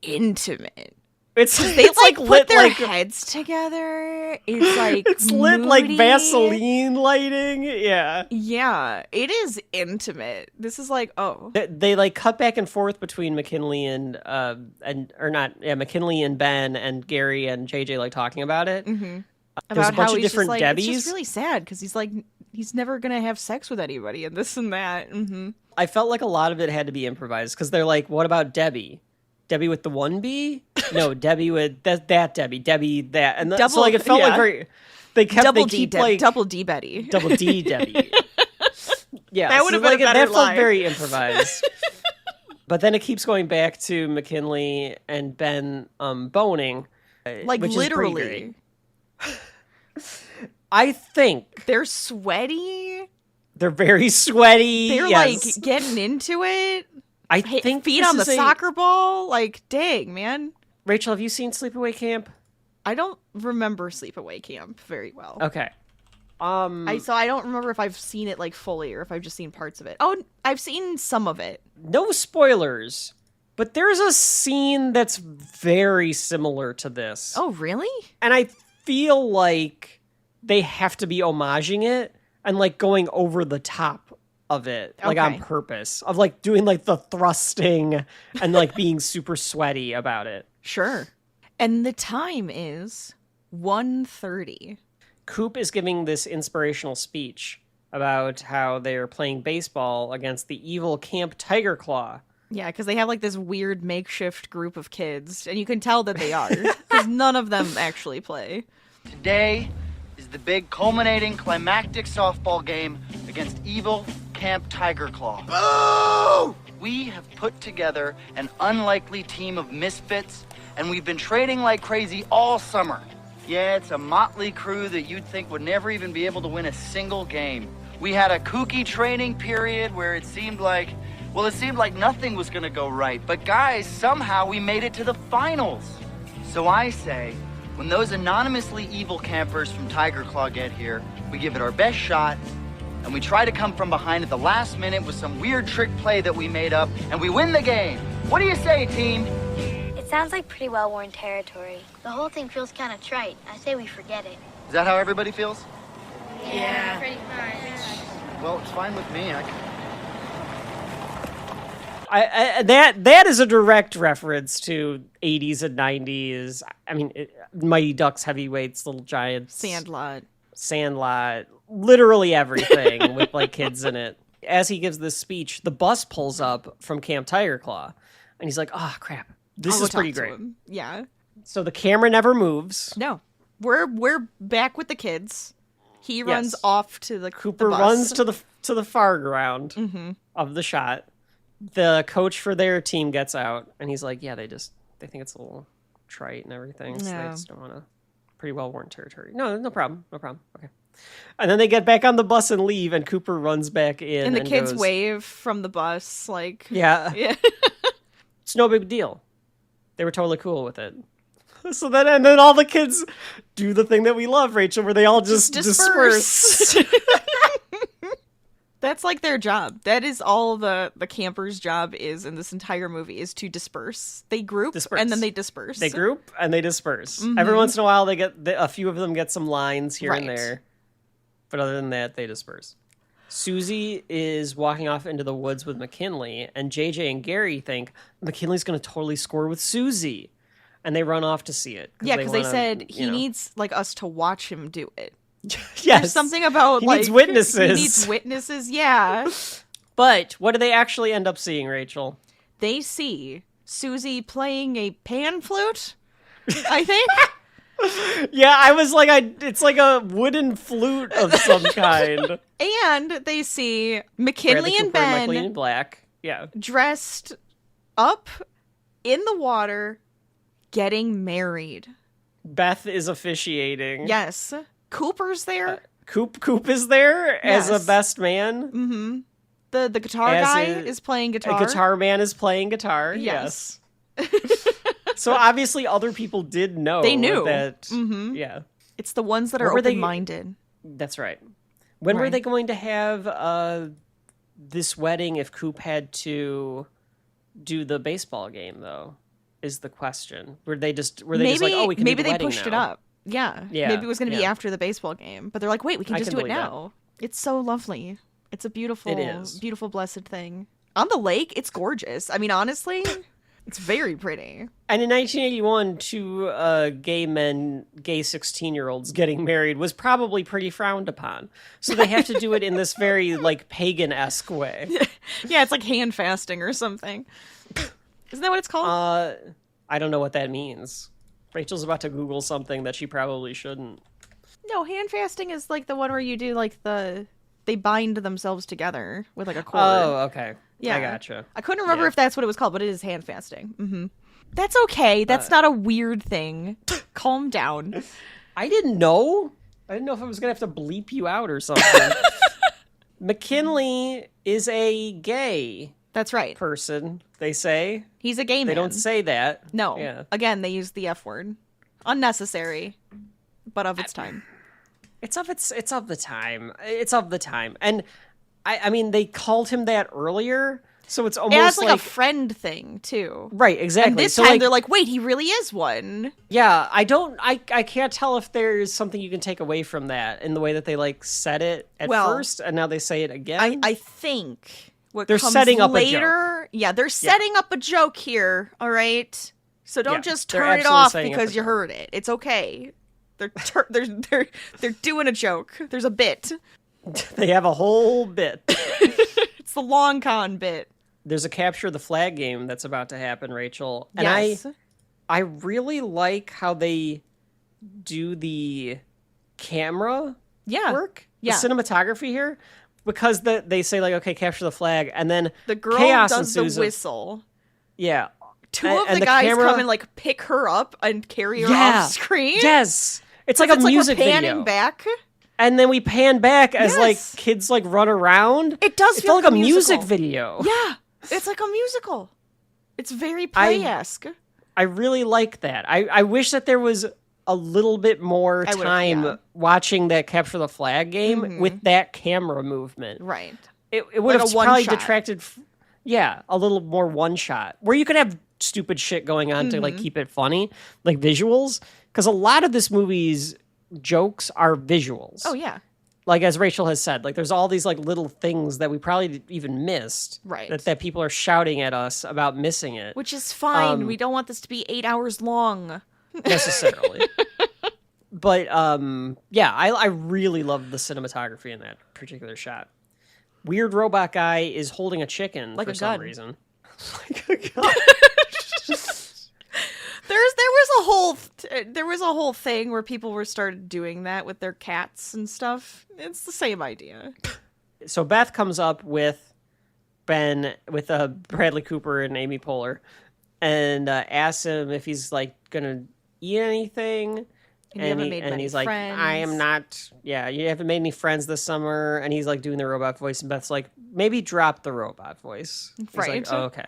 intimate. It's like put lit their like heads together. It's like it's lit like Vaseline lighting. Yeah, yeah. It is intimate. This is like they like cut back and forth between McKinley and McKinley and Ben and Gary and JJ like talking about it. Mm-hmm. There's About a bunch how of different just, Debbies. It's just really sad because he's like he's never gonna have sex with anybody and this and that. Mm-hmm. I felt like a lot of it had to be improvised because they're like, "What about Debbie? Debbie with the one B? No, Debbie with that Debbie that." And so like it felt like very. They kept double they D keep like double D Betty. Double D Debbie. Yeah, that would have been a better that line. felt very improvised. But then it keeps going back to McKinley and Ben boning, Like which literally. Is pretty great. I think they're sweaty. They're very sweaty. They're like getting into it. I think feet on the soccer ball. Like, dang, man. Rachel, have you seen Sleepaway Camp? I don't remember Sleepaway Camp very well. Okay. I don't remember if I've seen it like fully or if I've just seen parts of it. Oh, I've seen some of it. No spoilers, but there's a scene that's very similar to this. Oh, really? And I feel like they have to be homaging it and like going over the top of it, like on purpose, of like doing like the thrusting and like being super sweaty about it. Sure. And the time is 1:30. Coop is giving this inspirational speech about how they're playing baseball against the evil Camp Tiger Claw. Yeah, because they have like this weird makeshift group of kids, and you can tell that they are, because none of them actually play. Today is the big culminating climactic softball game against evil Camp Tiger Claw. Boo! We have put together an unlikely team of misfits, and we've been training like crazy all summer. Yeah, it's a motley crew that you'd think would never even be able to win a single game. We had a kooky training period where it seemed like nothing was gonna go right. But guys, somehow we made it to the finals. So I say, when those anonymously evil campers from Tiger Claw get here, we give it our best shot, and we try to come from behind at the last minute with some weird trick play that we made up, and we win the game. What do you say, team? It sounds like pretty well-worn territory. The whole thing feels kind of trite. I say we forget it. Is that how everybody feels? Yeah. Pretty much. Well, it's fine with me. That is a direct reference to 80s and 90s. I mean, Mighty Ducks, Heavyweights, Little Giants, Sandlot, literally everything with like kids in it. As he gives this speech, the bus pulls up from Camp Tiger Claw, and he's like, "Oh crap, this is pretty great." Yeah. So the camera never moves. No, we're back with the kids. He runs off to the Cooper the bus. runs to the far ground of the shot. The coach for their team gets out, and he's like, "Yeah, they think it's a little trite and everything, so they just don't want to." Pretty well-worn territory. No problem. Okay. And then they get back on the bus and leave, and Cooper runs back in. And the kids goes, wave from the bus, like... Yeah. It's no big deal. They were totally cool with it. So then all the kids do the thing that we love, Rachel, where they all just disperse. That's like their job. That is all the campers' job is in this entire movie, is to disperse. They group and then they disperse. They group and they disperse. Every once in a while, a few of them get some lines here and there. But other than that, they disperse. Susie is walking off into the woods with McKinley, and JJ and Gary think McKinley's going to totally score with Susie. And they run off to see it. Yeah, because they said he needs like us to watch him do it. Yes. There's something about he needs witnesses. He needs witnesses, yeah. But what do they actually end up seeing, Rachel? They see Susie playing a pan flute, I think. Yeah, I was like, it's like a wooden flute of some kind. And they see McKinley and Ben in black. Yeah. Dressed up in the water, getting married. Beth is officiating. Yes. Cooper's there. Coop is there as a best man. Mm-hmm. The guitar guy is playing guitar. A guitar man is playing guitar. Yes. So obviously other people did know. They knew that. Mm-hmm. Yeah. It's the ones that are open-minded. That's right. When were they going to have this wedding if Coop had to do the baseball game, though, is the question. Were they just like, oh, we can do the they wedding pushed now. it up. Yeah. Maybe it was going to be after the baseball game. But they're like, wait, we can just do it now. It's so lovely. It's a beautiful, beautiful, blessed thing. On the lake, it's gorgeous. I mean, honestly, it's very pretty. And in 1981, two gay 16-year-olds getting married was probably pretty frowned upon. So they have to do it in this very, like, pagan-esque way. Yeah, it's like hand fasting or something. Isn't that what it's called? I don't know what that means. Rachel's about to Google something that she probably shouldn't. No, hand fasting is like the one where you do like they bind themselves together with like a cord. Oh, okay. Yeah. I gotcha. I couldn't remember if that's what it was called, but it is hand fasting. Mm-hmm. That's okay. That's not a weird thing. Calm down. I didn't know. I didn't know if I was going to have to bleep you out or something. McKinley is a gay That's right. person, they say. He's a gay man. They don't say that. No. Yeah. Again, they use the F word. Unnecessary, but of its time. It's of the time. It's of the time. And I mean, they called him that earlier, so it's almost it's like a friend thing too. Right, exactly. And this time they're like, wait, he really is one. Yeah, I can't tell if there's something you can take away from that in the way that they like said it at first and now they say it again. I think they're comes setting up later, a joke. Yeah, they're setting up a joke here, all right? So don't just turn it absolutely off setting up because a you joke. heard it. It's okay. They're doing a joke. There's a bit. They have a whole bit. It's the long con bit. There's a capture the flag game that's about to happen, Rachel. And yes. I really like how they do the camera work, the cinematography here, because they say like, okay, capture the flag, and then the girl chaos does the ensues whistle. Yeah. Two of the guys come and like pick her up and carry her off screen. Yes. It's like a music we're panning video. Back. And then we pan back as like kids like run around. It does feel like a music video. Yeah. It's like a musical. It's very play-esque. I really like that. I wish that there was a little bit more time watching that capture the flag game with that camera movement. Right. It would Like have a one probably shot. detracted. A little more one shot where you could have stupid shit going on to like keep it funny, like visuals. Because a lot of this movie's jokes are visuals. Oh yeah. Like as Rachel has said, like there's all these like little things that we probably even missed. Right. That people are shouting at us about missing it. Which is fine. We don't want this to be 8 hours long. Necessarily. But I really love the cinematography in that particular shot. Weird robot guy is holding a chicken Like for a some gun. reason. Like a gun. There was a whole thing where people were started doing that with their cats and stuff. It's the same idea. So Beth comes up with Bradley Cooper and Amy Poehler, and asks him if he's like gonna eat anything. And you haven't made many he's like, friends. I am not. Yeah, you haven't made any friends this summer. And he's like doing the robot voice, and Beth's like, maybe drop the robot voice. He's Right. like, oh, okay.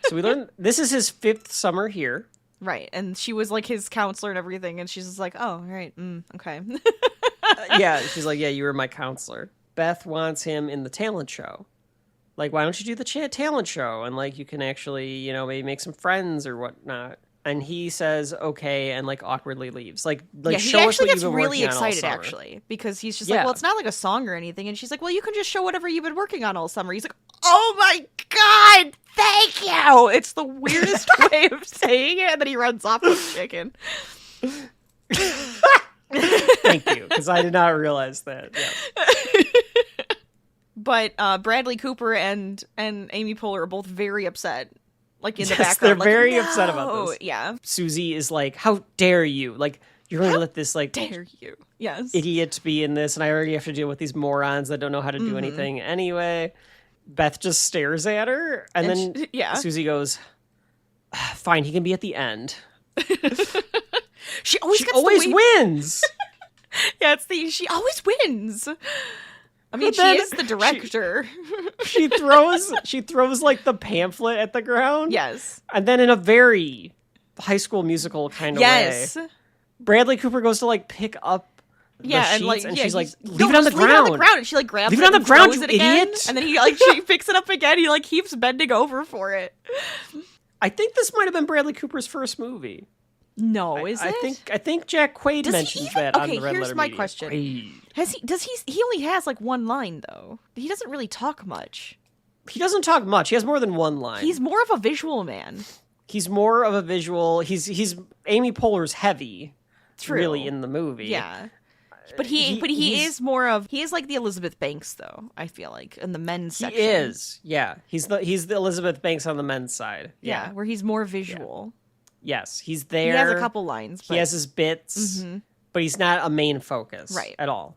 So we learn this is his 5th summer here. Right. And she was like his counselor and everything. And she's just like, oh, right. Okay. Yeah, she's like, yeah, you were my counselor. Beth wants him in the talent show. Like, why don't you do the talent show? And like, you can actually, maybe make some friends or whatnot. And he says okay, and like awkwardly leaves. Like yeah, show he us actually what gets you've been really working on all excited summer. actually, because he's just Yeah. like, well, it's not like a song or anything. And she's like, well, you can just show whatever you've been working on all summer. He's like, oh my God, thank you. It's the weirdest way of saying it. And then he runs off with chicken. Thank you, because I did not realize that. Yeah. But Bradley Cooper and Amy Poehler are both very upset. Like in the Yes, background. they're like, very no! upset about this. Yeah. Susie is like, how dare you? Like, you're going to let this like Dare you? Yes. idiot be in this, and I already have to deal with these morons that don't know how to do anything anyway. Beth just stares at her, and then Susie goes, fine, he can be at the end. She always She gets always the wins. Yeah, she always wins. I mean, But she then is the director. She throws like the pamphlet at the ground. Yes. And then in a very High School Musical kind of Yes. way, Bradley Cooper goes to like pick up the Yeah, sheets, and like, and yeah, she's like, he's- leave no, it on the just leave it on the ground. ground. And she like grabs Leave it it on the and ground, throws you it again. idiot. And then she picks it up again. He like keeps bending over for it. I think this might have been Bradley Cooper's first movie. No, is it? I think Jack Quaid Does he mentions even- that on okay, the Red here's Letter my Media. question. Quaid. He only has like one line though. He doesn't really talk much. He doesn't talk much. He has more than one line. He's more of a visual man. He's more of a visual. He's Amy Poehler's heavy, True. really, in the movie. Yeah. But he is more of he is like the Elizabeth Banks though, I feel like, in the men's He section. is. Yeah. He's the Elizabeth Banks on the men's side. Yeah, where he's more visual. Yes, he's there. He has a couple lines, but He has his bits, but he's not a main focus Right. at all.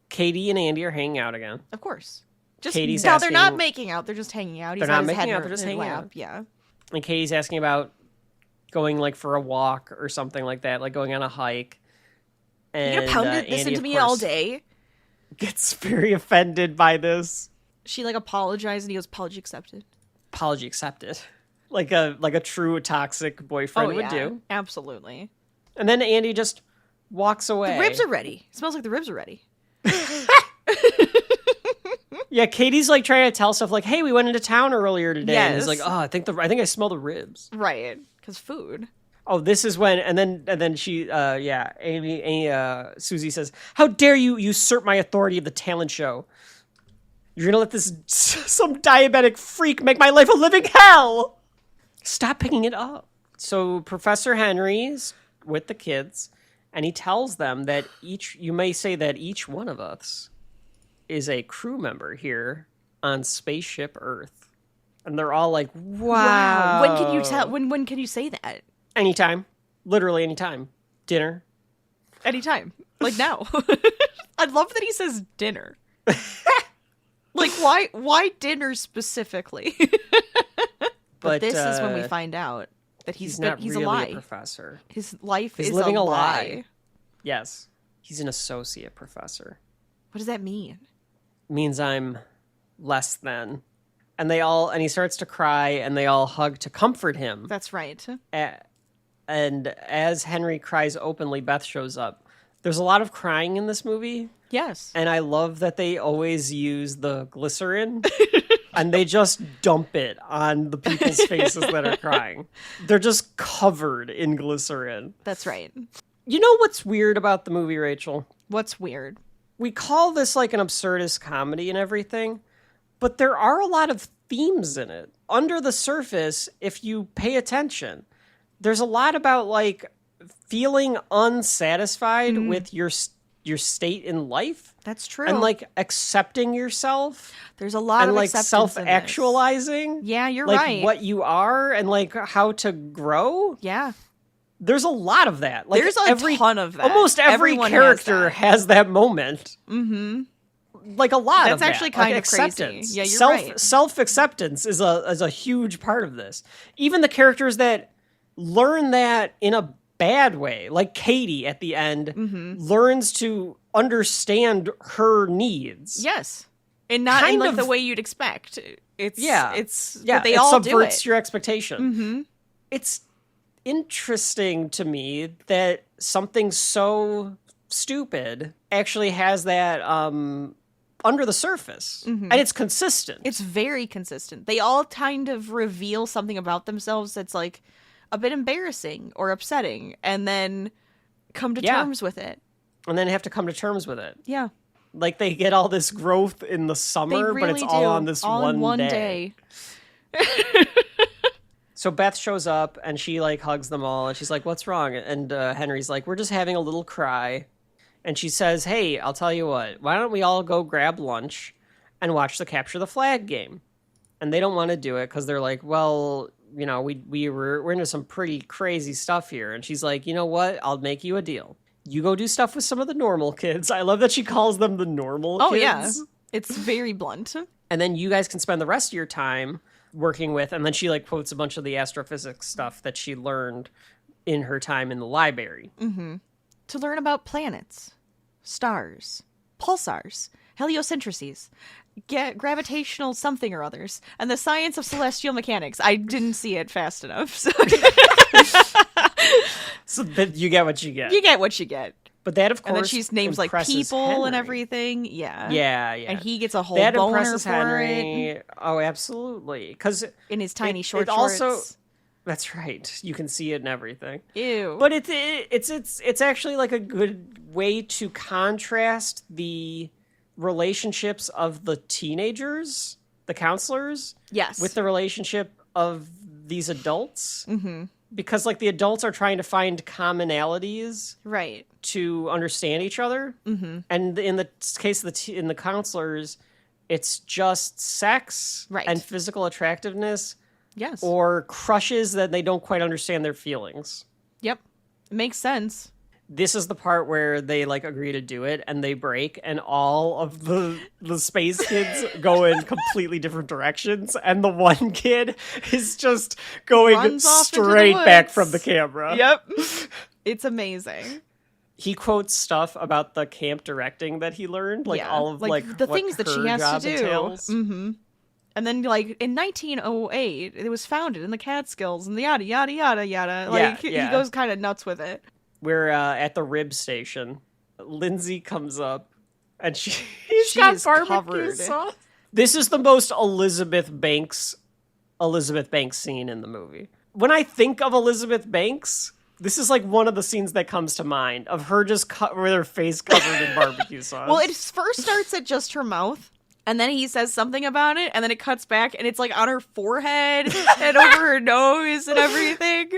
Katie and Andy are hanging out again. of course. Just Katie's no, they're not asking- making out. They're just hanging out. He's They're got not his making head out, in they're just his hanging lap. out. Yeah. And Katie's asking about going like for a walk or something like that, like going on a hike. And You're gonna pound this Andy, into of me all course, day. gets very offended by this. She like apologized and he goes, apology accepted. Apology accepted. Like a true toxic boyfriend would do. Absolutely. And then Andy just walks away. The ribs are ready. It smells like the ribs are ready. Yeah, Katie's like trying to tell stuff like, "Hey, we went into town earlier today." And he's Yes. like, "Oh, I think I smell the ribs." Right. Because food. Oh, this is when, and then she, Susie says, "How dare you usurp my authority of the talent show? You're gonna let this some diabetic freak make my life a living hell? Stop picking it up." So Professor Henry's with the kids, and he tells them that you may say that each one of us is a crew member here on Spaceship Earth, and they're all like, "Wow!" When can you tell? When can you say that? Anytime. Literally anytime. Dinner. Anytime. Like now. I love that he says dinner. Like why dinner specifically? But this is when we find out that he's not he's really a lie. a professor. His life He's is living a a lie. Yes. He's an associate professor. What does that mean? Means I'm less than. and he starts to cry, and they all hug to comfort him. That's right. And as Henry cries openly, Beth shows up. There's a lot of crying in this movie. Yes. And I love that they always use the glycerin and they just dump it on the people's faces that are crying. They're just covered in glycerin. That's right. You know what's weird about the movie, Rachel? What's weird? We call this like an absurdist comedy and everything, but there are a lot of themes in it. Under the surface, if you pay attention, there's a lot about like feeling unsatisfied with your state in life. That's true. And like accepting yourself. There's a lot and of like acceptance self-actualizing. Yeah, you're like right. What you are and like how to grow. Yeah. There's a lot of that. Like there's a ton of that. Almost every Everyone character has that moment. Mm-hmm. Like a lot of That's actually that. kind Like of acceptance. crazy. Yeah, you're right. Self-acceptance is a huge part of this. Even the characters that learn that in a bad way, like Katie at the end, learns to understand her needs. Yes. And not Kind in like of- the way you'd expect. It's but they it all do subverts it. your expectation. Mm-hmm. It's interesting to me that something so stupid actually has that under the surface, and it's consistent. It's very consistent. They all kind of reveal something about themselves that's like a bit embarrassing or upsetting, and then come to terms with it. And then have to come to terms with it. Yeah. Like they get all this growth in the They summer, really but it's do. all on this all in one day. So Beth shows up and she like hugs them all and she's like, "What's wrong?" And Henry's like, "We're just having a little cry." And she says, "Hey, I'll tell you what. Why don't we all go grab lunch and watch the Capture the Flag game?" And they don't want to do it because they're like, "Well, you know, we're into some pretty crazy stuff here." And she's like, "You know what? I'll make you a deal. You go do stuff with some of the normal kids." I love that she calls them the normal kids. Oh, yeah. It's very blunt. And then you guys can spend the rest of your time working with, and then she like quotes a bunch of the astrophysics stuff that she learned in her time in the library. To learn about planets, stars, pulsars, heliocentrices, gravitational something or others, and the science of celestial mechanics. I didn't see it fast enough. So, So that you get what you get. you get what you get. But that, of course, And then she's names like impresses people and Henry. everything. Yeah. Yeah. And he gets a whole that boner impresses for Henry. it. Oh, absolutely. Because In his tiny short it shorts. also, that's right. You can see it and everything. Ew. But it's actually like a good way to contrast the relationships of the teenagers, the counselors, yes. with the relationship of these adults. Mm-hmm. Because like the adults are trying to find commonalities right. to understand each other, and in the case of in the counselors, it's just sex Right. and physical attractiveness, Yes. or crushes that they don't quite understand their feelings. Yep. It makes sense. This is the part where they like agree to do it and they break, and all of the space kids go in completely different directions, and the one kid is just going Runs off into the straight back woods. from the camera. Yep. It's amazing. He quotes stuff about the camp directing that he learned, like Yeah. all of like the what things that she her has job to do. entails. Mm-hmm. And then, like, in 1908, it was founded in the Catskills and the yada, yada, yada, yada. Like, yeah. he goes kind of nuts with it. We're at the rib station. Lindsay comes up, and she's She got is barbecue covered. sauce. This is the most Elizabeth Banks scene in the movie. When I think of Elizabeth Banks, this is like one of the scenes that comes to mind of her just with her face covered in barbecue sauce. Well, it first starts at just her mouth, and then he says something about it, and then it cuts back, and it's like on her forehead and over her nose and everything.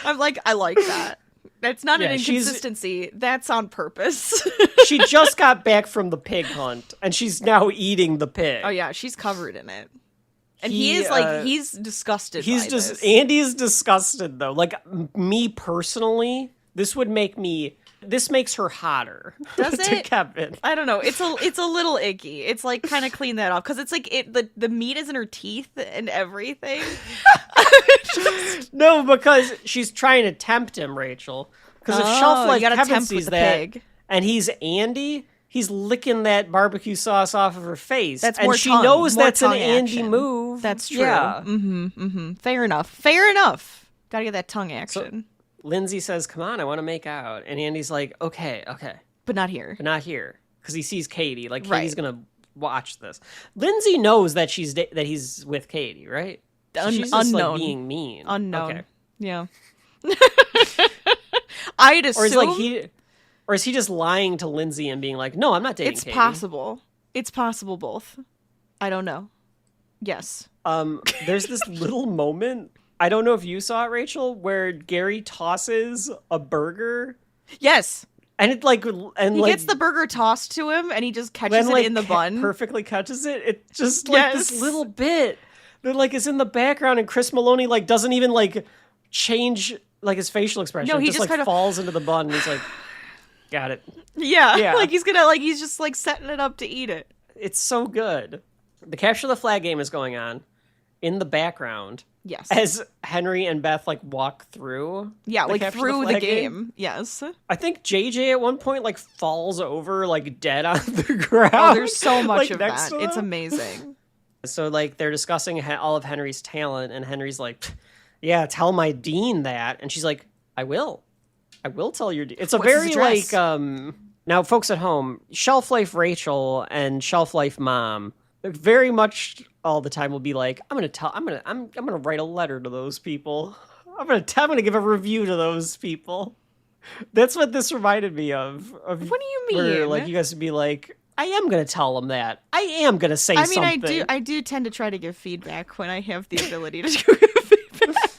I'm like, I like that. That's not an inconsistency. That's on purpose. She just got back from the pig hunt, and she's now eating the pig. Oh yeah, she's covered in it. And he is like, he's disgusted by this. Andy's disgusted though. Like me personally, this makes her hotter. Does to it? Kevin. I don't know. It's a little icky. It's like kind of clean that off because it's like the meat is in her teeth and everything. No, because she's trying to tempt him, Rachel. Because if Shelf Life you gotta Kevin tempt sees with the that, pig. and he's Andy, he's licking that barbecue sauce off of her face. That's and more she tongue, knows more that's an tongue Andy action. move. That's true. Yeah. Fair enough. Gotta get that tongue action. Lindsay says, come on, I want to make out. And Andy's like, okay. But not here. But not here. Because he sees Katie. Like, Right. Katie's going to watch this. Lindsay knows that that he's with Katie, right? So she's just, unknown. like, being mean. Unknown. Okay. Yeah. I'd assume... Or is he just lying to Lindsay and being like, no, I'm not dating It's Katie? possible. It's possible both. I don't know. Yes. There's this little moment, I don't know if you saw it, Rachel, where Gary tosses a burger. Yes. And it like... and He like, gets the burger tossed to him, and he just catches then, it like, in the bun. Perfectly catches it. It's just like this Yes. little bit that like is in the background, and Chris Maloney like doesn't even like change like his facial expression. No, he It just like kind of- falls into the bun, and he's like, got it. Yeah. Like he's just like setting it up to eat it. It's so good. The capture the flag game is going on in the background. Yes. As Henry and Beth like walk through. Yeah, the like capture through the flag game. Yes. I think JJ at one point like falls over like dead on the ground. Oh, there's so much like, of next that. to It's them. amazing. So like they're discussing all of Henry's talent, and Henry's like, "Yeah, tell my dean that," and she's like, "I will tell your dean." It's a What's his very address? like now, folks at home, Shelf Life Rachel and Shelf Life Mom, very much all the time will be like, I'm gonna write a letter to those people. I'm gonna give a review to those people. That's what this reminded me of. What do you mean? Where, like, you guys would be like, I am gonna tell them that. I am gonna say I mean, something. I do tend to try to give feedback when I have the ability to give feedback.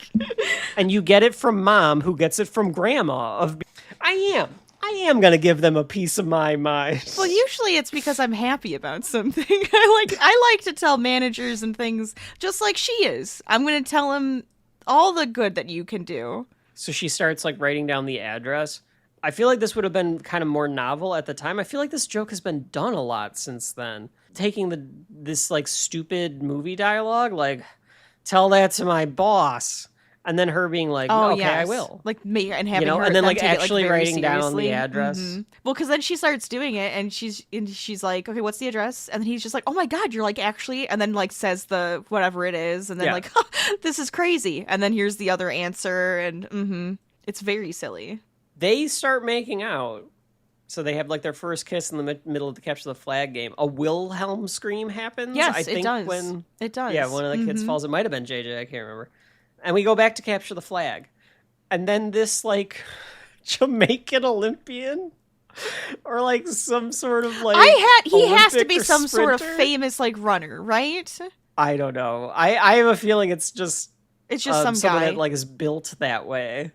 And you get it from Mom, who gets it from Grandma. I am gonna give them a piece of my mind. Well, usually it's because I'm happy about something. I like to tell managers and things just like she is. I'm going to tell them all the good that you can do. So she starts like writing down the address. I feel like this would have been kind of more novel at the time. I feel like this joke has been done a lot since then. Taking this like stupid movie dialogue, like, tell that to my boss. And then her being like, Oh, okay, yes. I will. Like me and having You know, her and then them like take it, actually very writing down seriously. the address. Mhm. Well, because then she starts doing it, and she's like, okay, what's the address? And then he's just like, oh my god, you're like actually, and then like says the whatever it is, and then Yeah. like, this is crazy, and then here's the other answer, and it's very silly. They start making out. So they have like their first kiss in the middle of the capture the flag game. A Wilhelm scream happens. Yes, I think it does. When It does. Yeah, one of the kids falls. It might have been JJ. I can't remember. And we go back to capture the flag. And then this, like, Jamaican Olympian? Or, like, some sort of, like, He has to Olympic be or some sort of sprinter? famous like runner, right? I don't know. I have a feeling it's just It's just some someone guy. that, like, is built that way.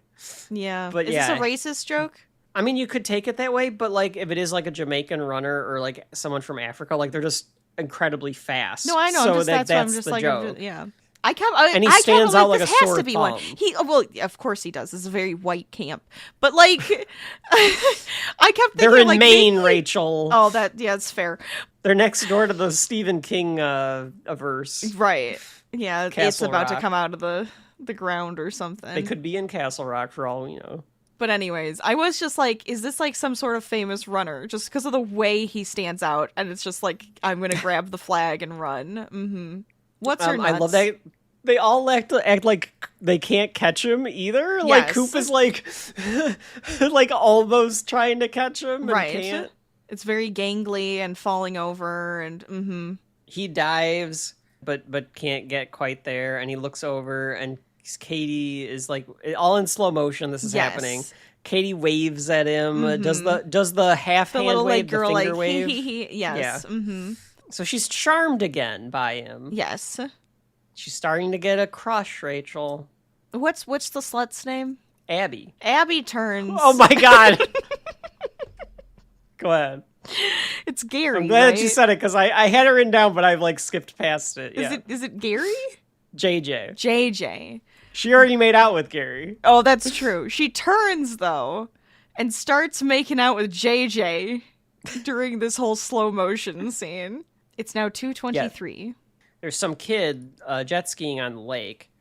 Yeah. But is yeah. this a racist joke? I mean, you could take it that way, but, like, if it is, like, a Jamaican runner or, like, someone from Africa, like, they're just incredibly fast. No, I know. So That's what I'm that's just the like, joke. yeah. I And he I kept stands out this like a has sore to be one. thumb. Well, of course he does. It's a very white camp, but like, I kept thinking, They're in like, Maine, maybe- Rachel. Oh, it's fair, They're next door to the Stephen King averse. right? Yeah, it's Castle about to Rock. come out of the ground or something. They could be in Castle Rock for all we know. But anyways, I was just like, is this like some sort of famous runner? Just because of the way he stands out, and it's just like, I'm gonna grab the flag and run. Mm-hmm. What's her nuts? I love that they all act like they can't catch him either. Yes. Like Coop is like, like almost trying to catch him and Right. can't. It's very gangly and falling over, and He dives, but can't get quite there, and he looks over, and Katie is like all in slow motion. This is Yes. happening. Katie waves at him. Does the half the hand little wave, like girl the finger like wave? yes, Yeah. mm-hmm. So she's charmed again by him. Yes. She's starting to get a crush, Rachel. What's the slut's name? Abby. Abby turns. Oh my god. Go ahead. It's Gary. I'm glad right? that you said it because I had it written down, but I've like skipped past it. Yeah. Is it Gary? JJ. JJ. She already made out with Gary. Oh, that's true. She turns though and starts making out with JJ during this whole slow motion scene. It's now 2:23. There's some kid jet skiing on the lake,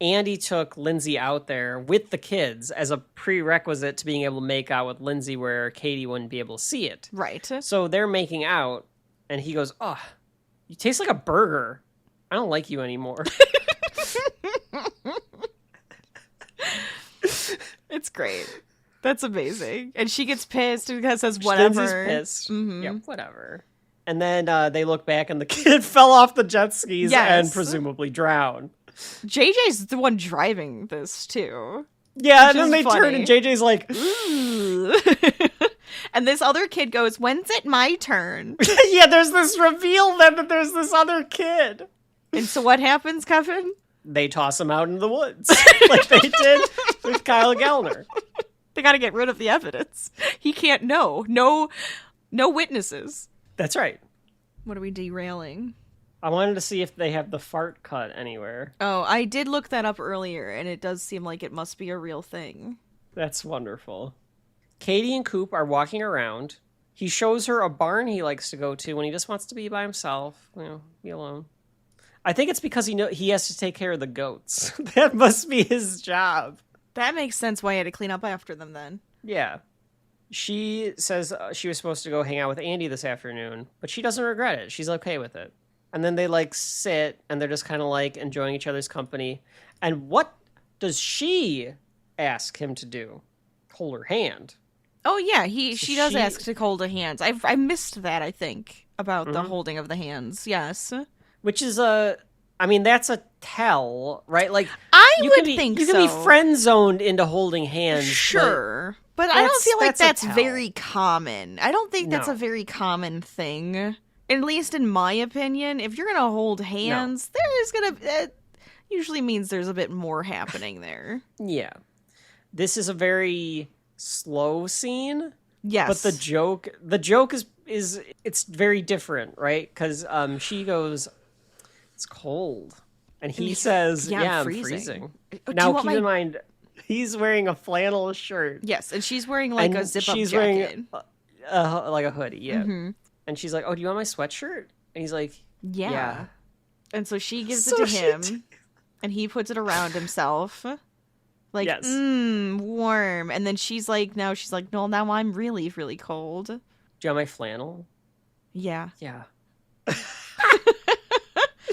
Andy took Lindsay out there with the kids as a prerequisite to being able to make out with Lindsay where Katie wouldn't be able to see it. Right. So they're making out, and he goes, "Oh, you taste like a burger. I don't like you anymore." It's great. That's amazing. And she gets pissed and says, whatever. Lindsay's pissed. Mm-hmm. Yeah, whatever. And then they look back, and the kid fell off the jet skis and presumably drowned. JJ's the one driving this, too. Yeah, and then they turn, and JJ's like, ooh. And this other kid goes, when's it my turn? Yeah, there's this reveal then that there's this other kid. And so what happens, Kevin? They toss him out in the woods, like they did with Kyle Gellner. They got to get rid of the evidence. He can't know. No witnesses. That's right. What are we derailing? I wanted to see if they have the fart cut anywhere. Oh, I did look that up earlier, and it does seem like it must be a real thing. That's wonderful. Katie and Coop are walking around. He shows her a barn he likes to go to when he just wants to be by himself, be alone. I think it's because he has to take care of the goats. That must be his job. That makes sense why he had to clean up after them then. Yeah. She says she was supposed to go hang out with Andy this afternoon, but she doesn't regret it. She's okay with it. And then they sit and they're just kind of enjoying each other's company. And what does she ask him to do? Hold her hand. Oh yeah, she does ask to hold the hands. I missed that, I think, about the holding of the hands. Yes. Which is that's a tell, right? I would think you so. can be friend zoned into holding hands. Sure. But I don't feel like that's very common. I don't think that's a very common thing. At least in my opinion, if you're going to hold hands, it usually means there's a bit more happening there. Yeah. This is a very slow scene. Yes. But the joke is it's very different, right? Because she goes, it's cold. And he says, yeah, I'm freezing. Now, keep in mind, he's wearing a flannel shirt. Yes, and she's wearing a zip-up jacket. Wearing a hoodie, yeah. Mm-hmm. And she's like, oh, do you want my sweatshirt? And he's like, yeah. And so she gives it to him, and he puts it around himself. Warm. And then she's like, no, now I'm really, really cold. Do you want my flannel? Yeah. Yeah.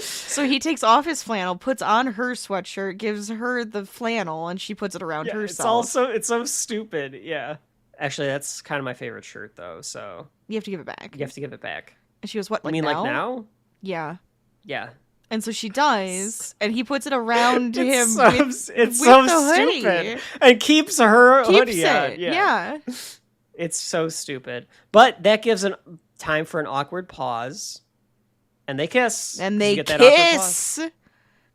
So he takes off his flannel, puts on her sweatshirt, gives her the flannel, and she puts it around herself. It's so stupid. Yeah. Actually, that's kind of my favorite shirt, though. So you have to give it back. You have to give it back. And she goes, "What? Like now? Yeah. Yeah. And so she does, and he puts it around him. It's so stupid, and keeps her hoodie on. Yeah. It's so stupid, but that gives time for an awkward pause. And they kiss. And they kiss.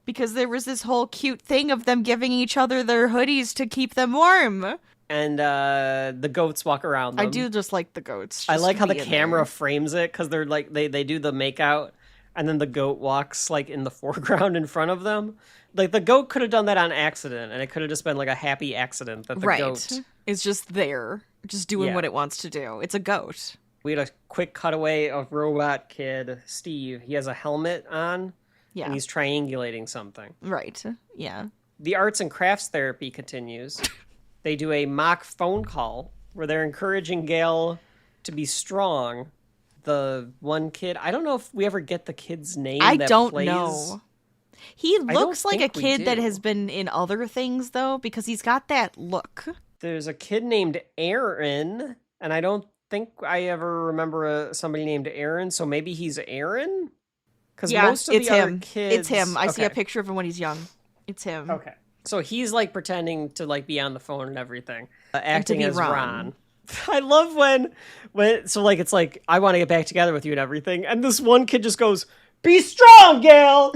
Because there was this whole cute thing of them giving each other their hoodies to keep them warm. And the goats walk around them. I do just like the goats. I like how the camera frames it, because they're they do the makeout, and then the goat walks in the foreground in front of them. The goat could have done that on accident, and it could have just been a happy accident that the goat is just there, just doing what it wants to do. It's a goat. We had a quick cutaway of robot kid, Steve. He has a helmet on, and he's triangulating something. Right, yeah. The arts and crafts therapy continues. They do a mock phone call where they're encouraging Gail to be strong. The one kid, I don't know if we ever get the kid's name. I don't know. He looks like a kid that has been in other things, though, because he's got that look. There's a kid named Aaron, and I don't think I ever remember somebody named Aaron, so maybe he's Aaron? Because most of the other kids... It's him. I see a picture of him when he's young. It's him. Okay. So he's pretending to be on the phone and everything, acting as Ron. I love when it's I want to get back together with you and everything, and this one kid just goes, "Be strong, Gail."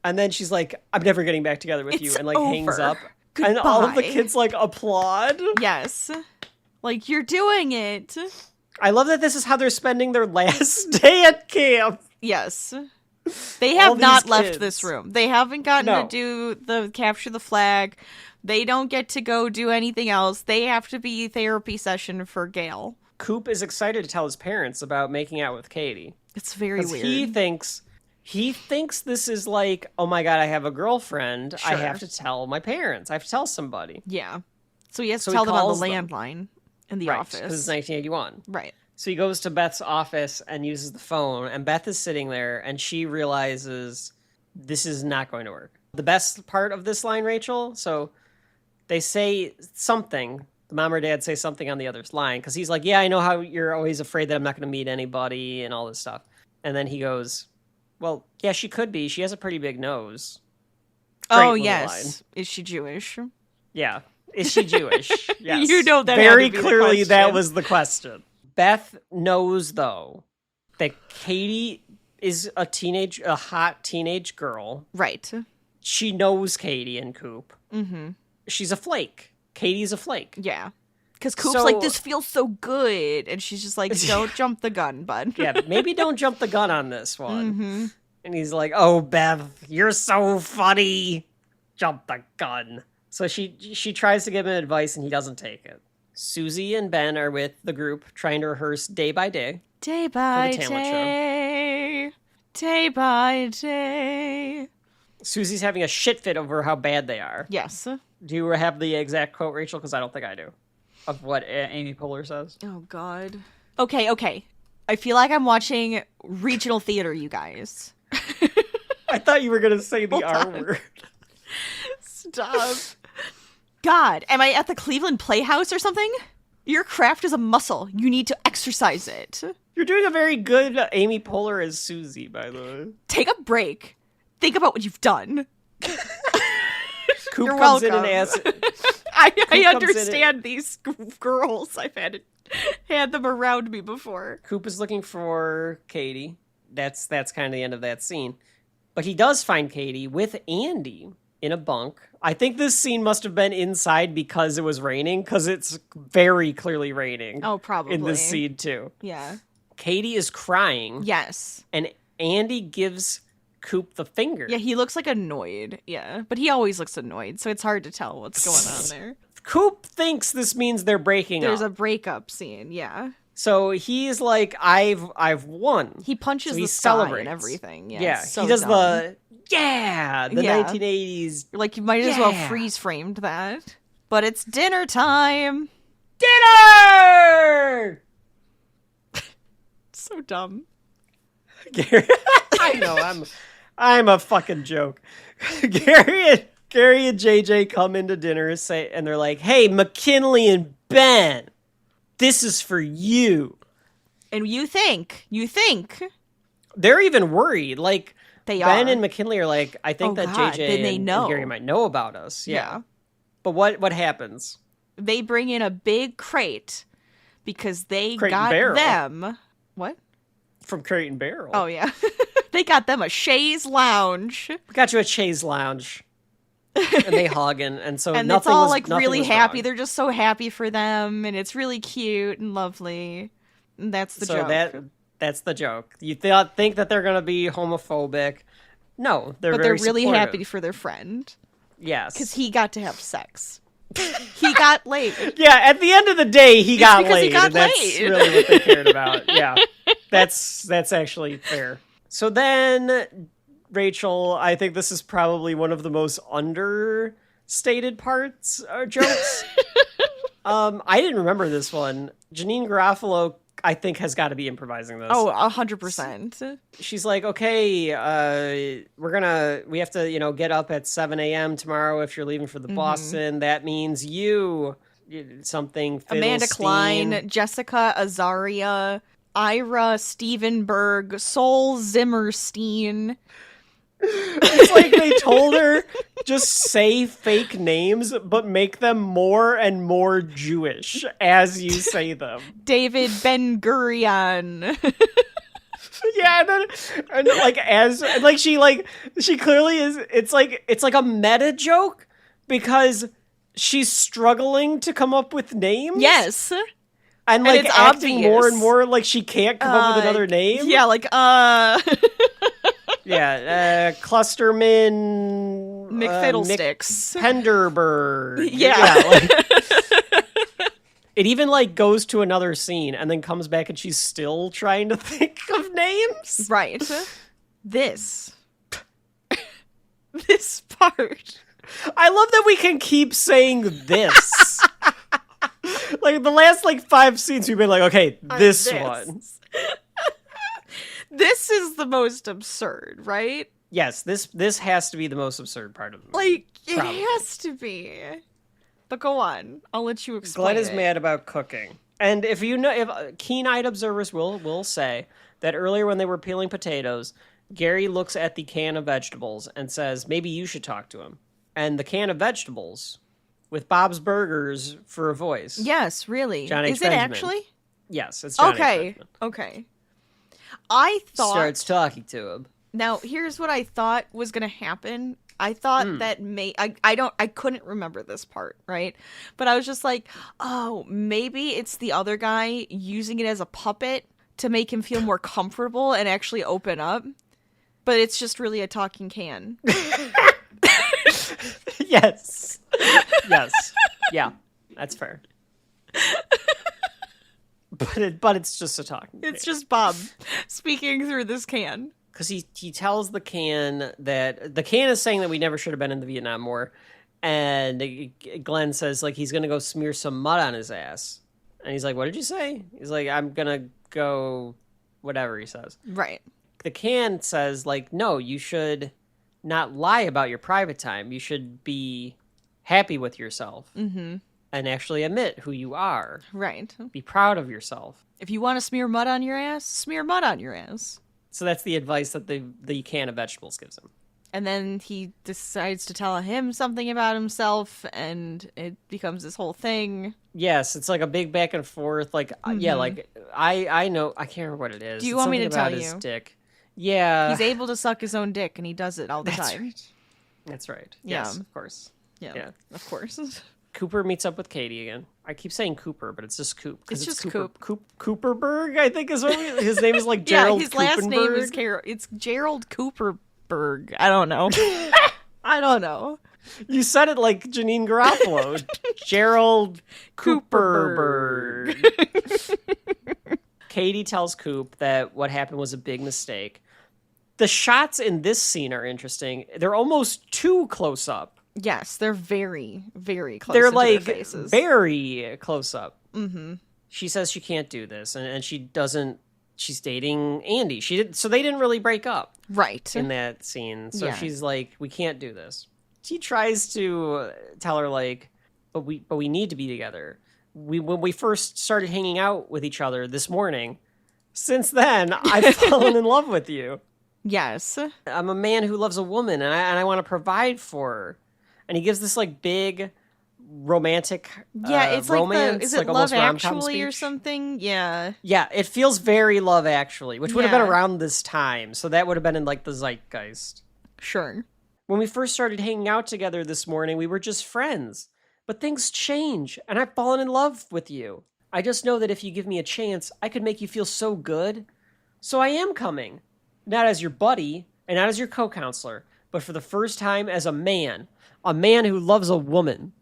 And then she's like, "I'm never getting back together with you," and hangs up. Goodbye. And all of the kids applaud. Yes. You're doing it. I love that this is how they're spending their last day at camp. Yes. They have not left this room. They haven't gotten to do the capture the flag. They don't get to go do anything else. They have to be therapy session for Gail. Coop is excited to tell his parents about making out with Katie. It's very weird. He thinks He thinks this is like, oh my God, I have a girlfriend. I Sure. have to tell my parents. I have to tell somebody. Yeah. So he has So to he tell them on calls the them. landline in the Right, office. because it's 1981. Right. So he goes to Beth's office and uses the phone, and Beth is sitting there, and she realizes this is not going to work. The best part of this line, Rachel, so they say something. The mom or dad say something on the other's line, because he's like, yeah, I know how you're always afraid that I'm not going to meet anybody and all this stuff. And then he goes, well, yeah, she could be. She has a pretty big nose. Great Oh, little yes. line. Is she Jewish? Yeah. Is she Jewish? Yes. You know that had very to be the clearly that question. was the question. Beth knows though that Katie is a hot teenage girl. Right. She knows Katie and Coop. Mm-hmm. She's a flake. Katie's a flake. Yeah. Because Coop's So- like, this feels so good. And she's just like, don't jump the gun, bud. Yeah, maybe don't jump the gun on this one. Mm-hmm. And he's like, oh, Beth, you're so funny. Jump the gun. So she tries to give him advice and he doesn't take it. Susie and Ben are with the group trying to rehearse day by day. Day by talent show. day. Day by day. Susie's having a shit fit over how bad they are. Yes. Do you have the exact quote, Rachel? Because I don't think I do. Of what Amy Poehler says. Oh, God. Okay. I feel like I'm watching regional theater, you guys. I thought you were going to say the R word. Stop. God, am I at the Cleveland Playhouse or something? Your craft is a muscle. You need to exercise it. You're doing a very good Amy Poehler as Susie, by the way. Take a break. Think about what you've done. Coop You're comes in welcome. and asks... I comes in understand these girls. I've had them around me before. Coop is looking for Katie. That's kind of the end of that scene. But he does find Katie with Andy in a bunk. I think this scene must have been inside because it was raining, because it's very clearly raining. Oh, probably. In this scene, too. Yeah. Katie is crying. Yes. And Andy gives Coop the finger. Yeah, he looks like annoyed. Yeah. But he always looks annoyed, so it's hard to tell what's going on there. Coop thinks this means they're breaking There's a up. breakup scene, yeah. So he's like, I've won. He punches So the he sky celebrates. and everything. Yeah, Yeah, so he does dumb. the Yeah. 1980s Like, you might as well Yeah. freeze framed that. But it's dinner time. dinner. So dumb. Gary, I know I'm a fucking joke. Gary and JJ come into dinner and they're like, "Hey, McKinley and Ben, this is for you." And you think They're even worried. Like they Ben are. and McKinley are like, "I think Oh, that God, JJ then they and know. Gary might know about us." Yeah. But what happens? They bring in a big crate because they Crate and got barrel. them. What? From Crate and Barrel. Oh, yeah. They got them a chaise lounge. We got you a chaise lounge. And they hug and so And nothing it's all was, like nothing really was happy. wrong. They're just so happy for them. And it's really cute and lovely. And that's the So joke. that's the joke. You think that they're gonna be homophobic. No, they're But they're very really supportive. happy for their friend. Yes. Because he got to have sex. He got laid. Yeah, at the end of the day, he got because he laid. got and that's laid. really what they cared about. Yeah, that's actually fair. So then, Rachel, I think this is probably one of the most understated parts or jokes. I didn't remember this one. Janine Garofalo, I think, has got to be improvising this. Oh, 100%. She's like, okay, we have to, get up at 7 a.m. tomorrow if you're leaving for the Boston. That means something Amanda Fiddlestein. Klein, Jessica Azaria, Ira Stevenberg, Sol Zimmerstein. It's like they told her just say fake names, but make them more and more Jewish as you say them. David Ben Gurion. Yeah, she clearly is. It's like a meta joke because she's struggling to come up with names. Yes. and like it's acting more obvious. and more like she can't come up with another name. Yeah, like Yeah, Clusterman McFiddlesticks. Penderberg. Yeah. It even like goes to another scene and then comes back and she's still trying to think of names. Right. this part. I love that we can keep saying this. Like the last 5 scenes we've been like, okay, this one. This is the most absurd, right? Yes, this has to be the most absurd part of the movie. It has to be. But go on. I'll let you explain. Glenn is mad about cooking. And if keen-eyed observers will say that earlier when they were peeling potatoes, Gary looks at the can of vegetables and says, maybe you should talk to him. And the can of vegetables with Bob's Burgers for a voice. Yes, really. John H. Is Benjamin. it actually? Yes, it's John H. Benjamin. Okay. I thought... Starts talking to him. Now, here's what I thought was going to happen. I thought that I couldn't remember this part, right? But I was just like, oh, maybe it's the other guy using it as a puppet to make him feel more comfortable and actually open up. But it's just really a talking can. Yes. Yes. Yeah, that's fair. But it's just a talking can. It's just Bob speaking through this can. Because he tells the can that the can is saying that we never should have been in the Vietnam War, and Glenn says he's gonna go smear some mud on his ass, and he's like, "What did you say?" He's like, "I'm gonna go," whatever he says. Right. The can says no, you should not lie about your private time. You should be happy with yourself and actually admit who you are. Right. Be proud of yourself. If you want to smear mud on your ass, smear mud on your ass. So that's the advice that the can of vegetables gives him. And then he decides to tell him something about himself, and it becomes this whole thing. Yes, it's a big back and forth. I know, I can't remember what it is. Do you It's want me to something tell about you? His dick. Yeah. He's able to suck his own dick, and he does it all the That's time. right. That's right. Yeah. Yes, of course. Yeah, of course. Cooper meets up with Katie again. I keep saying Cooper, but it's just Coop. It's just Cooper. Cooperberg, I think is what his name is Gerald Yeah, his last name is It's Gerald Cooperberg. I don't know. I don't know. You said it like Janine Garofalo. Gerald Cooperberg. Katie tells Coop that what happened was a big mistake. The shots in this scene are interesting. They're almost too close up. Yes, they're very, very close. They're to their faces. very close up. Mm-hmm. She says she can't do this, and she doesn't. She's dating Andy. So they didn't really break up, right, in that scene. So yeah. she's like, we can't do this. She tries to tell her but we need to be together. When we first started hanging out with each other this morning, since then I've fallen in love with you. Yes, I'm a man who loves a woman, and I want to provide for her. And he gives this big romantic it's romance, is it almost Love rom-com Actually or speech. something? Yeah, it feels very Love Actually, which would have Yeah. been around this time, so that would have been in the zeitgeist. sure. When we first started hanging out together this morning, we were just friends, but things change, and I've fallen in love with you. I just know that if you give me a chance, I could make you feel so good. So I am coming, not as your buddy and not as your co-counselor, but for the first time as a man who loves a woman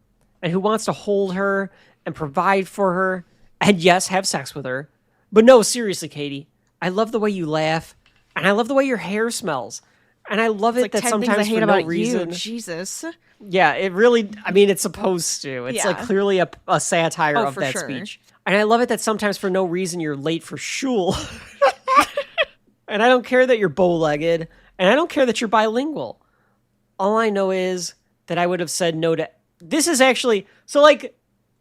and who wants to hold her and provide for her and, yes, have sex with her. But no, seriously, Katie, I love the way you laugh and I love the way your hair smells. And I love it that 10 sometimes things I hate for about no reason. you. Jesus. Yeah, it really, it's supposed to. It's Yeah. clearly a satire of for that sure. speech. And I love it that sometimes for no reason you're late for shul. And I don't care that you're bow-legged. And I don't care that you're bilingual. All I know is that I would have said no to... This is actually... So,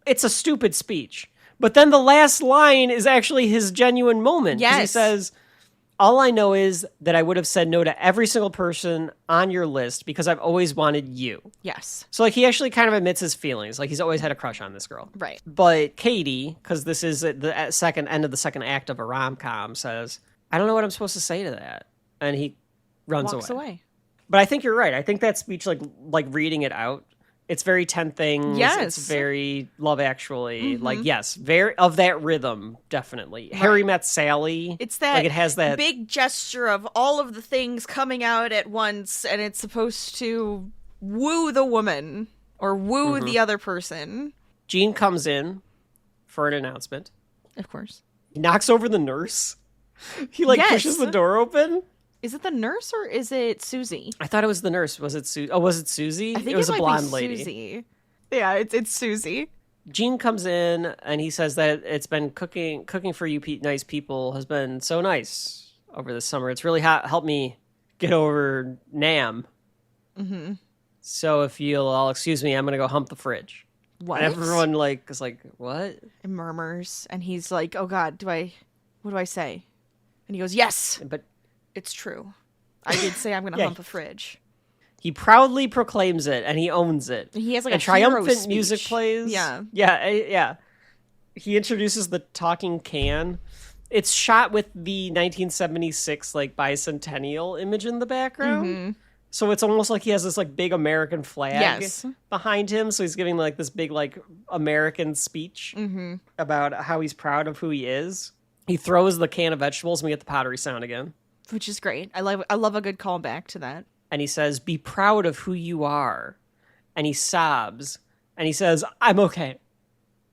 it's a stupid speech. But then the last line is actually his genuine moment. 'Cause he Yes. says, all I know is that I would have said no to every single person on your list because I've always wanted you. Yes. So, he actually kind of admits his feelings. He's always had a crush on this girl. Right. But Katie, because this is at the second end of the second act of a rom-com, says, I don't know what I'm supposed to say to that. And he runs Walks away. But I think you're right. I think that speech, like reading it out, it's very 10 Things. Yes. It's very Love Actually. Yes, very of that rhythm, definitely. Right. Harry Met Sally. It's that it has that big gesture of all of the things coming out at once, and it's supposed to woo the woman or woo the other person. Gene comes in for an announcement. Of course. He knocks over the nurse. He Yes. pushes the door open. Is it the nurse or is it Susie? I thought it was the nurse. Was it Susie? Oh, was it Susie? I think it was a might blonde be lady. Susie. Yeah, it's Susie. Gene comes in and he says that it's been cooking for you nice people has been so nice over the summer. It's really helped me get over Nam. Mm-hmm. So if you'll all excuse me, I'm gonna go hump the fridge. What? And everyone is like, what? And murmurs, and he's like, "Oh God, what do I say?" And he goes, "Yes, But it's true. I did say I'm gonna Yeah. hump a fridge." he proudly proclaims it and he owns it. He has like and a hero triumphant music speech. plays. Yeah. He introduces the talking can. It's shot with the 1976 like bicentennial image in the background. Mm-hmm. So it's almost like he has this like big American flag Yes. behind him. So he's giving like this big like American speech about how he's proud of who he is. He throws the can of vegetables and we get the pottery sound again. Which is great. I love a good callback to that. And he says, "Be proud of who you are." And he sobs and he says, "I'm okay.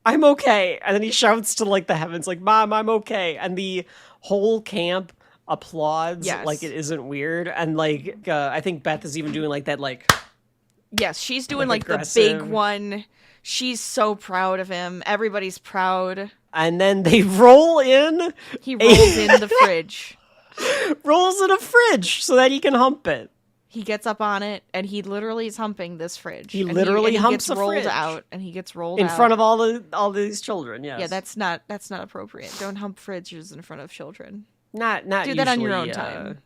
I'm okay." And then he shouts to like the heavens, like, "Mom, I'm okay." And the whole camp applauds Yes. like it isn't weird. And like, I think Beth is even doing like that, like, Yes, she's doing Like like the aggressive. big one. She's so proud of him. Everybody's proud. and then they roll in, He rolls in the fridge. rolls in a fridge so that he can hump it. He gets up on it, and he literally is humping this fridge. He And literally and humps gets a rolled fridge. out, and he gets rolled In out. front of all these children, yes. Yeah, that's not appropriate. Don't hump fridges in front of children. not Do that on your usually, own time.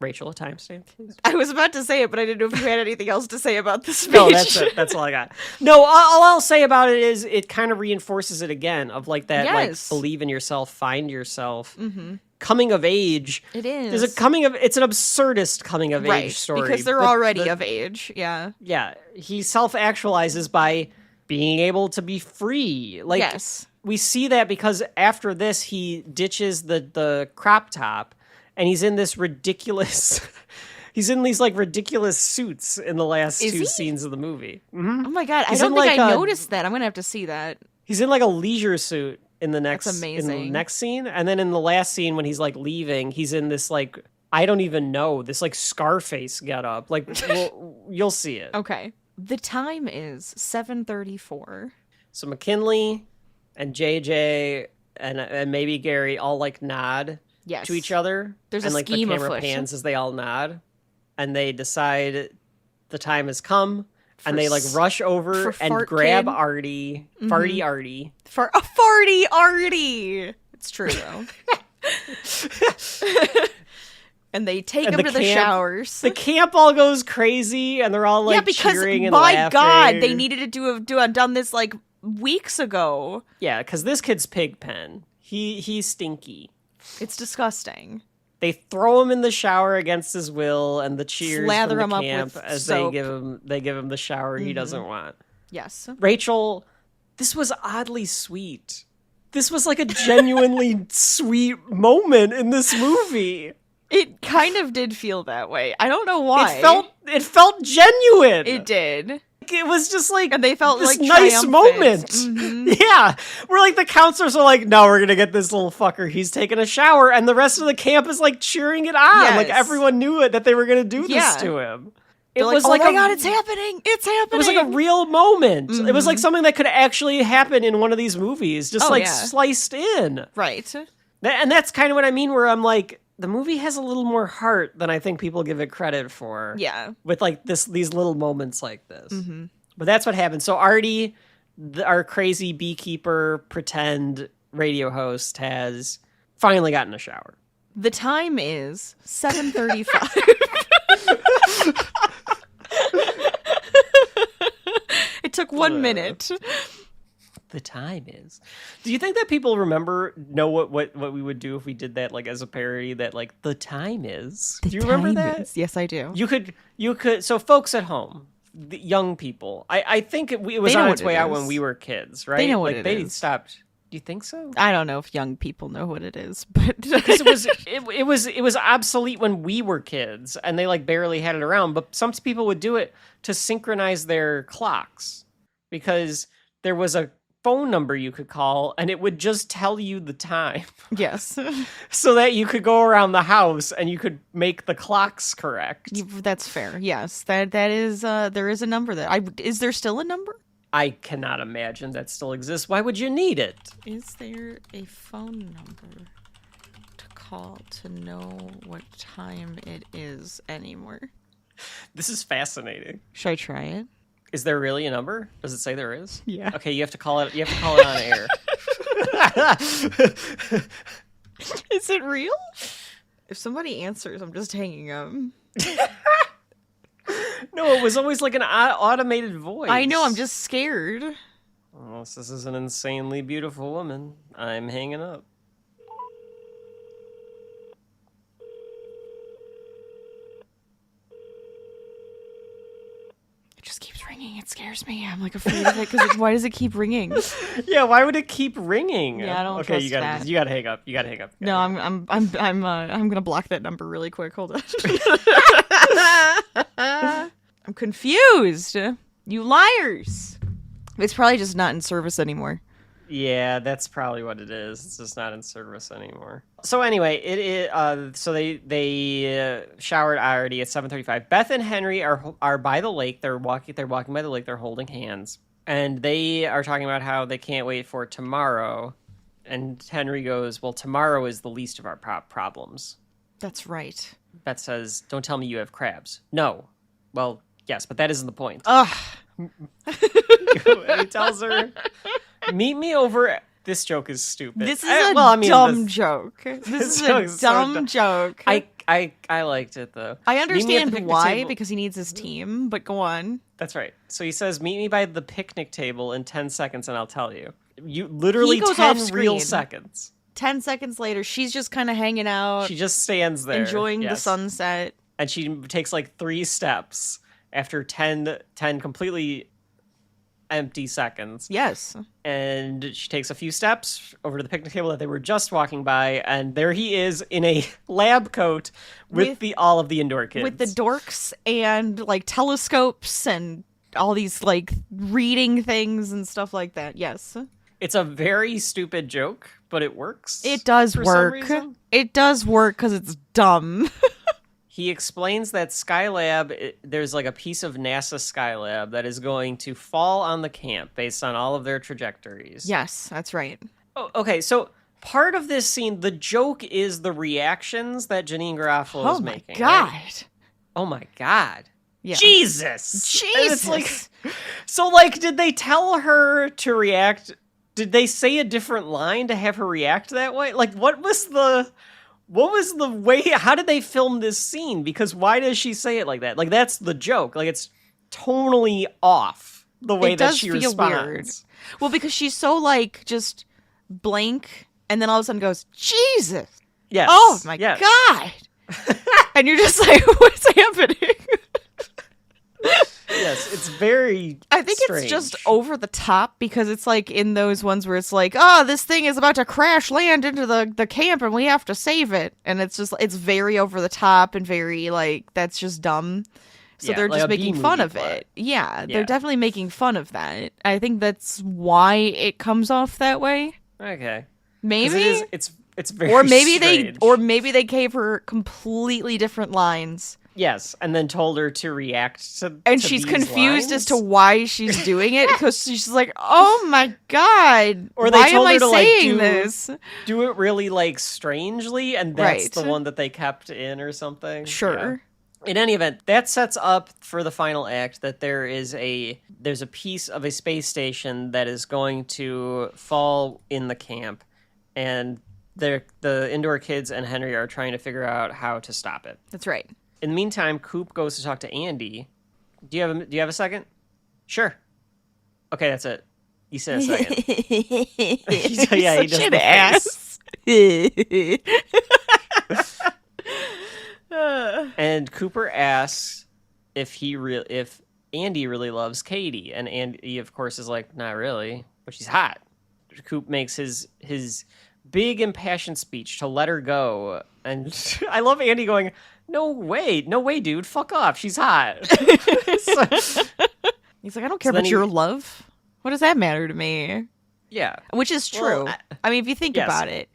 Rachel, a timestamp, please. I was about to say it, but I didn't know if you had anything else to say about the speech. No, that's it. That's all I got. No, all I'll say about it is it kind of reinforces it again of like that, Yes. like believe in yourself, find yourself. Mm-hmm. Coming of age. It is. There's it's an absurdist coming of right, age story. because they're but already of age. Yeah. Yeah, he self-actualizes by being able to be free. Like, Yes. we see that because after this, he ditches the crop top, and he's in this ridiculous. He's in these like ridiculous suits in the last Is two he? scenes of the movie. Oh my God, I He's don't in, think like, I a- noticed that. I'm gonna have to see that. He's in like a leisure suit in the next That's in the amazing. next scene, and then in the last scene when he's like leaving, he's in this like I don't even know this like Scarface getup. Like you'll see it. Okay. The time is 7:34. So McKinley and JJ and maybe Gary all like nod Yes. to each other. There's a and like scheme the camera afoot. pans as they all nod, and they decide the time has come. And they like rush over for and Fart grab Kid. Artie, Mm-hmm. Farty Artie. For a farty Artie. It's true though. And they take And him the to the camp- showers. The camp all goes crazy, and they're all like yeah, because cheering and my laughing. God, they needed to have done this like weeks ago. Yeah, because this kid's Pigpen. He's stinky. It's disgusting. They throw him in the shower against his will, and the cheers Slather from him the up camp with as soap. they give him the shower he doesn't want. Yes. Rachel, this was oddly sweet. This was like a genuinely sweet moment in this movie. It kind of did feel that way. I don't know why. It felt genuine. It did. It was just like And they felt this like nice triumphant. moment. Mhm. Yeah, where like the counselors are like, "No, we're gonna get this little fucker. He's taking a shower," and the rest of the camp is like cheering it on. Yes. Like everyone knew it that they were gonna do this Yeah. to him. They're It like, was oh like my a, God, it's happening! It's happening! It was like a real moment. It was like Mhm. something that could actually happen in one of these movies, just Oh, like yeah. sliced in. right. And that's kind of what I mean. Where I'm like, the movie has a little more heart than I think people give it credit for. Yeah. With like these little moments like this. Mm-hmm. But that's what happened. So Artie, our crazy beekeeper pretend radio host, has finally gotten a shower. The time is 7:35. It took 1 minute. The time is. Do you think that people know what we would do if we did that like as a parody? That like the time is. Do you remember that? Yes, I do. You could. So folks at home, the young people, I think it was They know on what its it way out is. when we were kids, right? They know what like it they is. stopped. Do you think so? I don't know if young people know what it is, but Because it was obsolete when we were kids, and they like barely had it around. But some people would do it to synchronize their clocks, because there was a phone number you could call, and it would just tell you the time. Yes. So that you could go around the house and you could make the clocks correct. That's fair. Yes. That is there is a number is there still a number? I cannot imagine that still exists. Why would you need it? Is there a phone number to call to know what time it is anymore? This is fascinating. Should I try it? Is there really a number? Does it say there is? Yeah. Okay, you have to call it. You have to call it on air. Is it real? If somebody answers, I'm just hanging up. No, it was always like an automated voice. I know, I'm just scared. Oh, this is an insanely beautiful woman. I'm hanging up. It just keeps ringing. It scares me. I'm like afraid of it because why does it keep ringing? Yeah, why would it keep ringing? Yeah, I don't okay, trust you gotta that. you gotta hang up. You gotta hang up. No, I'm gonna block that number really quick. Hold on. I'm confused. You liars. It's probably just not in service anymore. Yeah, that's probably what it is. It's just not in service anymore. So anyway, it is. So they showered already at 7:35. Beth and Henry are by the lake. They're walking by the lake. They're holding hands, and they are talking about how they can't wait for tomorrow. And Henry goes, "Well, tomorrow is the least of our problems." That's right. Beth says, "Don't tell me you have crabs." No. Well, yes, but that isn't the point. Ugh. He tells her, "Meet me over." This joke is stupid. This is a dumb joke. This is a dumb joke. I liked it though. I Meet me at the understand picnic why, table. because he needs his team, but go on. That's right. So he says, "Meet me by the picnic table in 10 seconds and I'll tell you." You literally He goes 10 off real screen. seconds. 10 seconds later, she's just kind of hanging out, She just stands there. enjoying the yes. sunset. And she takes like 3 steps after 10 completely empty seconds. Yes. And she takes a few steps over to the picnic table that they were just walking by, and there he is in a lab coat with all of the indoor kids. With the dorks and like telescopes and all these like reading things and stuff like that. Yes. It's a very stupid joke, but it works. It does for some work. reason. It does work because it's dumb. He explains that Skylab, there's like a piece of NASA Skylab that is going to fall on the camp based on all of their trajectories. Yes, that's right. Oh, okay, so part of this scene, the joke is the reactions that Janine Garofalo is making. Oh my god. Right? Oh my god. Yeah. Jesus. And it's Jesus. So like, did they tell her to react? Did they say a different line to have her react that way? Like, what was the way? How did they film this scene? Because why does she say it like that? Like, that's the joke. Like, it's tonally off the way that she responds. Weird. Well, because she's so like just blank, and then all of a sudden goes, Jesus. Yes. Oh my god. And you're just like, what's happening? Yes, it's very I think strange. it's just over the top because it's like in those ones where it's like, oh, this thing is about to crash land into the camp and we have to save it. And it's just, it's very over the top and very like, that's just dumb. So they're like just a making B-movie fun of plot. it. Yeah, they're definitely making fun of that. I think that's why it comes off that way. Okay. 'Cause Maybe? it's very Or maybe strange. they gave her completely different lines. Yes, and then told her to react to And to she's these confused as to lines? why she's doing it because she's like, "Oh my god, Or they why told am her I to, like, saying do- this?" do it really like strangely, and that's Right. the one that they kept in or something. Sure. Yeah. In any event, that sets up for the final act that there's a piece of a space station that is going to fall in the camp, and the indoor kids and Henry are trying to figure out how to stop it. That's right. In the meantime, Coop goes to talk to Andy. Do you have a second? Sure. Okay, that's it. You said a second. Yeah, he does Such an the ass. And Cooper asks if Andy really loves Katie, and Andy, of course, is like, not really, but she's hot. Coop makes his big impassioned speech to let her go, and I love Andy going, no way, dude, fuck off, she's hot. He's like, I don't care then about your love. What does that matter to me? Yeah. Which is true. Well, I mean, if you think yes. about it,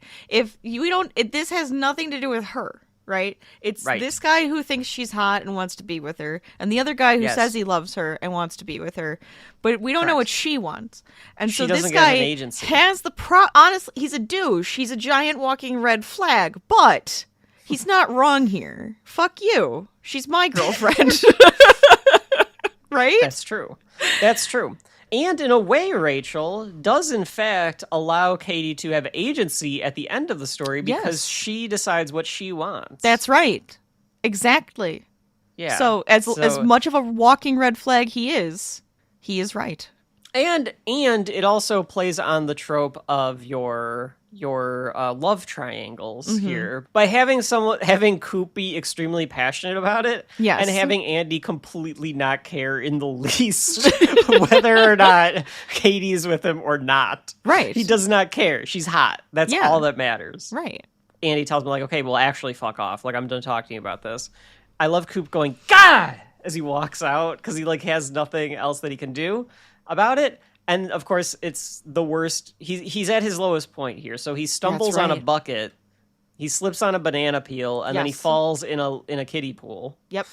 this has nothing to do with her, right? It's Right. this guy who thinks she's hot and wants to be with her, and the other guy who Yes. says he loves her and wants to be with her, but we don't know what Correct. she wants. And She so this doesn't get guy an agency. has honestly, he's a douche. He's a giant walking red flag, but he's not wrong here. Fuck you. She's my girlfriend. Right? That's true. That's true. And in a way, Rachel does in fact allow Katie to have agency at the end of the story because Yes. she decides what she wants. That's right. Exactly. yeah. So as much of a walking red flag he is right. And it also plays on the trope of your love triangles Mm-hmm. here by having Coop be extremely passionate about it, Yes. and having Andy completely not care in the least whether or not Katie's with him or not. Right. He does not care. She's hot. That's Yeah. all that matters. Right. Andy tells me like, okay, well, actually, fuck off. Like, I'm done talking to you about this. I love Coop going, God, as he walks out because he like has nothing else that he can do about it. And of course, it's the worst. He's at his lowest point here. So he stumbles on a right. bucket. He slips on a banana peel, and then he Yes. falls in a kiddie pool. Yep.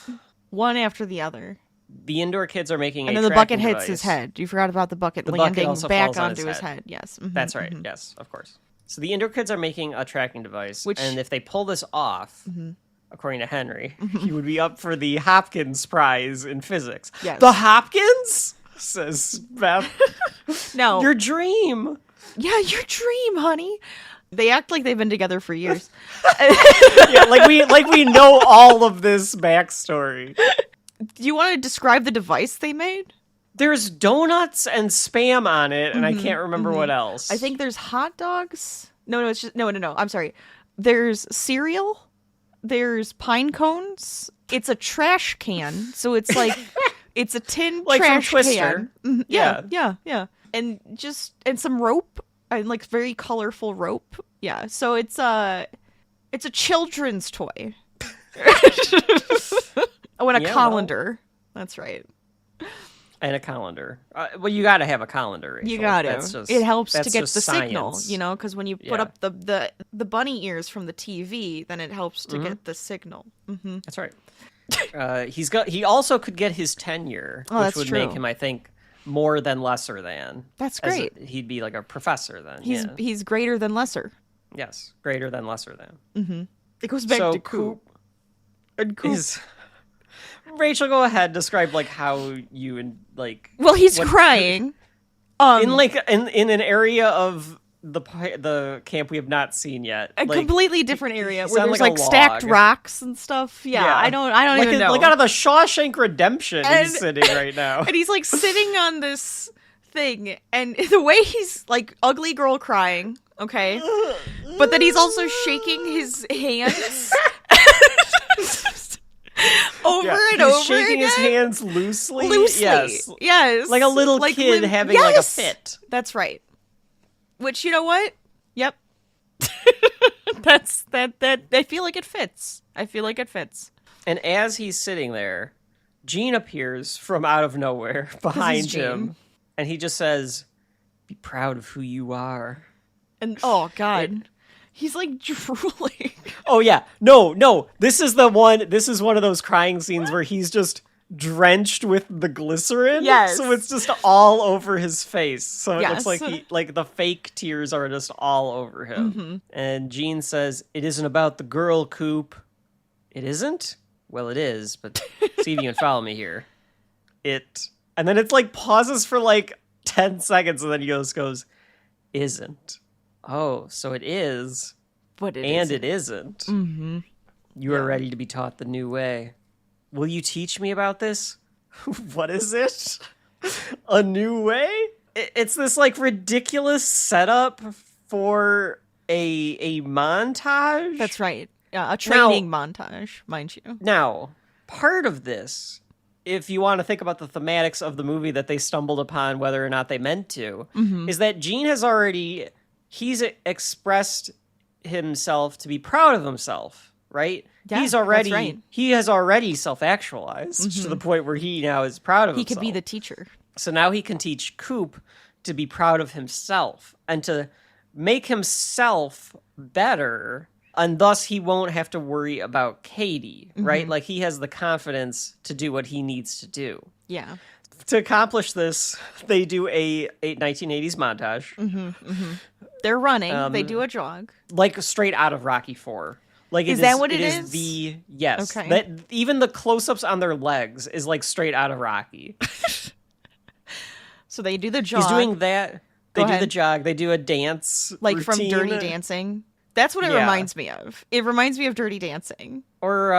One after the other. The indoor kids are making And a then the bucket tracking hits his device. head. You forgot about the bucket The bucket landing also back falls on onto his his head. head. Yes. Mhm, That's right. mhm. Yes, of course. So the indoor kids are making a tracking device, Which- and if they pull this off, according to Henry, he would be up for the Hopkins Prize in physics. Yes. The Hopkins? Says Beth. No. Your dream. Yeah, your dream, honey. They act like they've been together for years. Yeah, like we know all of this backstory. Do you want to describe the device they made? There's donuts and spam on it, and I can't remember what else. I think there's hot dogs. No, it's just no. I'm sorry. There's cereal. There's pine cones. It's a trash can, so it's like it's a tin Like from trash Twister. can. Mhm. Yeah. And some rope, and like very colorful rope. Yeah. So it's a children's toy. Oh, and a Yeah, colander. That's right. And a colander. Well, you got to have a colander. Rachel. You got That's to. just- It helps to that's get just the signal, science. you know, because when you put Yeah. up the bunny ears from the TV, then it helps to get the signal. Mm-hmm. That's right. He also could get his tenure, Oh, which that's would true. make him, I think, more than lesser than. That's As great. he'd be like a professor then. He's greater than lesser. Yes, greater than lesser than. It goes back So to Coop. And Coop. Is Rachel, go ahead. Describe like how you and like. Well, he's what- crying. in like in an area of the camp we have not seen yet. A Like, completely different area he's where on, there's like, a stacked log. rocks and stuff. Yeah, I don't like even know. Like out of the Shawshank Redemption, And- he's sitting right now. And he's like sitting on this thing, and the way he's like ugly girl crying, okay, but then he's also shaking his hands over and he's over shaking again. his hands loosely. Loosely, Yes. Like a little kid having like a yes! fit. That's right. Which, you know what? Yep. That's that. I feel like it fits. And as he's sitting there, Gene appears from out of nowhere behind Gene. him, and he just says, "Be proud of who you are." And oh god, he's like drooling. Oh yeah, no. This is one of those crying scenes where he's just drenched with the glycerin. Yes. So it's just all over his face. So it Yes. looks like the fake tears are just all over him. Mm-hmm. And Gene says, "It isn't about the girl, Coop." It isn't? Well, it is, but see if you can follow me here. And then it's like pauses for like 10 seconds, and then he goes, "Isn't. Oh, so it is. But it And isn't. it isn't. Mm-hmm. You are ready to be taught the new way. Will you teach me about this?" What is it? A new way? It's this like ridiculous setup for a montage. That's right. Yeah, a training montage, mind you. Now, part of this, if you want to think about the thematics of the movie that they stumbled upon, whether or not they meant to, is that Gene he's expressed himself to be proud of himself, right? Yeah, He has already self-actualized to the point where he now is proud of He himself. could be the teacher. So now he can teach Coop to be proud of himself and to make himself better, and thus he won't have to worry about Katie, right? Like, he has the confidence to do what he needs to do. Yeah. To accomplish this, they do a 1980s montage. They're running. They do a jog. Like, straight out of Rocky IV. Like, Is that what it is? is? Yes. Okay. That, even the close-ups on their legs is, like, straight out of Rocky. So they do the jog. He's doing that. They Go do ahead. the jog. They do a dance like routine. from Dirty Dancing. That's what it Yeah. reminds me of. It reminds me of Dirty Dancing. Or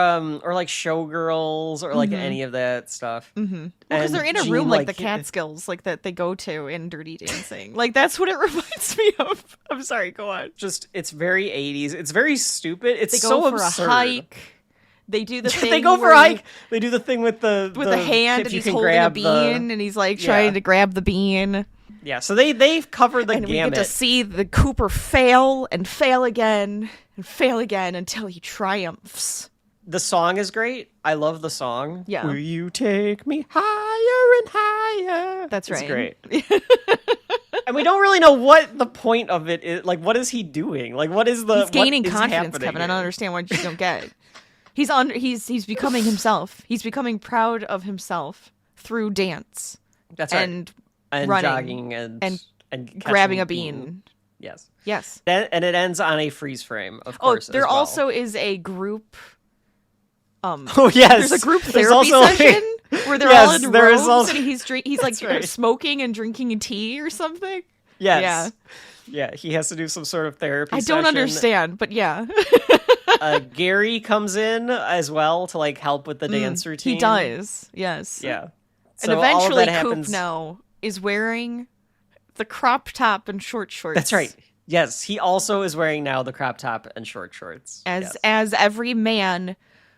like Showgirls, or like any of that stuff. Because they're in a room like the Catskills, like that they go to in Dirty Dancing. Like, that's what it reminds me of. I'm sorry, go on. Just, it's very 80s. It's very stupid. It's They go so for absurd. a hike. They do the thing. They go for where a you- hike. They do the thing with the hand, if and you he's can holding a grab bean, and he's like trying to grab the bean. Yeah, so they've covered the And we gamut. get to see the Cooper fail and fail again and fail again until he triumphs. The song is great. I love the song. Yeah. Will you take me higher and higher? That's It's right. great. And we don't really know what the point of it is. Like, what is he doing? Like, what is the He's gaining what is confidence, happening Kevin. I don't here? understand what you don't get. He's becoming himself. He's becoming proud of himself through dance. That's right. And And running jogging and grabbing catching a bean. Yes. Yes. And it ends on a freeze frame, of Oh, course. there as well. also is a group. Oh yes, There's a group There's therapy also session where they're Yes, all in there is robes also- and he's like That's right. smoking and drinking tea or something. Yes. Yeah, he has to do some sort of therapy I don't session. understand, but yeah. Gary comes in as well to like help with the dance routine. He does. Yes. Yeah. And So all of eventually that Coop happens. now is wearing the crop top and short shorts. That's right. Yes, he also is wearing now the crop top and short shorts. As every man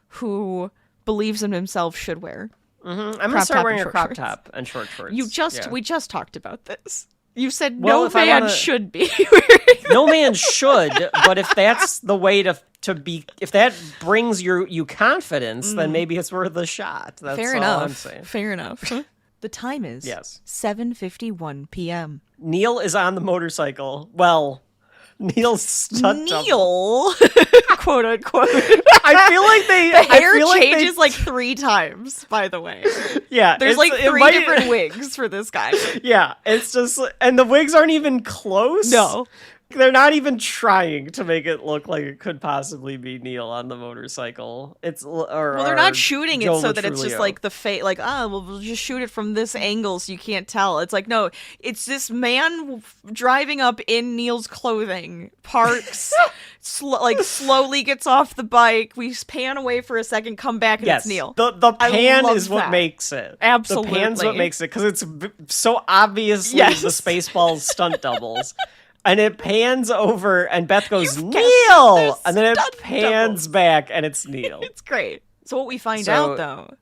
who believes in himself should wear. I'm gonna crop start top wearing and a short crop shorts. top and short shorts. We just talked about this. You said Well, no if I man wanna- should be wearing. No man should, but if that's the way to be, if that brings you confidence, then maybe it's worth a shot. That's Fair all enough. I'm saying. Fair enough. The time is Yes. 7:51 p.m. Neil is on the motorcycle. Well, Neil's stunt double. Neil, quote unquote. I feel like they The hair I feel like changes they, like 3 times, by the way. yeah. There's it's- like it 3 might- different wigs for this guy. Yeah, it's just, and the wigs aren't even close. No. They're not even trying to make it look like it could possibly be Neil on the motorcycle. Well, they're not shooting it so that it's just Trulio. like the like, we'll just shoot it from this angle so you can't tell. It's like, no, it's this man driving up in Neil's clothing, parks, slowly gets off the bike. We pan away for a second, come back, and it's Neil. The I pan love is what that. makes it. Absolutely. The pan's what makes it, because it's so obviously Yes. the Spaceballs stunt doubles. And it pans over, and Beth goes, You've Neil! guessed And then it stunt pans doubles. back, and it's Neil. It's great. So what we find So, out, though,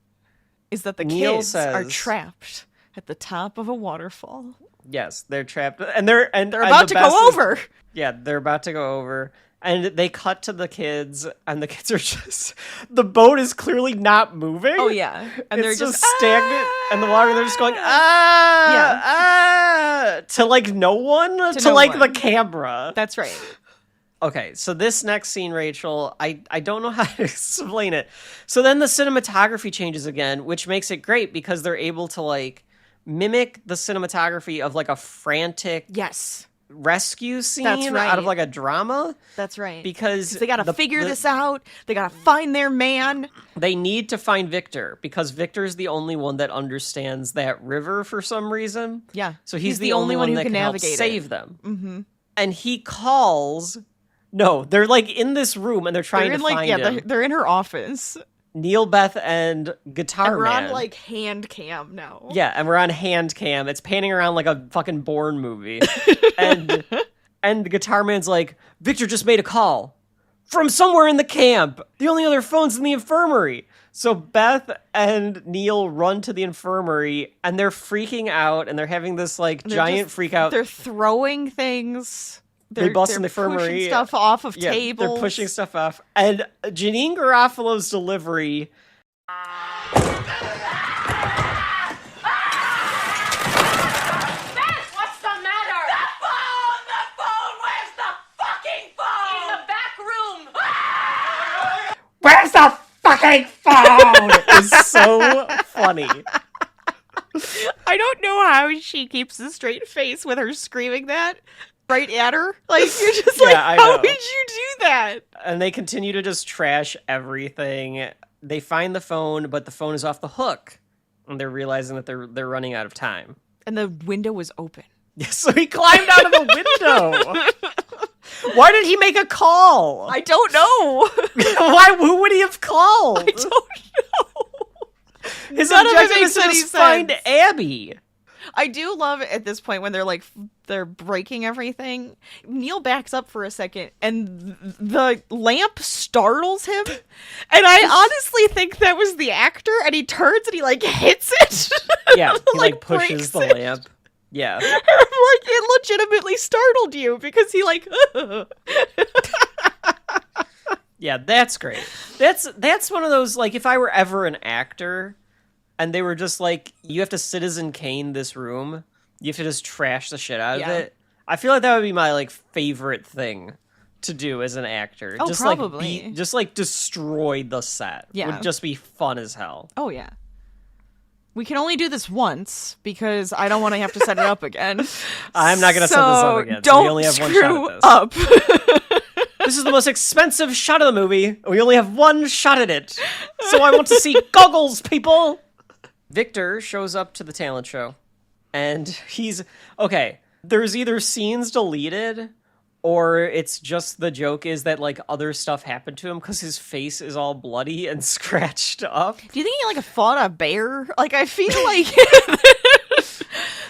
is that the Neil kids are says- trapped at the top of a waterfall. Yes, they're trapped. And they're About to the best go is- over. Yeah, they're about to go over. And they cut to the kids, and the kids are just... The boat is clearly not moving. Oh, yeah. And It's they're just stagnant, and the water, they're just going, to like no one, to no like one. the camera. That's right. Okay, so this next scene, Rachel, I don't know how to explain it. So then the cinematography changes again, which makes it great because they're able to like mimic the cinematography of like a frantic Yes. rescue scene That's right. out of like a drama. That's right. Because they gotta figure this out. They gotta find their man. They need to find Victor because Victor's the only one that understands that river for some reason. Yeah. So he's the only one who that can can help navigate save it. them. Mm-hmm. And he calls. No, they're like in this room and they're trying They're to in find him. they're in her office. Neil, Beth, and Guitar And we're Man. on like hand cam now. Yeah, and we're on hand cam. It's panning around like a fucking Bourne movie. and the Guitar Man's like, Victor just made a call from somewhere in the camp. The only other phone's in the infirmary. So Beth and Neil run to the infirmary and they're freaking out and they're having this like They're giant just- freak out. They're throwing things. They bust in the pushing infirmary. stuff off of Yeah, tables. they're pushing stuff off. And Janine Garofalo's delivery. What's the fucking phone is so funny. I don't know how she keeps a straight face with her screaming that right at her. Like, you're just like, I how know. did you do that? And they continue to just trash everything. They find the phone, but the phone is off the hook. And they're realizing that they're running out of time. And the window was open. So he climbed out of the window. Why did he make a call? I don't know. Who would he have called? I don't know. His None of it objective is to makes any just find sense. Abby. I do love it at this point when they're breaking everything. Neil backs up for a second and the lamp startles him. And I honestly think that was the actor, and he turns and he like hits it. Yeah, he like pushes breaks the it. lamp. Yeah. I'm like, it legitimately startled you because he like Yeah, that's great. That's one of those, like, if I were ever an actor and they were just like, you have to Citizen Kane this room, you have to just trash the shit out of it. I feel like that would be my like favorite thing to do as an actor. Oh, just probably. like destroy the set. Yeah. Would just be fun as hell. Oh yeah. We can only do this once because I don't want to have to set it up again. I'm not gonna set this up again. Don't we only have one screw shot at this. up. This is the most expensive shot of the movie. We only have one shot at it. So I want to see goggles, people. Victor shows up to the talent show. And he's... Okay, there's either scenes deleted, or it's just the joke is that, like, other stuff happened to him because his face is all bloody and scratched up. Do you think he like fought a bear? Like, I feel like...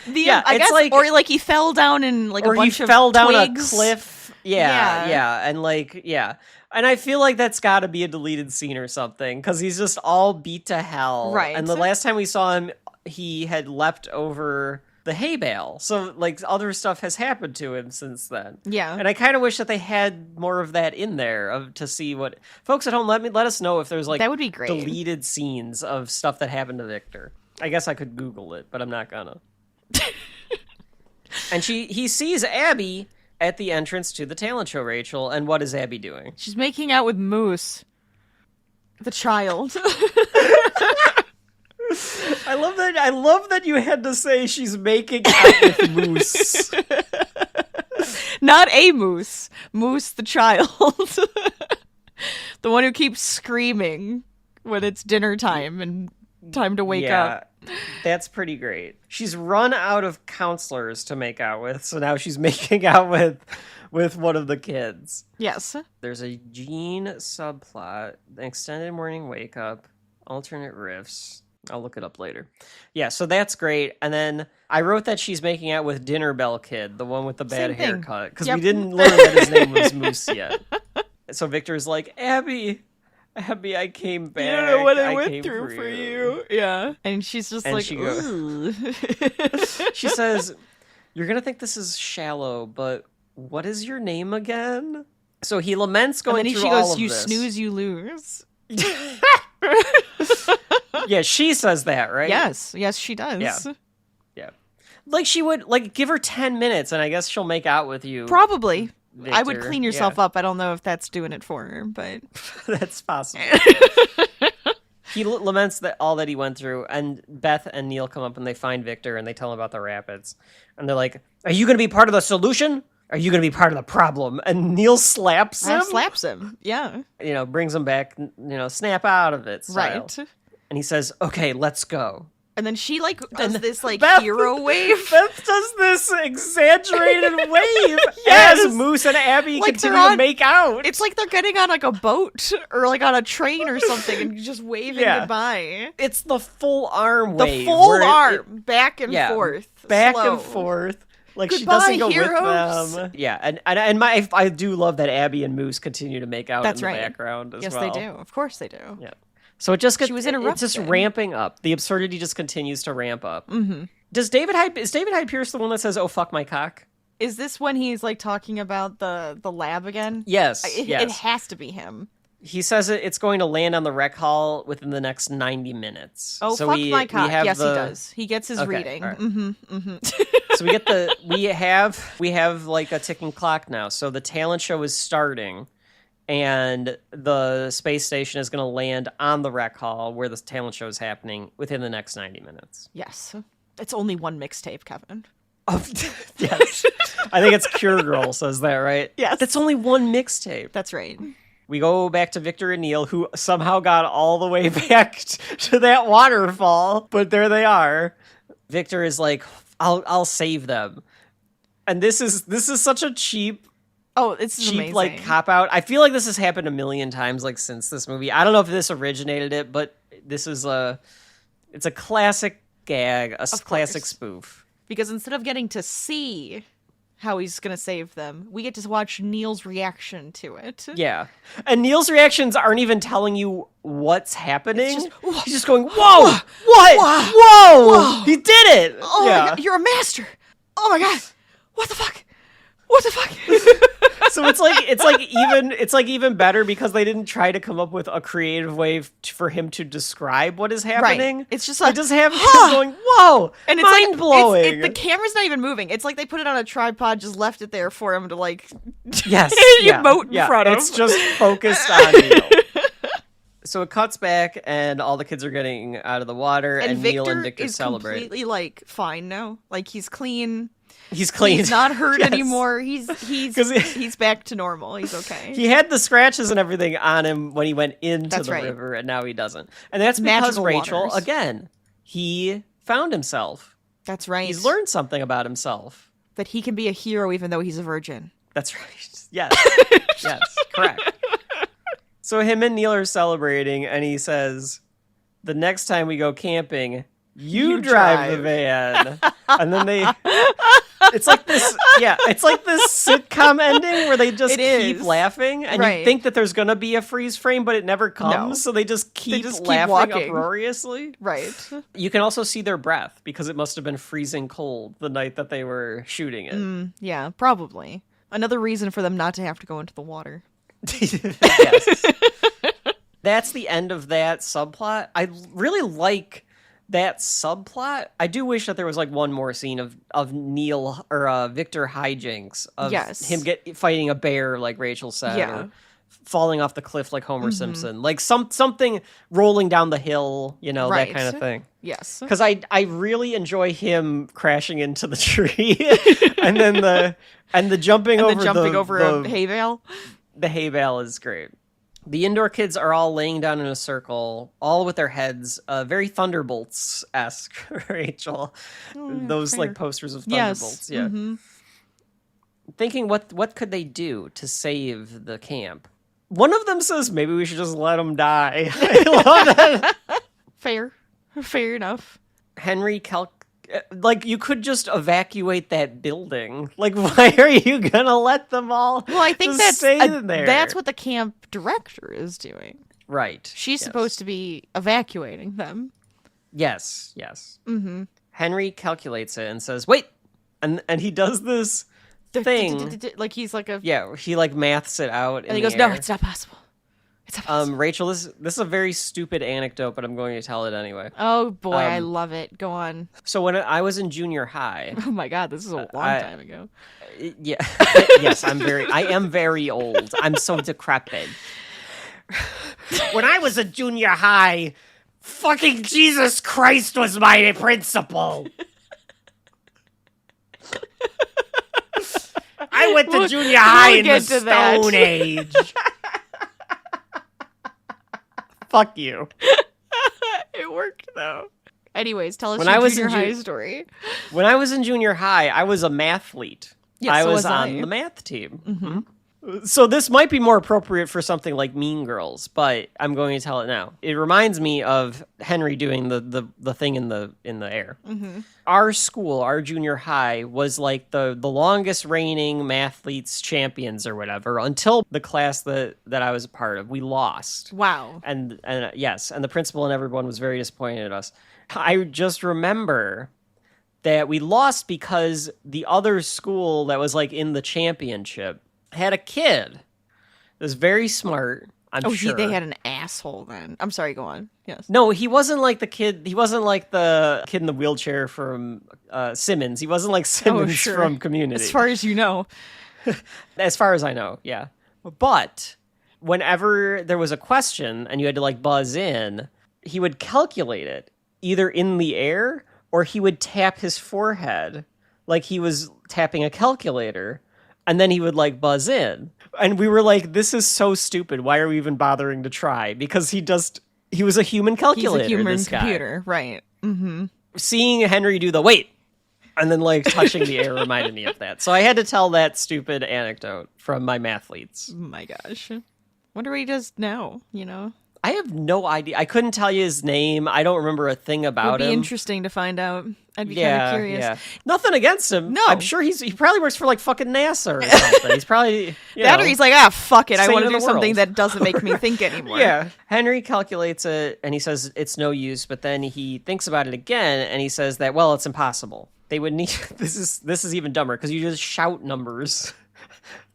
I guess, like... or like he fell down in like a bunch of fell down twigs. a cliff. Yeah, and like, yeah. And I feel like that's got to be a deleted scene or something, because he's just all beat to hell. Right. And the last time we saw him, he had leapt over the hay bale. So, like, other stuff has happened to him since then. Yeah. And I kind of wish that they had more of that in there to see what... Folks at home, let us know if there's, like, That would be great. deleted scenes of stuff that happened to Victor. I guess I could Google it, but I'm not gonna. And he sees Abby at the entrance to the talent show, Rachel, and what is Abby doing? She's making out with Moose, the child. I love that you had to say she's making out with Moose. Not a moose. Moose the child. The one who keeps screaming when it's dinner time and time to wake up. That's pretty great. She's run out of counselors to make out with, so now she's making out with one of the kids. Yes. There's a Gene subplot, extended morning wake up, alternate riffs. I'll look it up later. Yeah, so that's great. And then I wrote that she's making out with Dinner Bell Kid, the one with the bad Same thing. haircut, because Yep. we didn't learn that his name was Moose yet. So Victor's like, Abby, I came back. You don't know what I came went through for you. Yeah. And she's just And like, she goes- ooh. She says, you're going to think this is shallow, but what is your name again? So he laments And going then through she all goes, of you this. snooze, you lose. Yeah, she says that, right? Yes. Yes, she does. Yeah. Like she would, like, give her 10 minutes and I guess she'll make out with you. Probably. I would Victor. clean yourself up. I don't know if that's doing it for her, but... That's possible. He laments that all that he went through, and Beth and Neil come up and they find Victor and they tell him about the rapids. And they're like, are you going to be part of the solution? Are you going to be part of the problem? And Neil slaps him. Slaps him. Yeah. Brings him back, snap out of it style. Right. And he says, okay, let's go. And then she, like, does And this, like, Beth- hero wave. Beth does this exaggerated wave Yes. as Moose and Abby Like continue they're to on- make out. It's like they're getting on, like, a boat or, like, on a train or something and just waving Yeah. goodbye. It's the full arm The wave. full where arm, back and yeah, forth. back slow. and forth. Like she Goodbye, doesn't go heroes. with them. Yeah, and I do love that Abby and Moose continue to make out That's in the right. background as Yes, well. they do. Of course they do. Yeah. So it just She was it's just interrupted. ramping up. The absurdity just continues to ramp up. Mm-hmm. Is David Hyde Pierce the one that says, "Oh fuck my cock"? Is this when he's, like, talking about the lab again? Yes. It yes. has to be him. He says it's going to land on the rec hall within the next 90 minutes. Oh, so fuck we, my we cock. have Yes, the, he does. He gets his Okay, reading. all right. Mm-hmm. So we have like a ticking clock now. So the talent show is starting, and the space station is going to land on the rec hall where the talent show is happening within the next 90 minutes. Yes. It's only one mixtape, Kevin. Oh, yes. I think it's Cure Girl says that, right? Yes. That's only one mixtape. That's right. We go back to Victor and Neil, who somehow got all the way back to that waterfall, but there they are. Victor is like, I'll save them. And this is such a cheap Amazing. like cop out. I feel like this has happened a million times like since this movie. I don't know if this originated it, but this is it's a classic gag, a classic spoof. Because instead of getting to see how he's going to save them, we get to watch Neil's reaction to it. Yeah. And Neil's reactions aren't even telling you what's happening. He's just going, whoa, what? Whoa, he did it. Oh yeah. my God, you're a master. Oh my God. What the fuck? What the fuck? So it's like even better because they didn't try to come up with a creative way for him to describe what is happening. Right. It's just they like, just have him going, whoa, and it's mind blowing. the camera's not even moving. It's like they put it on a tripod, just left it there for him to like emote in front of. It's just focused on Neil. So it cuts back, and all the kids are getting out of the water, and Neil and Victor is celebrate. Completely like fine now. Like he's clean. He's clean. He's not hurt Yes. anymore. He's back to normal. He's okay. He had the scratches and everything on him when he went into That's the right. river, and now he doesn't. And that's because Magical Rachel, waters. again, he found himself. That's right. He's learned something about himself. that he can be a hero even though he's a virgin. That's right. Yes. Yes, correct. So him and Neil are celebrating, and he says, the next time we go camping, you drive the van. And then it's like this sitcom ending where they just keep laughing, and you think that there's going to be a freeze frame, but it never comes, so they just keep laughing walking. uproariously. Right. You can also see their breath, because it must have been freezing cold the night that they were shooting it. Yeah, probably. Another reason for them not to have to go into the water. Yes. That's the end of that subplot. I really like that subplot. I do wish that there was like one more scene of Neil or Victor hijinks of him fighting a bear like Rachel said, or falling off the cliff like Homer Simpson, like something rolling down the hill, that kind of thing. Yes, because I really enjoy him crashing into the tree, and then the jumping over a hay bale. The hay bale is great. The indoor kids are all laying down in a circle, all with their heads, very Thunderbolts-esque, Rachel. Those like posters of Thunderbolts, yeah. Mm-hmm. Thinking what could they do to save the camp? One of them says maybe we should just let them die. I love that. Fair enough. Henry like, you could just evacuate that building. Like, why are you gonna let them all? Well, I think that's what the camp director is doing. Right. She's supposed to be evacuating them. Yes. Mm-hmm. Henry calculates it and says, "Wait," and he does this thing. Like he's like a he like maths it out, and he goes, "No, it's not possible." Rachel, this is a very stupid anecdote, but I'm going to tell it anyway. Oh boy, I love it. Go on. So when I was in junior high, oh my God, this is a long time ago. Yeah, yes, I am very old. I'm so decrepit. When I was in junior high, fucking Jesus Christ was my principal. I went to junior high in the Stone Age. Fuck you. It worked though. Anyways, tell us your junior high story. When I was in junior high, I was a mathlete. Yes, I was on the math team. Mm-hmm. So this might be more appropriate for something like Mean Girls, but I'm going to tell it now. It reminds me of Henry doing the thing in the air. Mm-hmm. Our school, our junior high, was like the longest reigning mathletes champions or whatever until the class that I was a part of. We lost. Wow. And yes, and the principal and everyone was very disappointed at us. I just remember that we lost because the other school that was like in the championship had a kid that was very smart. I'm sure. They had an asshole then. I'm sorry, go on. Yes. No, he wasn't like the kid. He wasn't like the kid in the wheelchair from Simmons. He wasn't like Simmons from Community. As far as you know. As far as I know, yeah. But whenever there was a question and you had to like buzz in, he would calculate it either in the air or he would tap his forehead like he was tapping a calculator, and then he would like buzz in. And we were like, this is so stupid. Why are we even bothering to try? Because he was a human calculator. He's a human this guy. computer, right. Mm-hmm. Seeing Henry do the wait and then like touching the air reminded me of that. So I had to tell that stupid anecdote from my mathletes. Oh my gosh. Wonder what he does now, I have no idea. I couldn't tell you his name. I don't remember a thing about It would be him. interesting to find out. I'd be kind of curious. Yeah. Nothing against him. No. I'm sure he probably works for like fucking NASA or something. He's probably That or he's like, fuck it. I saint want to of do the something world. that doesn't make me think anymore. Yeah. Henry calculates it and he says it's no use, but then he thinks about it again and he says that, well, it's impossible. They would need this is even dumber because you just shout numbers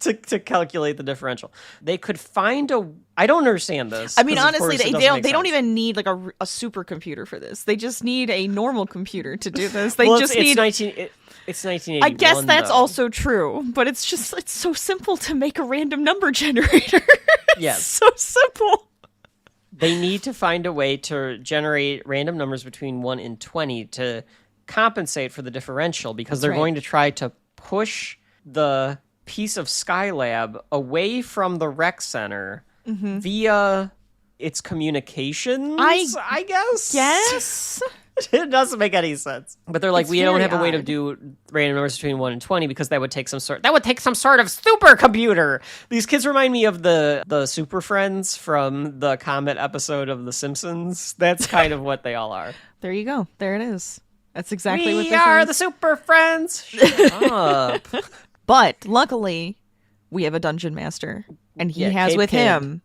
to calculate the differential. They could find I don't understand this. I mean, 'cause, of honestly, course, it they doesn't don't make sense. even need like a supercomputer for this. They just need a normal computer to do this. They Well, just it's need 1981. I guess that's though. also true, but it's so simple to make a random number generator. Yes. So simple. They need to find a way to generate random numbers between 1 and 20 to compensate for the differential because they're right. going to try to push the piece of Skylab away from the rec center via its communications, I guess. Yes. It doesn't make any sense. But they're like, It's we don't very have a way to odd. do random numbers between 1 and 20 because that would take some sort of supercomputer. These kids remind me of the Super Friends from the Comet episode of The Simpsons. That's kind of what they all are. There you go. There it is. That's exactly what We this are is. the Super Friends. Shut up. But luckily, we have a dungeon master, and he Yeah, has Cape with Kid. him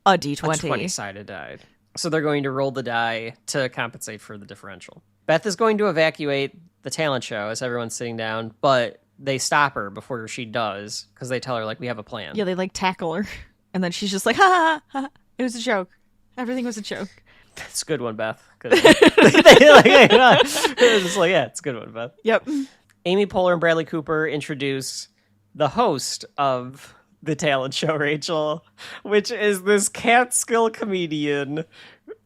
a A D20. 20-sided die. So they're going to roll the die to compensate for the differential. Beth is going to evacuate the talent show as everyone's sitting down, but they stop her before she does because they tell her, like, we have a plan. Yeah, they like tackle her, and then she's just like, ha ha ha. It was a joke. Everything was a joke. It's a good one, Beth. It's like, yeah, it's a good one, Beth. Yep. Amy Poehler and Bradley Cooper introduce the host of the talent show, Rachel, which is this Catskill comedian.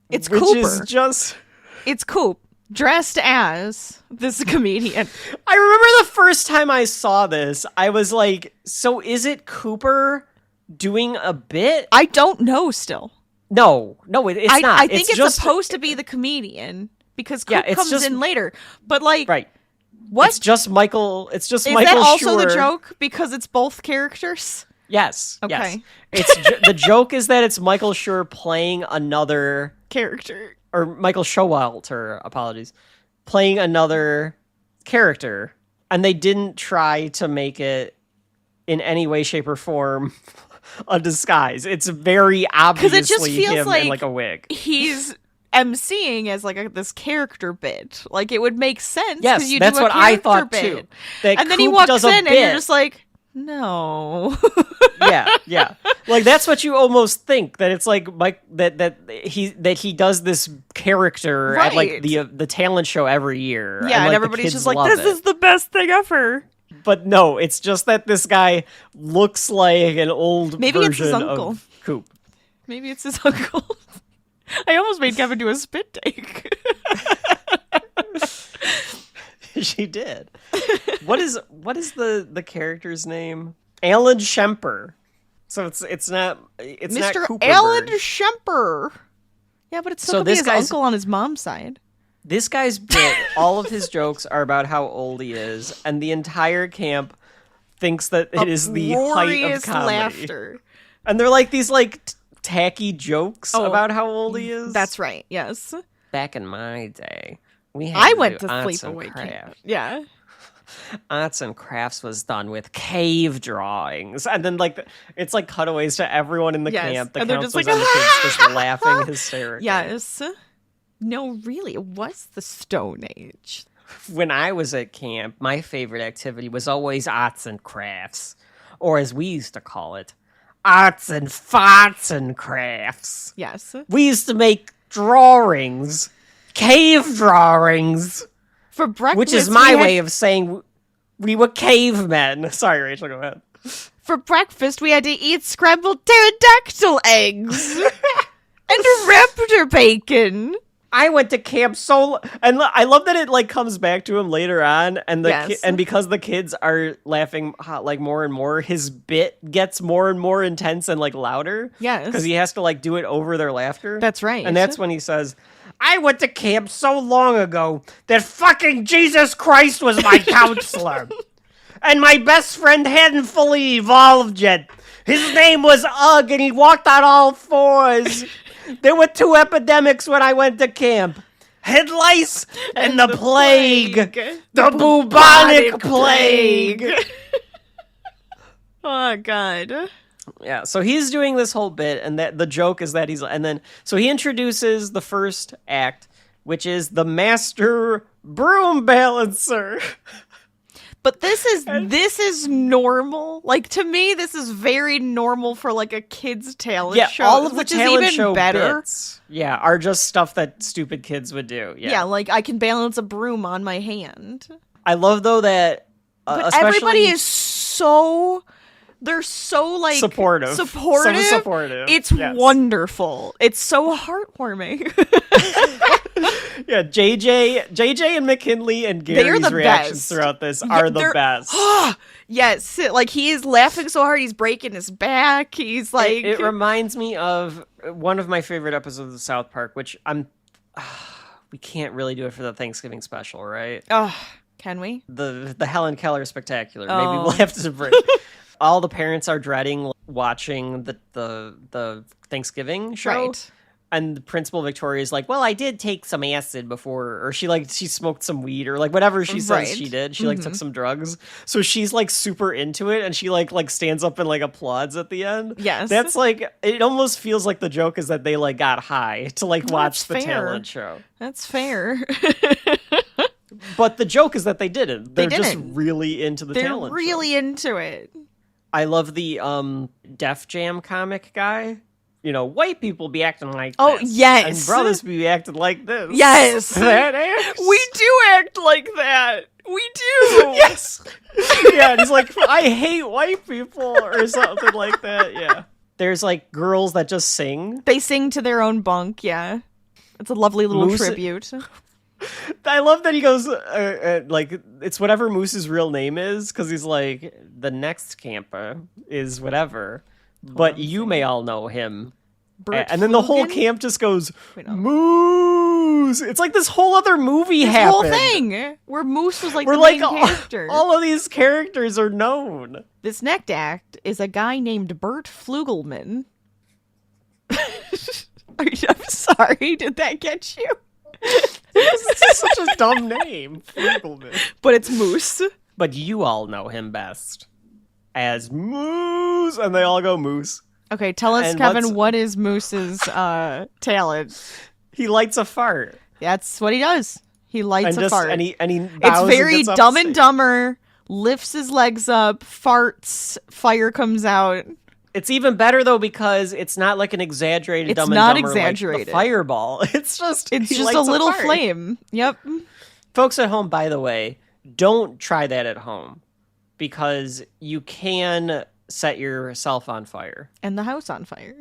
It's which Cooper. Is just... It's Coop dressed as this comedian. I remember the first time I saw this, I was like, so is it Cooper doing a bit? I don't know still. No, it's not. I think it's just, supposed to be the comedian because Coop Yeah, it's comes just- in later. But like, right. what? It's just Michael. It's just Is Michael. that also the Schur. joke because it's both characters? Yes. Okay. Yes. The joke is that it's Michael Schur playing another, Character. or Michael Showalter, apologies, playing another character, and they didn't try to make it in any way, shape, or form a disguise. It's very obviously it just feels him like in like a wig. He's emceeing as like this character bit. Like it would make sense. Yes, 'cause you that's do a what I character thought bit. too. That And then he Coop walks does in a and bit. you're just like, no. yeah. Like that's what you almost think, that it's like Mike that he does this character at like Right. the talent show every year. Yeah, and like, the everybody's kids just like, love this it. is the best thing ever. But no, it's just that this guy looks like an old Maybe it's his version uncle. of Coop. Maybe it's his uncle. I almost made Kevin do a spit take. She did. What is the character's name? Alan Shemper. So it's not Mr. Cooper Alan Bird. Shemper. Yeah, but it's So still could be this his guy's- uncle on his mom's side. This guy's bit, all of his jokes are about how old he is, and the entire camp thinks that it is the height of Uproarious comedy. laughter. And they're like these tacky jokes Oh, about how old he is. That's right. Yes. Back in my day, we had I to went do to arts sleepaway and camp. crafts. Yeah. Arts and crafts was done with cave drawings, and then it's like cutaways to everyone in the Yes, camp. The and they're just counselors like, and the kids just laughing hysterically. Yes. No, really, it was the Stone Age. When I was at camp, my favorite activity was always arts and crafts, or as we used to call it, arts and farts and crafts. Yes. We used to make drawings, cave drawings, For breakfast, which is my way of saying we were cavemen. Sorry, Rachel, go ahead. For breakfast, we had to eat scrambled pterodactyl eggs and raptor bacon. I went to camp and I love that it like comes back to him later on, and and because the kids are laughing like more and more, his bit gets more and more intense and like louder. Yes, because he has to like do it over their laughter. That's right, and that's when he says, "I went to camp so long ago that fucking Jesus Christ was my counselor, and my best friend hadn't fully evolved yet. His name was Ugg, and he walked on all fours." There were 2 epidemics when I went to camp. Head lice and the plague. The bubonic plague. Oh, God. Yeah, so he's doing this whole bit, and that the joke is that so he introduces the first act, which is the master broom balancer. But this is normal. Like, to me, this is very normal for like a kid's talent show. All of the which talent is even show better. bits, are just stuff that stupid kids would do. Yeah, like I can balance a broom on my hand. I love though that, but everybody is they're so like supportive. So supportive. It's wonderful. It's so heartwarming. Yeah, JJ and McKinley and Gary's reactions throughout this are the best. Yes, like he is laughing so hard he's breaking his back. He's like, it reminds me of one of my favorite episodes of South Park, which we can't really do it for the Thanksgiving special, right? Oh, can we? The Helen Keller Spectacular. Maybe we'll have to break. All the parents are dreading watching the Thanksgiving show. Right. And the Principal Victoria is like, well, I did take some acid before, or she smoked some weed, or like whatever she says she did. She like took some drugs. So she's like super into it, and she like stands up and like applauds at the end. Yes. That's like, it almost feels like the joke is that they like got high to like watch the talent show. That's fair. But the joke is that they didn't. They're just really into the talent show. They're really into it. I love the Def Jam comic guy. You know, white people be acting like this. Oh, yes. And brothers be acting like this. Yes. That ass. We do act like that. We do. Yes. Yeah, and he's like, I hate white people or something like that. Yeah. There's like girls that just sing. They sing to their own bunk, yeah. It's a lovely little tribute. I love that he goes, like, it's whatever Moose's real name is, because he's like, the next camper is whatever. But you may all know him. And then the whole camp just goes, Moose! It's like this whole other movie happened. Whole thing! Where Moose was like the main character. All of these characters are known. This next act is a guy named Bert Flugelman. I'm sorry, did that get you? It's such a dumb name. Flugelman. But it's Moose. But you all know him best as Moose, and they all go Moose. Okay, tell us, Kevin, what is Moose's talent? He lights a fart. That's what he does. He lights a fart. And he it's very Dumb and Dumber, lifts his legs up, farts, fire comes out. It's even better, though, because it's not like an exaggerated Dumb and Dumber. It's not exaggerated. Like the fireball. It's just a little flame. Yep. Folks at home, by the way, don't try that at home. Because you can set yourself on fire. And the house on fire.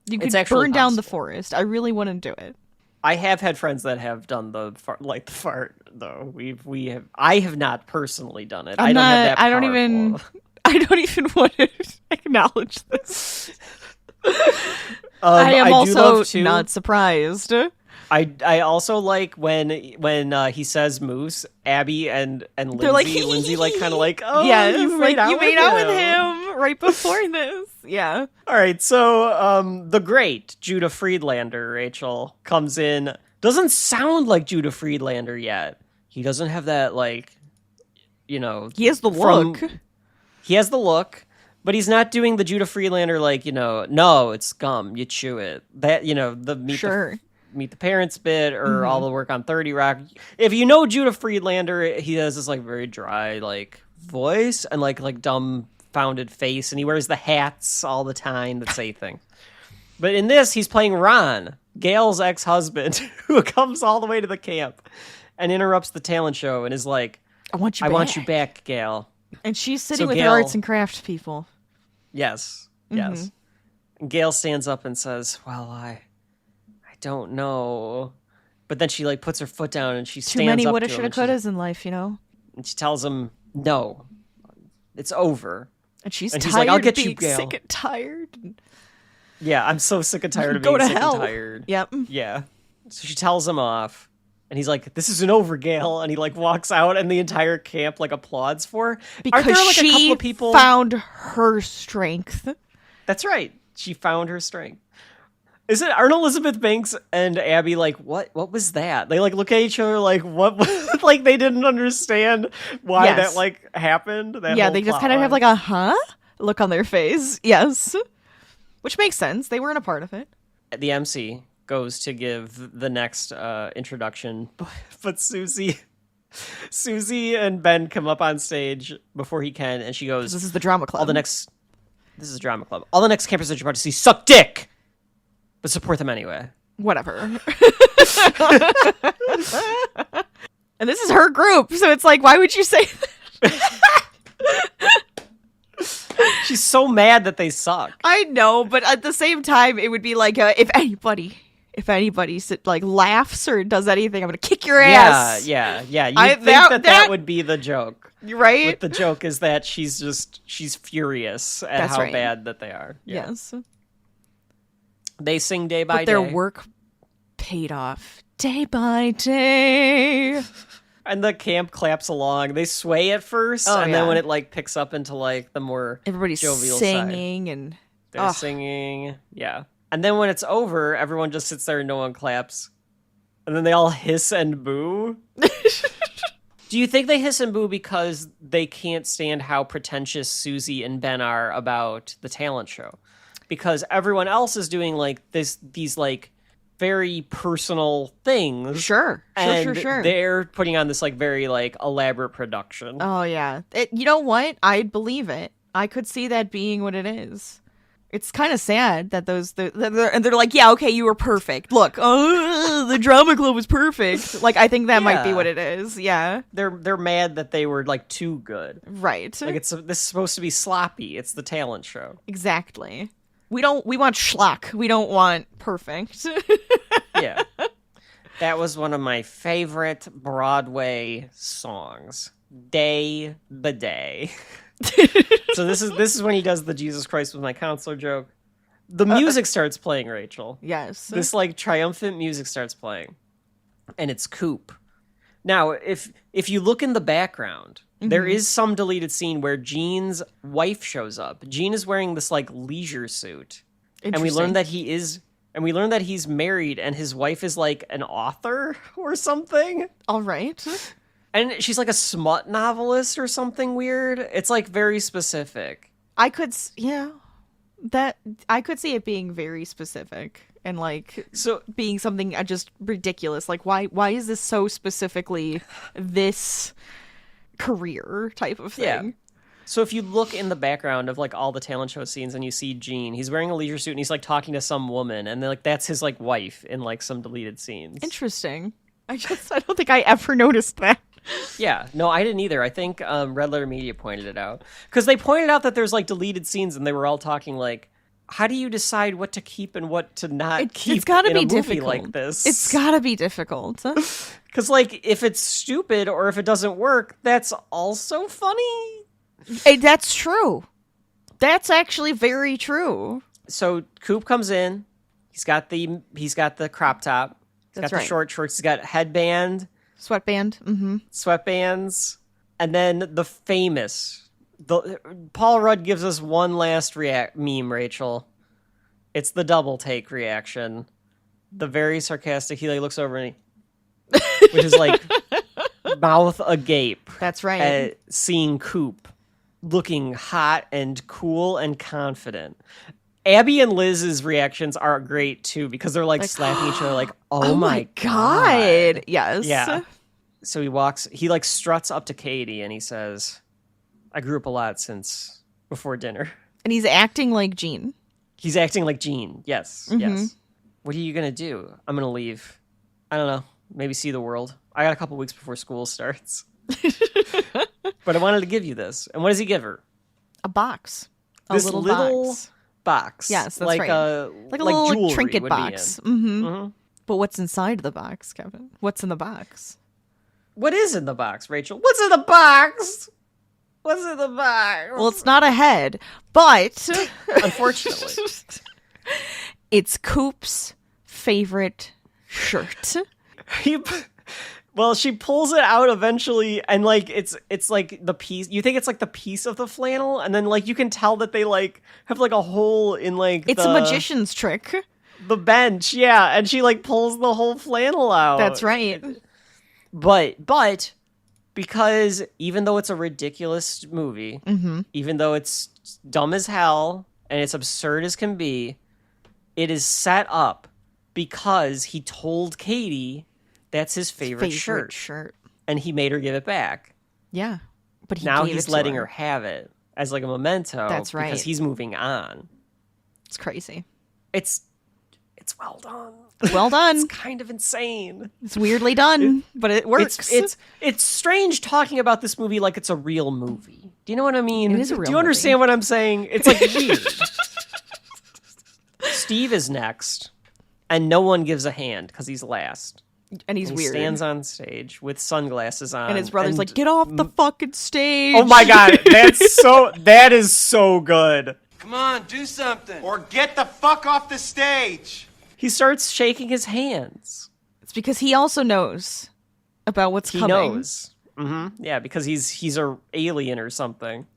You could burn down the forest. I really wouldn't do it. I have had friends that have done the fart, though. I have not personally done it. I don't even want to acknowledge this. I am also not surprised. I also like when he says Moose, Abby and Lindsay. They're like, Lindsay like kind of like, oh, yes, you made out with him right before this. Yeah. All right, so the great Judah Friedlander, Rachel, comes in. Doesn't sound like Judah Friedlander yet. He doesn't have that he has the look. He has the look. But he's not doing the Judah Friedlander no, it's gum, you chew it. That Meet the Parents bit or all the work on 30 Rock. If you know Judah Friedlander, he has this very dry voice and dumbfounded face, and he wears the hats all the time that say things. But in this, he's playing Ron, Gail's ex-husband, who comes all the way to the camp and interrupts the talent show and is like, I want you back, Gail. And she's sitting with her arts and crafts people. Yes. Yes. And Gail stands up and says, well, I don't know. But then she like puts her foot down and she stands up Too many to woulda, him shoulda, and couldas in life, you know? and she tells him, no, it's over. And she's And tired he's like, I'll of get you, being Gail. sick and tired. Yeah, I'm so sick and tired of Go being to sick hell. and tired. Yep. Yeah. So she tells him off. And he's like, this isn't over, Gail. And he like walks out and the entire camp like applauds for her. Because Aren't there, like, she a couple of people... found her strength. That's right. She found her strength. Is it aren't Elizabeth Banks and Abby like, what was that? They like look at each other like, what? Like they didn't understand why Yes. that like happened. That Yeah, whole they just plot kind of have line. like a huh look on their face. Yes. Which makes sense. They weren't a part of it. The MC goes to give the next introduction, but Susie and Ben come up on stage before he can, and she goes, This is the drama club. This is a drama club. All the next campers that you're about to see suck dick, but support them anyway. Whatever. And this is her group, so it's like, why would you say that? She's so mad that they suck. I know, but at the same time, it would be like, if anybody like laughs or does anything, I'm gonna kick your ass. Yeah. You I- think that- that would be the joke. Right? But the joke is that she's furious at That's how right. bad that they are. Yeah. Yes. They sing day by But their day. work paid off day by day. And the camp claps along. They sway at first, Oh, and yeah. then when it like picks up into like the more Everybody's jovial singing side, and they're singing. Yeah. And then when it's over, everyone just sits there and no one claps. And then they all hiss and boo. Do you think they hiss and boo because they can't stand how pretentious Susie and Ben are about the talent show? Because everyone else is doing like these like very personal things. Sure. And they're putting on this like very like elaborate production. Oh yeah. You know what? I'd believe it. I could see that being what it is. It's kind of sad that they're like, yeah, okay, you were perfect. Look, the drama club was perfect. Like, I think that might be Yeah. what it is. Yeah. They're mad that they were like too good. Right. Like this is supposed to be sloppy. It's the talent show. Exactly. We want schlock. We don't want perfect. Yeah. That was one of my favorite Broadway songs. Day by day. So this is when he does the Jesus Christ was my counselor joke. The music starts playing, Rachel. Yes. This like triumphant music starts playing. And it's Coop. Now, if you look in the background, there is some deleted scene where Gene's wife shows up. Gene is wearing this like leisure suit. And we learn that he's married and his wife is like an author or something. All right. And she's like a smut novelist or something weird. It's like very specific. I could see it being very specific and like So being something just ridiculous. Like why is this so specifically this career type of thing? Yeah. So if you look in the background of like all the talent show scenes and you see Gene, he's wearing a leisure suit and he's like talking to some woman and like that's his like wife in like some deleted scenes. Interesting. I don't think I ever noticed that. Yeah, no, I didn't either. I think Red Letter Media pointed it out because they pointed out that there's like deleted scenes and they were all talking like, how do you decide what to keep and what to not keep? It's gotta in be a movie difficult. like this. It's gotta be difficult. Because like if it's stupid or if it doesn't work, that's also funny. Hey, that's true. That's actually very true. So Coop comes in. He's got the crop top. He's That's got right. the short shorts. He's got headband, Sweatband. Mm-hmm. sweatbands, and then the famous. Paul Rudd gives us one last meme, Rachel. It's the double take reaction. The very sarcastic. He like, looks over and which is like mouth agape. That's right. At seeing Coop looking hot and cool and confident. Abby and Liz's reactions are great too because they're like slapping each other like, oh my God. Yes. Yeah. So he like struts up to Katie and he says, I grew up a lot since before dinner. And he's acting like Gene. He's acting like Gene. Yes. Mm-hmm. Yes. What are you going to do? I'm going to leave. I don't know. Maybe see the world. I got a couple weeks before school starts. But I wanted to give you this. And what does he give her? A box. this little little box. Yes, that's like right. a Like a little jewelry trinket would be box. in. Mm-hmm. But what's inside the box, Kevin? What's in the box? What is in the box, Rachel? What's in the box? What's in the box? Well, it's not a head, but Unfortunately. it's Coop's favorite shirt. Well, she pulls it out eventually, and like it's like the piece. You think it's like the piece of the flannel, and then like you can tell that they like have like a hole in like It's a magician's trick. the bench, yeah. And she like pulls the whole flannel out. That's right. But because even though it's a ridiculous movie, even though it's dumb as hell and it's absurd as can be, it is set up because he told Katie that's his favorite shirt. And he made her give it back. Yeah. But Now he's letting her have it as like a memento. That's right. Because he's moving on. It's crazy. It's well done. Well done. It's kind of insane. It's weirdly done, but it works. It's strange talking about this movie like it's a real movie. Do you know what I mean? It is a real Do you understand what I'm saying? It's like weird. Steve is next, and no one gives a hand because he's last. And he's He weird. stands on stage with sunglasses on. And his brother's like, get off the fucking stage. Oh my god, that is so good. Come on, do something. Or get the fuck off the stage. He starts shaking his hands. It's because he also knows about what's He coming. knows. Yeah, because he's a alien or something.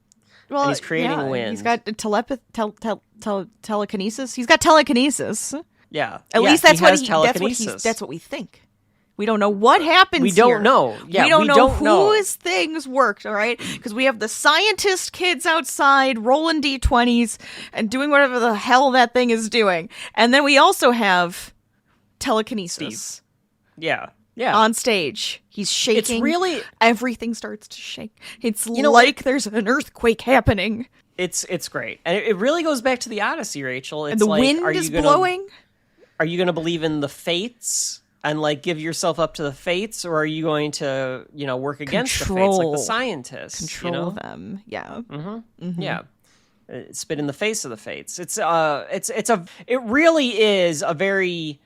Well, and he's creating wind. He's got telekinesis. He's got telekinesis. Yeah. At least he that's what has telekinesis. That's what we think. We don't know what happens. We don't here. know. Yeah, we don't know know. whose things worked. All right, because we have the scientist kids outside rolling d20s and doing whatever the hell that thing is doing, and then we also have telekinesis. Yeah. Yeah. On stage, he's shaking. It's really everything starts to shake. It's know like there's an earthquake happening. It's great, and it really goes back to the Odyssey, Rachel. It's And the like, wind is blowing. Are you going to believe in the fates and like give yourself up to the fates, or are you going to work against the fates like the scientists? Control them. Yeah. Yeah. Spit in the face of the fates. It really is a very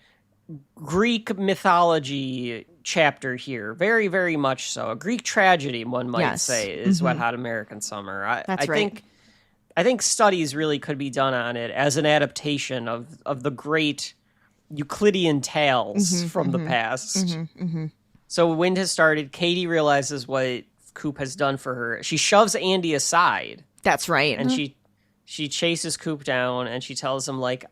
Greek mythology chapter here. Very, very much so. A Greek tragedy, one might say, is Wet Hot American Summer. I think studies really could be done on it as an adaptation of the great Euclidean tales from the past. So wind has started. Katie realizes what Coop has done for her. She shoves Andy aside. That's right. And she chases Coop down, and she tells him, like,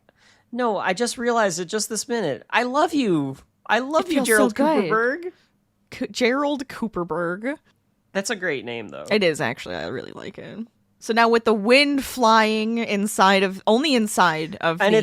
no, I just realized it just this minute. I love you. I love you, Gerald Cooperberg. Gerald Cooperberg. That's a great name, though. It is, actually. I really like it. So now with the wind flying inside of and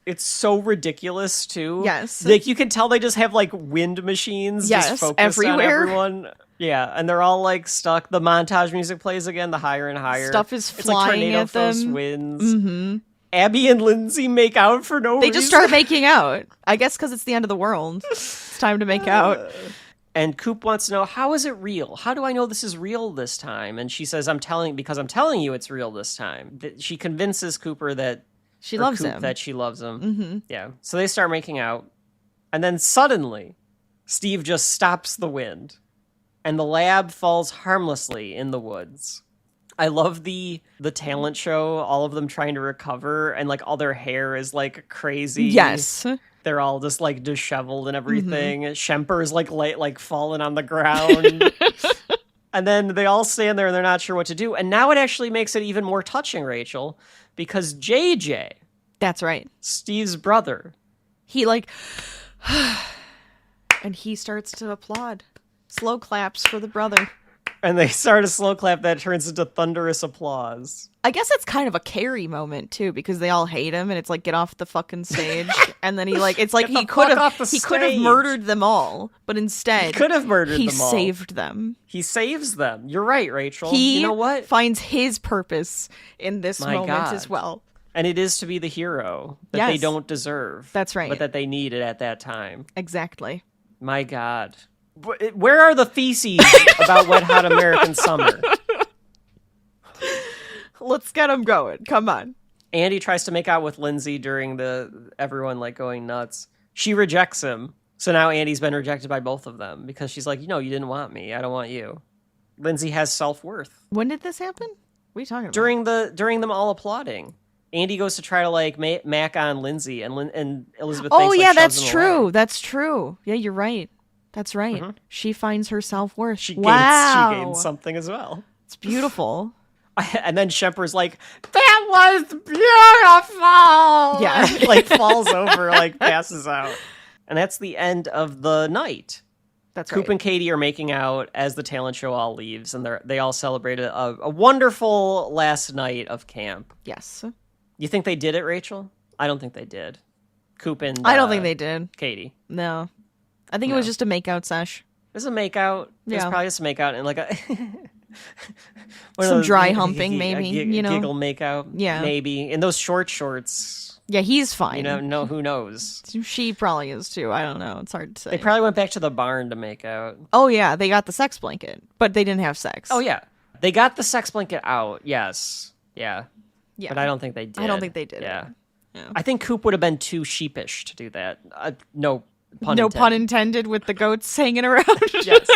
it's so ridiculous too. Yes, like you can tell they just have like wind machines. Just focused everywhere. On everyone. Yeah, and they're all like stuck. The montage music plays again. The higher and higher stuff is it's flying like at them. Force winds. Abby and Lindsay make out for no reason. They just start making out. I guess because it's the end of the world. It's time to make out. And Coop wants to know, how is it real? How do I know this is real this time? And she says, I'm telling you it's real this time. She convinces Cooper that she loves him. That she loves him. Yeah. So they start making out. And then suddenly, Steve just stops the wind. And the lab falls harmlessly in the woods. I love the talent show, all of them trying to recover, and like all their hair is like crazy. Yes. They're all just like disheveled and everything. Shemper's like falling on the ground. And then they all stand there and they're not sure what to do. And now it actually makes it even more touching, Rachel, because JJ. That's right. Steve's brother. He and he starts to applaud. Slow claps for the brother. And they start a slow clap that turns into thunderous applause. I guess it's kind of a Carrie moment too, because they all hate him, and it's like, get off the fucking stage. And then he could have murdered them all, but instead he could have murdered them all. He saved them. He saves them. You're right, Rachel. You know what? Finds his purpose in this moment as well. And it is to be the hero that they don't deserve. That's right. But that they needed at that time. Exactly. My God. Where are the theses about Wet Hot American Summer? Let's get them going. Come on. Andy tries to make out with Lindsay during everyone like going nuts. She rejects him. So now Andy's been rejected by both of them because she's like, you didn't want me. I don't want you. Lindsay has self-worth. When did this happen? What are you talking about? During them all applauding. Andy goes to try to like mac on Lindsay and Elizabeth. Oh Banks, yeah, like, that's shoves him true. away. That's true. Yeah, you're right. That's right. Mm-hmm. She finds her self-worth. She gains something as well. It's beautiful. And then Shemper's like, that was beautiful. Yeah. Like falls over, like passes out. And that's the end of the night. That's Coop right. and Katie are making out as the talent show all leaves, and they all celebrated a wonderful last night of camp. Yes. You think they did it, Rachel? I don't think they did. Coop and I don't think they did. Katie. No. I think it was just a makeout sesh. It was a makeout. It was Yeah. probably just a makeout and like a one of Some those dry humping, maybe, giggle makeout. Yeah. maybe in those short shorts. Yeah, he's fine. No, who knows? She probably is too. I don't know. It's hard to say. They probably went back to the barn to make out. Oh yeah, they got the sex blanket, but they didn't have sex. Oh yeah, they got the sex blanket out. Yes, yeah, yeah. but I don't think they did. I don't think they did. Yeah, Yeah. I think Coop would have been too sheepish to do that. No pun. No intended. pun intended with the goats hanging around. Yes.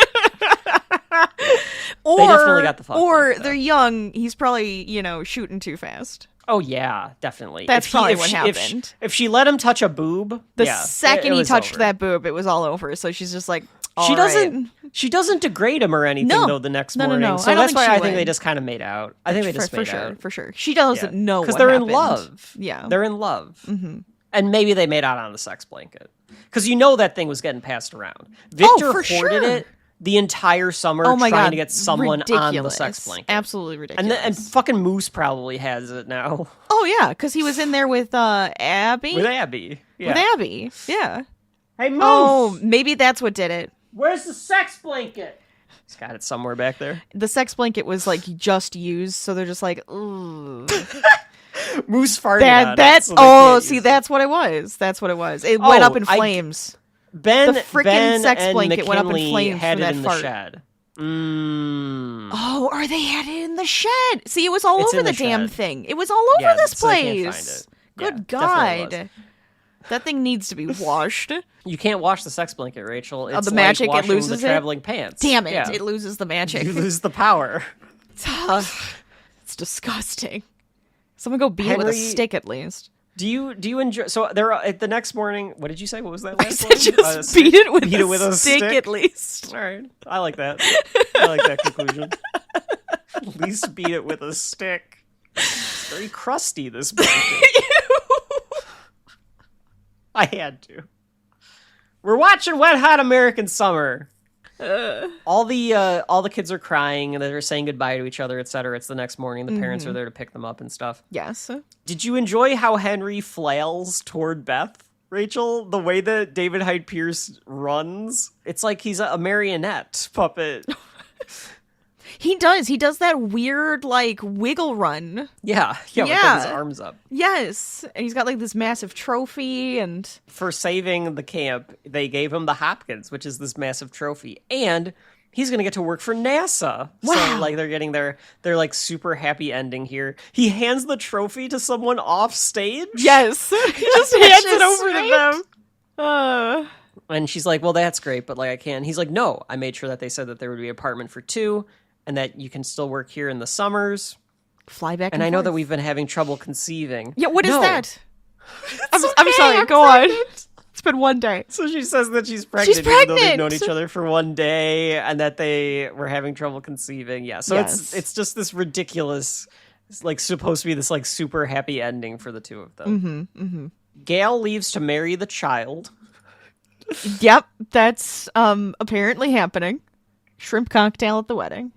Or, They definitely got the fuck or blanket, though. they're young. He's probably, shooting too fast. Oh yeah, definitely. That's probably what If happened. if she let him touch a boob, The yeah, second it he was touched over. that boob, it was all over. So she's just like, She "All right." doesn't degrade him or anything No. though the next No, no, morning. no. So I don't that's think why she I think would. they just kind of made out. I think they just for made sure, out. for sure. She doesn't know because what they're happened. in love. Yeah. They're in love. Mm-hmm. And maybe they made out on the sex blanket because that thing was getting passed around. Victor for hoarded sure. it the entire summer Oh my trying God. to get someone ridiculous. on the sex blanket. Absolutely ridiculous. And fucking Moose probably has it now oh yeah, because he was in there with Abby. with Abby. Yeah. With Abby. Yeah. Hey Moose, Oh, maybe that's what did it. where's the sex blanket? He's got it somewhere back there. The sex blanket was like just used, so they're just like, ooh. Moose farted on it, That's so they can't see, use it. that's what it was. That's what it was. It went up in flames. Ben, The frickin' Ben sex and blanket went up in McKinley flames had for it that in fart. the shed. Mm. Oh, or they had it in the shed. See, it was all It's over in the the damn shed. thing. It was all over Yeah, this so they can't place. find it. Good Yeah, definitely God. That thing needs to be washed. You can't wash the sex blanket, Rachel. It's the like magic, it washing loses the it? traveling pants. Damn it. Yeah. It loses the magic. You lose the power. It's disgusting. Someone go beat it with a Henry- stick at least. Do you enjoy? So there at the next morning. What did you say? What was that I last said one? just beat it with, beat it with a stick stick? at least. All right, I like that. I like that conclusion. At least beat it with a stick. It's very crusty. This blanket. I had to. We're watching Wet Hot American Summer. All the kids are crying and they're saying goodbye to each other, etc. It's the next morning. The parents are there to pick them up and stuff. Yes. Did you enjoy how Henry flails toward Beth, Rachel? The way that David Hyde Pierce runs, it's like he's a marionette puppet. He does. He does that weird, like, wiggle run. Yeah, with his Yeah. arms up. Yes. And he's got, like, this massive trophy and... For saving the camp, they gave him the Hopkins, which is this massive trophy, and he's gonna get to work for NASA. Wow. So like they're getting their like super happy ending here. He hands the trophy to someone off stage. Yes. He just hands it over to them. And she's like, well, that's great, but like I can't. He's like, no, I made sure that they said that there would be an apartment for 2 and that you can still work here in the summers. Fly back And I know forth. that we've been having trouble conceiving. Yeah, what is No. that? I'm sorry, go on. It's been one day. So she says that she's pregnant, She's even though they've pregnant! known each other for one day and that they were having trouble conceiving. Yeah, so Yes. it's just this ridiculous, it's like supposed to be this like super happy ending for the two of them. Gail leaves to marry the child. Yep, that's apparently happening. Shrimp cocktail at the wedding.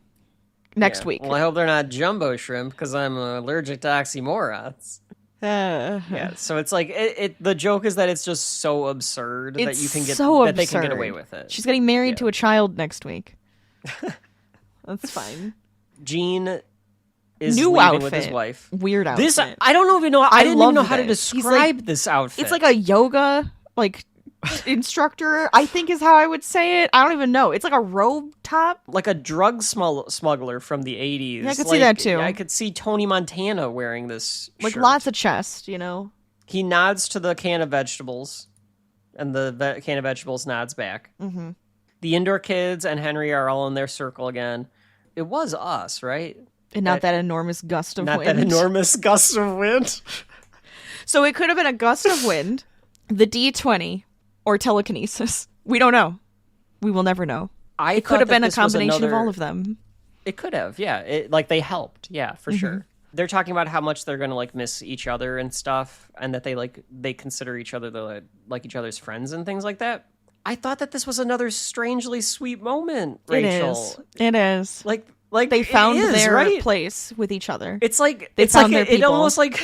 Next Yeah. week. Well, I hope they're not jumbo shrimp because I'm allergic to oxymorons. Yeah, so it's like the joke is that it's just so absurd that It's you can get so that they can get absurd. away with it. She's getting married Yeah. to a child next week. That's fine. Gene is New leaving outfit. with his wife. Weird outfit. This I don't even know. I didn't even know loved how to it. He's describe like- this outfit. It's like a yoga, like instructor, I think is how I would say it. I don't even know. It's like a robe top. Like a drug smuggler from the 80s. Yeah, I could see that too. I could see Tony Montana wearing this Like shirt. lots of chest, you know? He nods to the can of vegetables, and the can of vegetables nods back. Mm-hmm. The indoor kids and Henry are all in their circle again. It was us, right? And not that enormous gust of wind. Not that enormous gust of wind. So it could have been a gust of wind, the D20, or telekinesis. We don't know. We will never know. It could have been a combination of all of them. It could have, yeah. Like they helped, yeah, for sure. They're talking about how much they're gonna like miss each other and stuff, and that they consider each other like each other's friends and things like that. I thought that this was another strangely sweet moment, Rachel. It is. Like they found their right? place with each other. It's like They it's found like their it people. almost like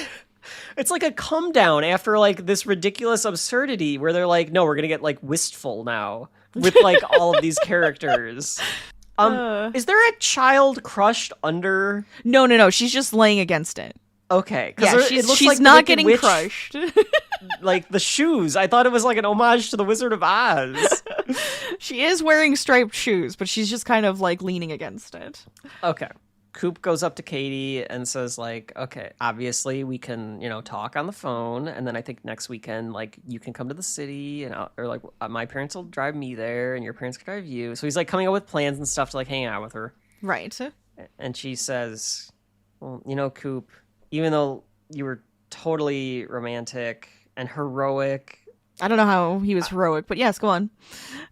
it's like a come down after like this ridiculous absurdity where they're like, no, we're gonna get like wistful now with like all of these characters. Is there a child crushed under? No. She's just laying against it. Okay, Yeah, it looks she's like the not Wicked getting Witch, crushed. like the shoes. I thought it was like an homage to the Wizard of Oz. She is wearing striped shoes, but she's just kind of like leaning against it. Okay. Coop goes up to Katie and says like, okay, obviously we can, talk on the phone. And then I think next weekend, like you can come to the city or my parents will drive me there and your parents can drive you. So he's like coming up with plans and stuff to like hang out with her. Right. And she says, well, Coop, even though you were totally romantic and heroic. I don't know how he was heroic, but yes, go on.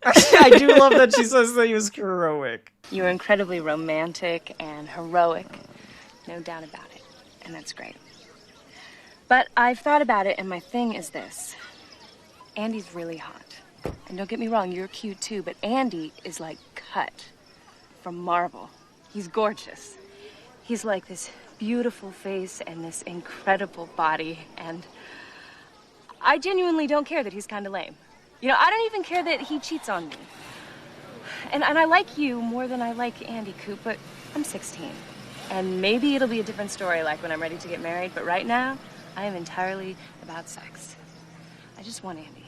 I do love that she says that he was heroic. You were incredibly romantic and heroic, no doubt about it, and that's great. But I've thought about it, and my thing is this. Andy's really hot. And don't get me wrong, you're cute too, but Andy is like cut from marble. He's gorgeous. He's like this beautiful face and this incredible body, and I genuinely don't care that he's kind of lame. I don't even care that he cheats on me. And I like you more than I like Andy, Coop, but I'm 16. And maybe it'll be a different story like when I'm ready to get married, but right now, I am entirely about sex. I just want Andy.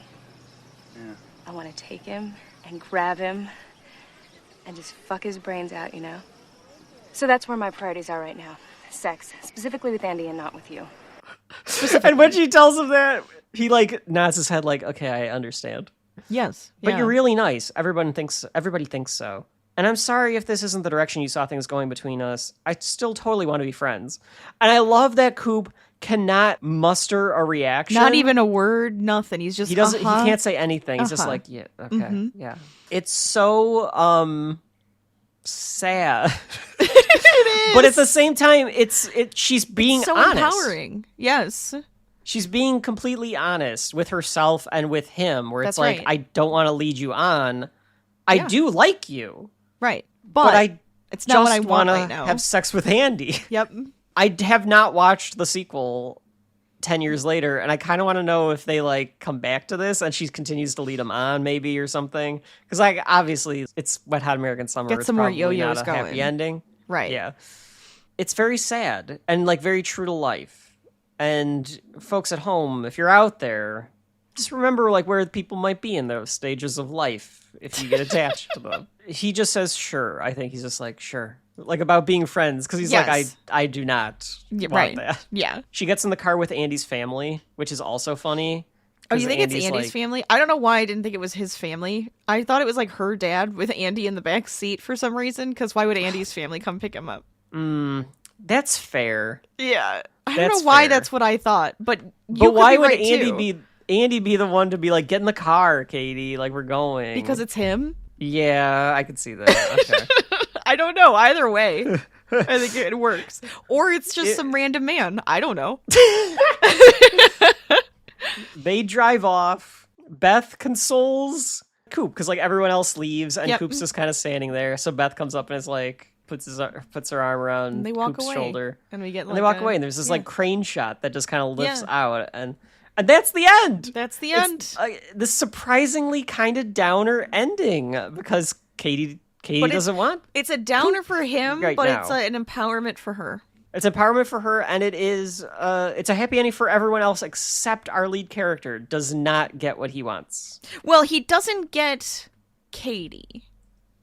Yeah. I want to take him and grab him and just fuck his brains out, So that's where my priorities are right now. Sex, specifically with Andy and not with you. And when she tells him that, he like nods his head like, okay, I understand. Yes. But you're really nice. Everybody thinks so. And I'm sorry if this isn't the direction you saw things going between us. I still totally want to be friends. And I love that Coop cannot muster a reaction. Not even a word, nothing. He's just he can't say anything. He's just like, yeah, okay, yeah. It's so sad. It is. But at the same time, she's being so honest. Empowering. Yes. She's being completely honest with herself and with him, where it's That's like, right. I don't want to lead you on. I do like you. Right. But I it's not what I just want want right to now. have sex with Andy. Yep. I have not watched the sequel 10 years later, and I kind of want to know if they like come back to this and she continues to lead him on maybe or something. Because like obviously it's Wet Hot American Summer. Get It's some more probably yo-yos not a going. happy ending. Right. Yeah. It's very sad and like very true to life. And folks at home, if you're out there, just remember like where people might be in those stages of life if you get attached to them. He just says sure. I think he's just like sure. Like about being friends because he's Yes. like I do not want right. that. Yeah. She gets in the car with Andy's family, which is also funny. Oh, you 'cause think it's Andy's like, family? I don't know why I didn't think it was his family. I thought it was like her dad with Andy in the back seat for some reason. Because why would Andy's family come pick him up? That's fair. Yeah, I don't That's know why fair. that's what I thought. But Why would right Andy be the one to be like, get in the car, Katie, like we're going? Because it's him. Yeah, I could see that. Okay. I don't know. Either way, I think it works. Or it's just some random man. I don't know. They drive off. Beth consoles Coop because like everyone else leaves and Yep. Coop's just kind of standing there. So Beth comes up and is like puts her arm around And they walk Coop's away. shoulder. And we get And like they walk away and there's this like crane shot that just kind of lifts Yeah. out and that's the end. That's the It's, end. this surprisingly kind of downer ending because Katie But doesn't want. It's a downer for him, right but now. it's an empowerment for her. It's empowerment for her, and it's a happy ending for everyone else except our lead character does not get what he wants. Well, he doesn't get Katie,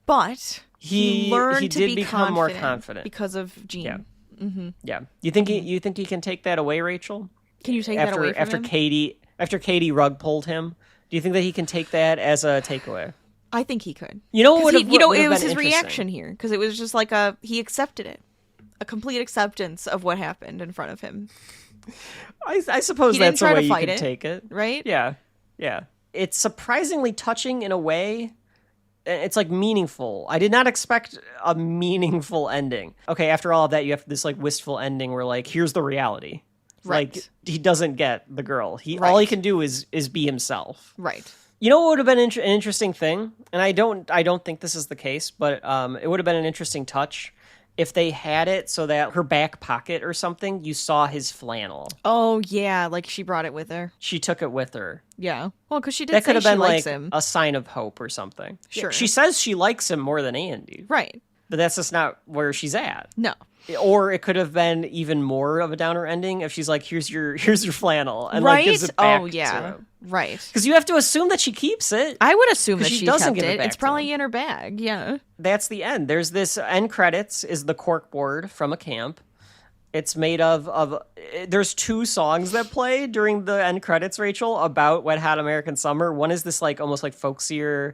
but he learned to did become more confident because of Jean. Yeah. Mm-hmm. Yeah. You think he can take that away, Rachel? Can you take that away from him? After Katie rug pulled him, do you think that he can take that as a takeaway? I think he could. You know what? It was his reaction here because it was just like he accepted it, a complete acceptance of what happened in front of him. I suppose that's the way you can take it, right? Yeah, yeah. It's surprisingly touching in a way. It's like meaningful. I did not expect a meaningful ending. Okay, after all of that, you have this like wistful ending where like here's the reality. Right. Like he doesn't get the girl. All he can do is be himself. Right. You know what would have been an interesting thing, and I don't think this is the case, but it would have been an interesting touch if they had it so that her back pocket or something, you saw his flannel. Oh yeah, like she brought it with her. She took it with her. Yeah. Well, because she did. That could have been like him. a sign of hope or something. Sure. She says she likes him more than Andy. Right. But that's just not where she's at. No. Or it could have been even more of a downer ending if she's like, "Here's your flannel," and right? like gives it back. Oh yeah. to him. Right. Because you have to assume that she keeps it. I would assume that she she doesn't kept give it it. back It's to probably him. in her bag. Yeah. That's the end. There's this end credits is the corkboard from a camp. It's made of there's 2 songs that play during the end credits, Rachel, about Wet Hot American Summer. One is this like almost like folksier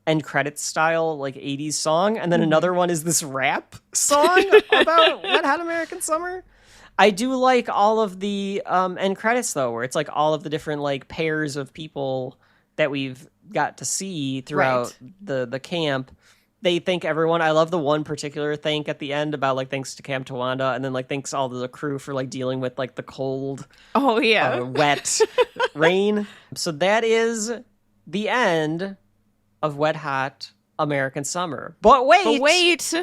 end credits style like 80s song, and then another one is this rap song about Wet Hot American Summer. I do like all of the end credits though, where it's like all of the different like pairs of people that we've got to see throughout the camp. They thank everyone. I love the one particular thank at the end about like thanks to Camp Tawanda, and then like thanks all the crew for like dealing with like the cold, oh yeah, wet rain. So that is the end of Wet Hot American Summer. But wait.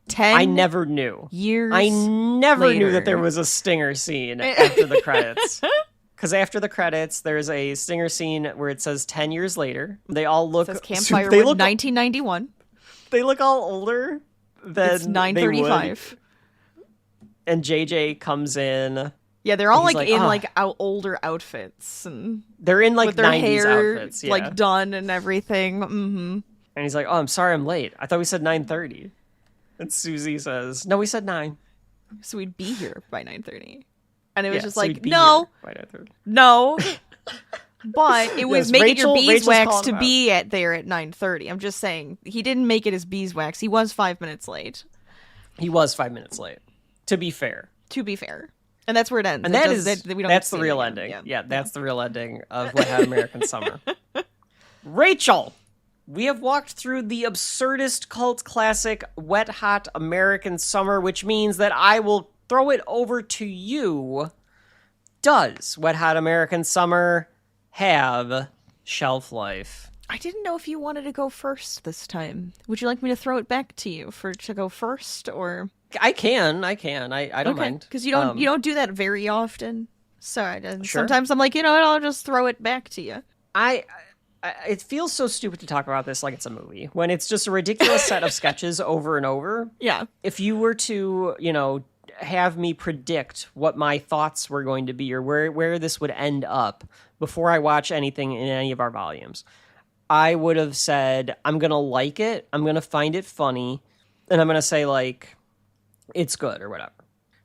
10 I never knew. Years I never later. knew that there was a stinger scene after the credits. Because after the credits, there's a stinger scene where it says 10 years later. They all look... It says Campfire Wood 1991. They look all older than it's 9:35. And JJ comes in. Yeah, they're all like in like older outfits. And they're in like with their 90s hair outfits. Yeah. like done and everything. Mm-hmm. And he's like, oh, I'm sorry I'm late. I thought we said 9:30. And Susie says, no, we said 9. So we'd be here by 9:30. And it was just so like, no. But it was making your beeswax to be there at 9:30. I'm just saying, he didn't make it as beeswax. He was 5 minutes late. He was 5 minutes late. To be fair. And that's where it ends. And that's the real ending. Yeah, that's the real ending of Wet Hot American Summer. Rachel! We have walked through the absurdist cult classic Wet Hot American Summer, which means that I will throw it over to you. Does Wet Hot American Summer have shelf life? I didn't know if you wanted to go first this time. Would you like me to throw it back to you to go first, or? I can. I don't mind. Because you don't do that very often. So sometimes I'm like, you know what, I'll just throw it back to you. It feels so stupid to talk about this like it's a movie when it's just a ridiculous set of sketches over and over. Yeah. If you were to, have me predict what my thoughts were going to be or where this would end up before I watch anything in any of our volumes, I would have said, I'm going to like it. I'm going to find it funny. And I'm going to say like, it's good or whatever.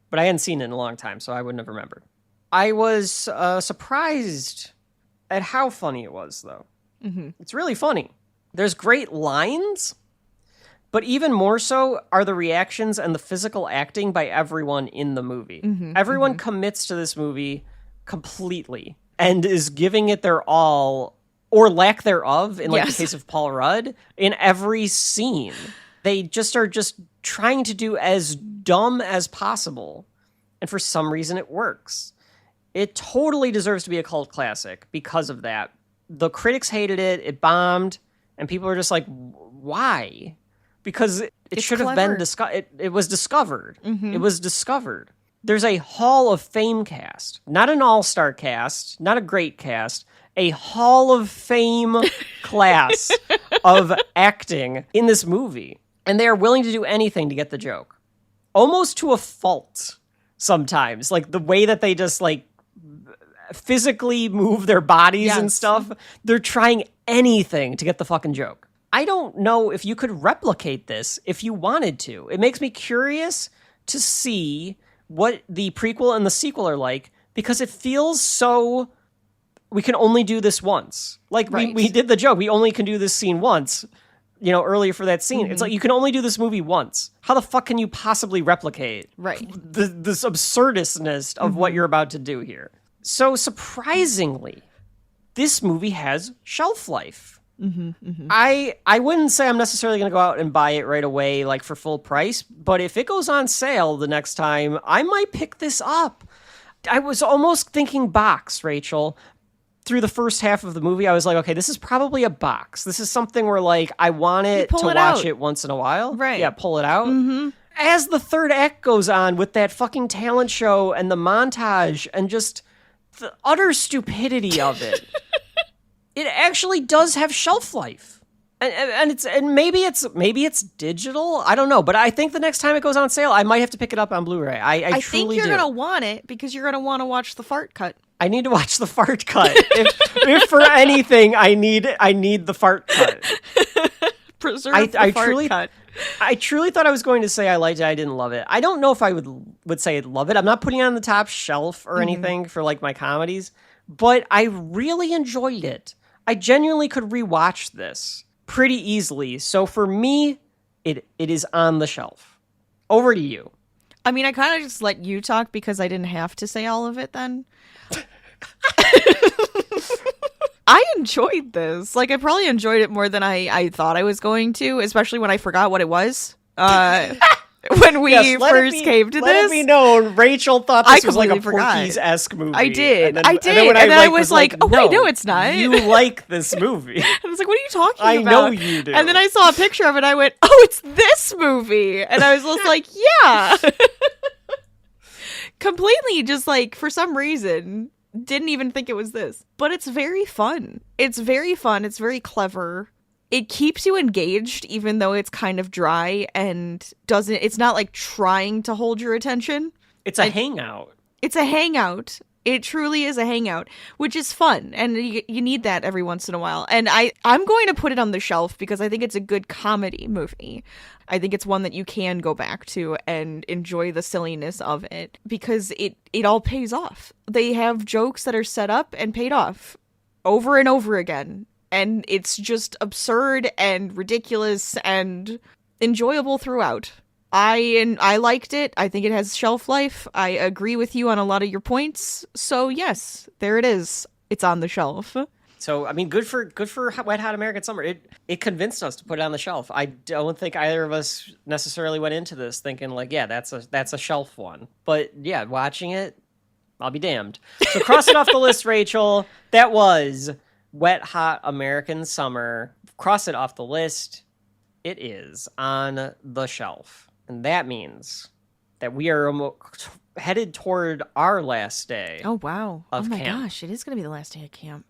But I hadn't seen it in a long time, so I wouldn't have remembered. I was surprised at how funny it was, though. Mm-hmm. It's really funny. There's great lines, but even more so are the reactions and the physical acting by everyone in the movie. Mm-hmm, everyone commits to this movie completely and is giving it their all, or lack thereof, in the case of Paul Rudd, in every scene. They just are just trying to do as dumb as possible, and for some reason it works. It totally deserves to be a cult classic because of that. The critics hated it, it bombed, and people are just like, why? Because it should have been discovered. It was discovered. Mm-hmm. It was discovered. There's a Hall of Fame cast. Not an all-star cast, not a great cast, a Hall of Fame class of acting in this movie. And they are willing to do anything to get the joke. almost to a fault sometimes. Like the way that they just like physically move their bodies and stuff. They're trying anything to get the fucking joke. I don't know if you could replicate this if you wanted to. It makes me curious to see what the prequel and the sequel are like, because it feels so we can only do this once. Like we did the joke, we only can do this scene once, you know, earlier for that scene. It's like you can only do this movie once. How the fuck can you possibly replicate this absurdistness of what you're about to do here? So surprisingly, this movie has shelf life. I wouldn't say I'm necessarily going to go out and buy it right away, like for full price, but if it goes on sale the next time, I might pick this up. I was almost thinking box, Rachel. Through the first half of the movie, I was like, okay, this is probably a box. This is something where like I want it to watch it once in a while. Right. Yeah, pull it out. As the third act goes on with that fucking talent show and the montage and just the utter stupidity of it, it actually does have shelf life, and maybe it's digital. I don't know, but I think the next time it goes on sale, I might have to pick it up on Blu-ray. I think you're gonna want it because you're gonna want to watch the fart cut. I need to watch the fart cut. if for anything, I need the fart cut. Preserve the fart cut. I truly thought I was going to say I liked it. I didn't love it. I don't know if I would say I'd love it. I'm not putting it on the top shelf or anything for like my comedies, but I really enjoyed it. I genuinely could rewatch this pretty easily. So for me, it is on the shelf. Over to you. I mean, I kind of just let you talk because I didn't have to say all of it then. I enjoyed this. Like, I probably enjoyed it more than I thought I was going to, especially when I forgot what it was. When we first came to this. Let it be known, Rachel thought this was like a Porky's-esque movie. I did. And then I was like, oh, wait, no, it's not. You like this movie. I was like, what are you talking about? I know you do. And then I saw a picture of it, and I went, oh, it's this movie. And I was just like, yeah. Completely just like, for some reason, didn't even think it was this. But it's very fun. It's very fun. It's very clever. It keeps you engaged, even though it's kind of dry and it's not like trying to hold your attention. It's a hangout. It's a hangout. It truly is a hangout, which is fun. And you need that every once in a while. And I'm going to put it on the shelf because I think it's a good comedy movie. I think it's one that you can go back to and enjoy the silliness of it because it all pays off. They have jokes that are set up and paid off over and over again. And it's just absurd and ridiculous and enjoyable throughout. I liked it. I think it has shelf life. I agree with you on a lot of your points. So yes, there it is. It's on the shelf. So I mean, good for Wet Hot American Summer. It convinced us to put it on the shelf. I don't think either of us necessarily went into this thinking like, yeah, that's a shelf one. But yeah, watching it, I'll be damned. So cross it off the list, Rachel. That was Wet Hot American Summer. Cross it off the list. It is on the shelf. And that means that we are headed toward our last day. Oh, wow. Of my camp. Gosh, it is going to be the last day of camp.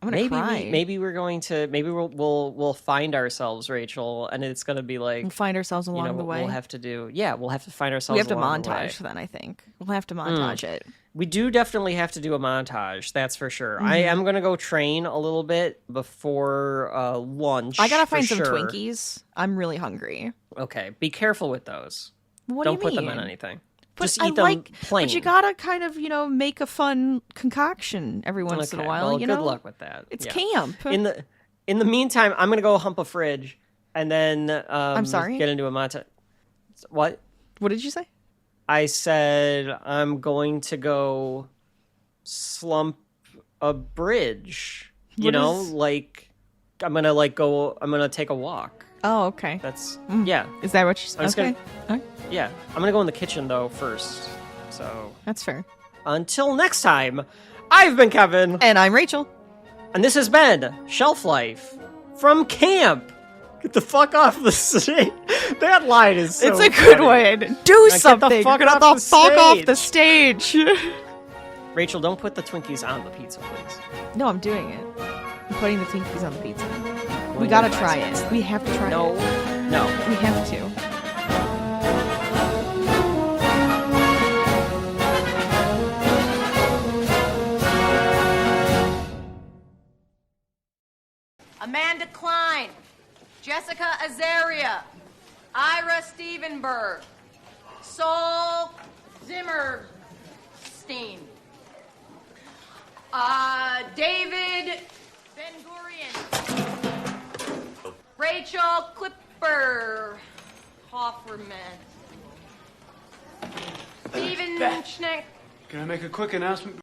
I'm going to cry. Maybe we'll find ourselves, Rachel, and it's going to be like... We'll find ourselves along the way. We'll have to find ourselves along the way. We have to montage then, I think. We'll have to montage it. We do definitely have to do a montage, that's for sure. I am going to go train a little bit before lunch. I got to find some Twinkies. I'm really hungry. Okay, be careful with those. What Don't do you put mean? them in anything. But just eat them plain. But you got to kind of, make a fun concoction every once in a while, well, good luck with that. It's camp. In the meantime, I'm going to go hump a fridge and then I'm sorry? Get into a montage. What? What did you say? I said I'm going to go slump a bridge. I'm gonna take a walk. Oh, okay. That's yeah. Is that what you said? Okay. Yeah. I'm gonna go in the kitchen though first. So that's fair. Until next time, I've been Kevin. And I'm Rachel. And this has been Shelf Life from camp. Get the fuck off the stage. That line is so It's a good funny. one. Do something. Get the fuck, off the stage. Rachel, don't put the Twinkies on the pizza, please. No, I'm doing it. I'm putting the Twinkies on the pizza. We gotta try it. We have to try it. No. We have to. Jessica Azaria, Ira Stevenberg, Sol Zimmerstein, David Ben-Gurion, Rachel Clipper, Hofferman, Steven Schneck. Can I make a quick announcement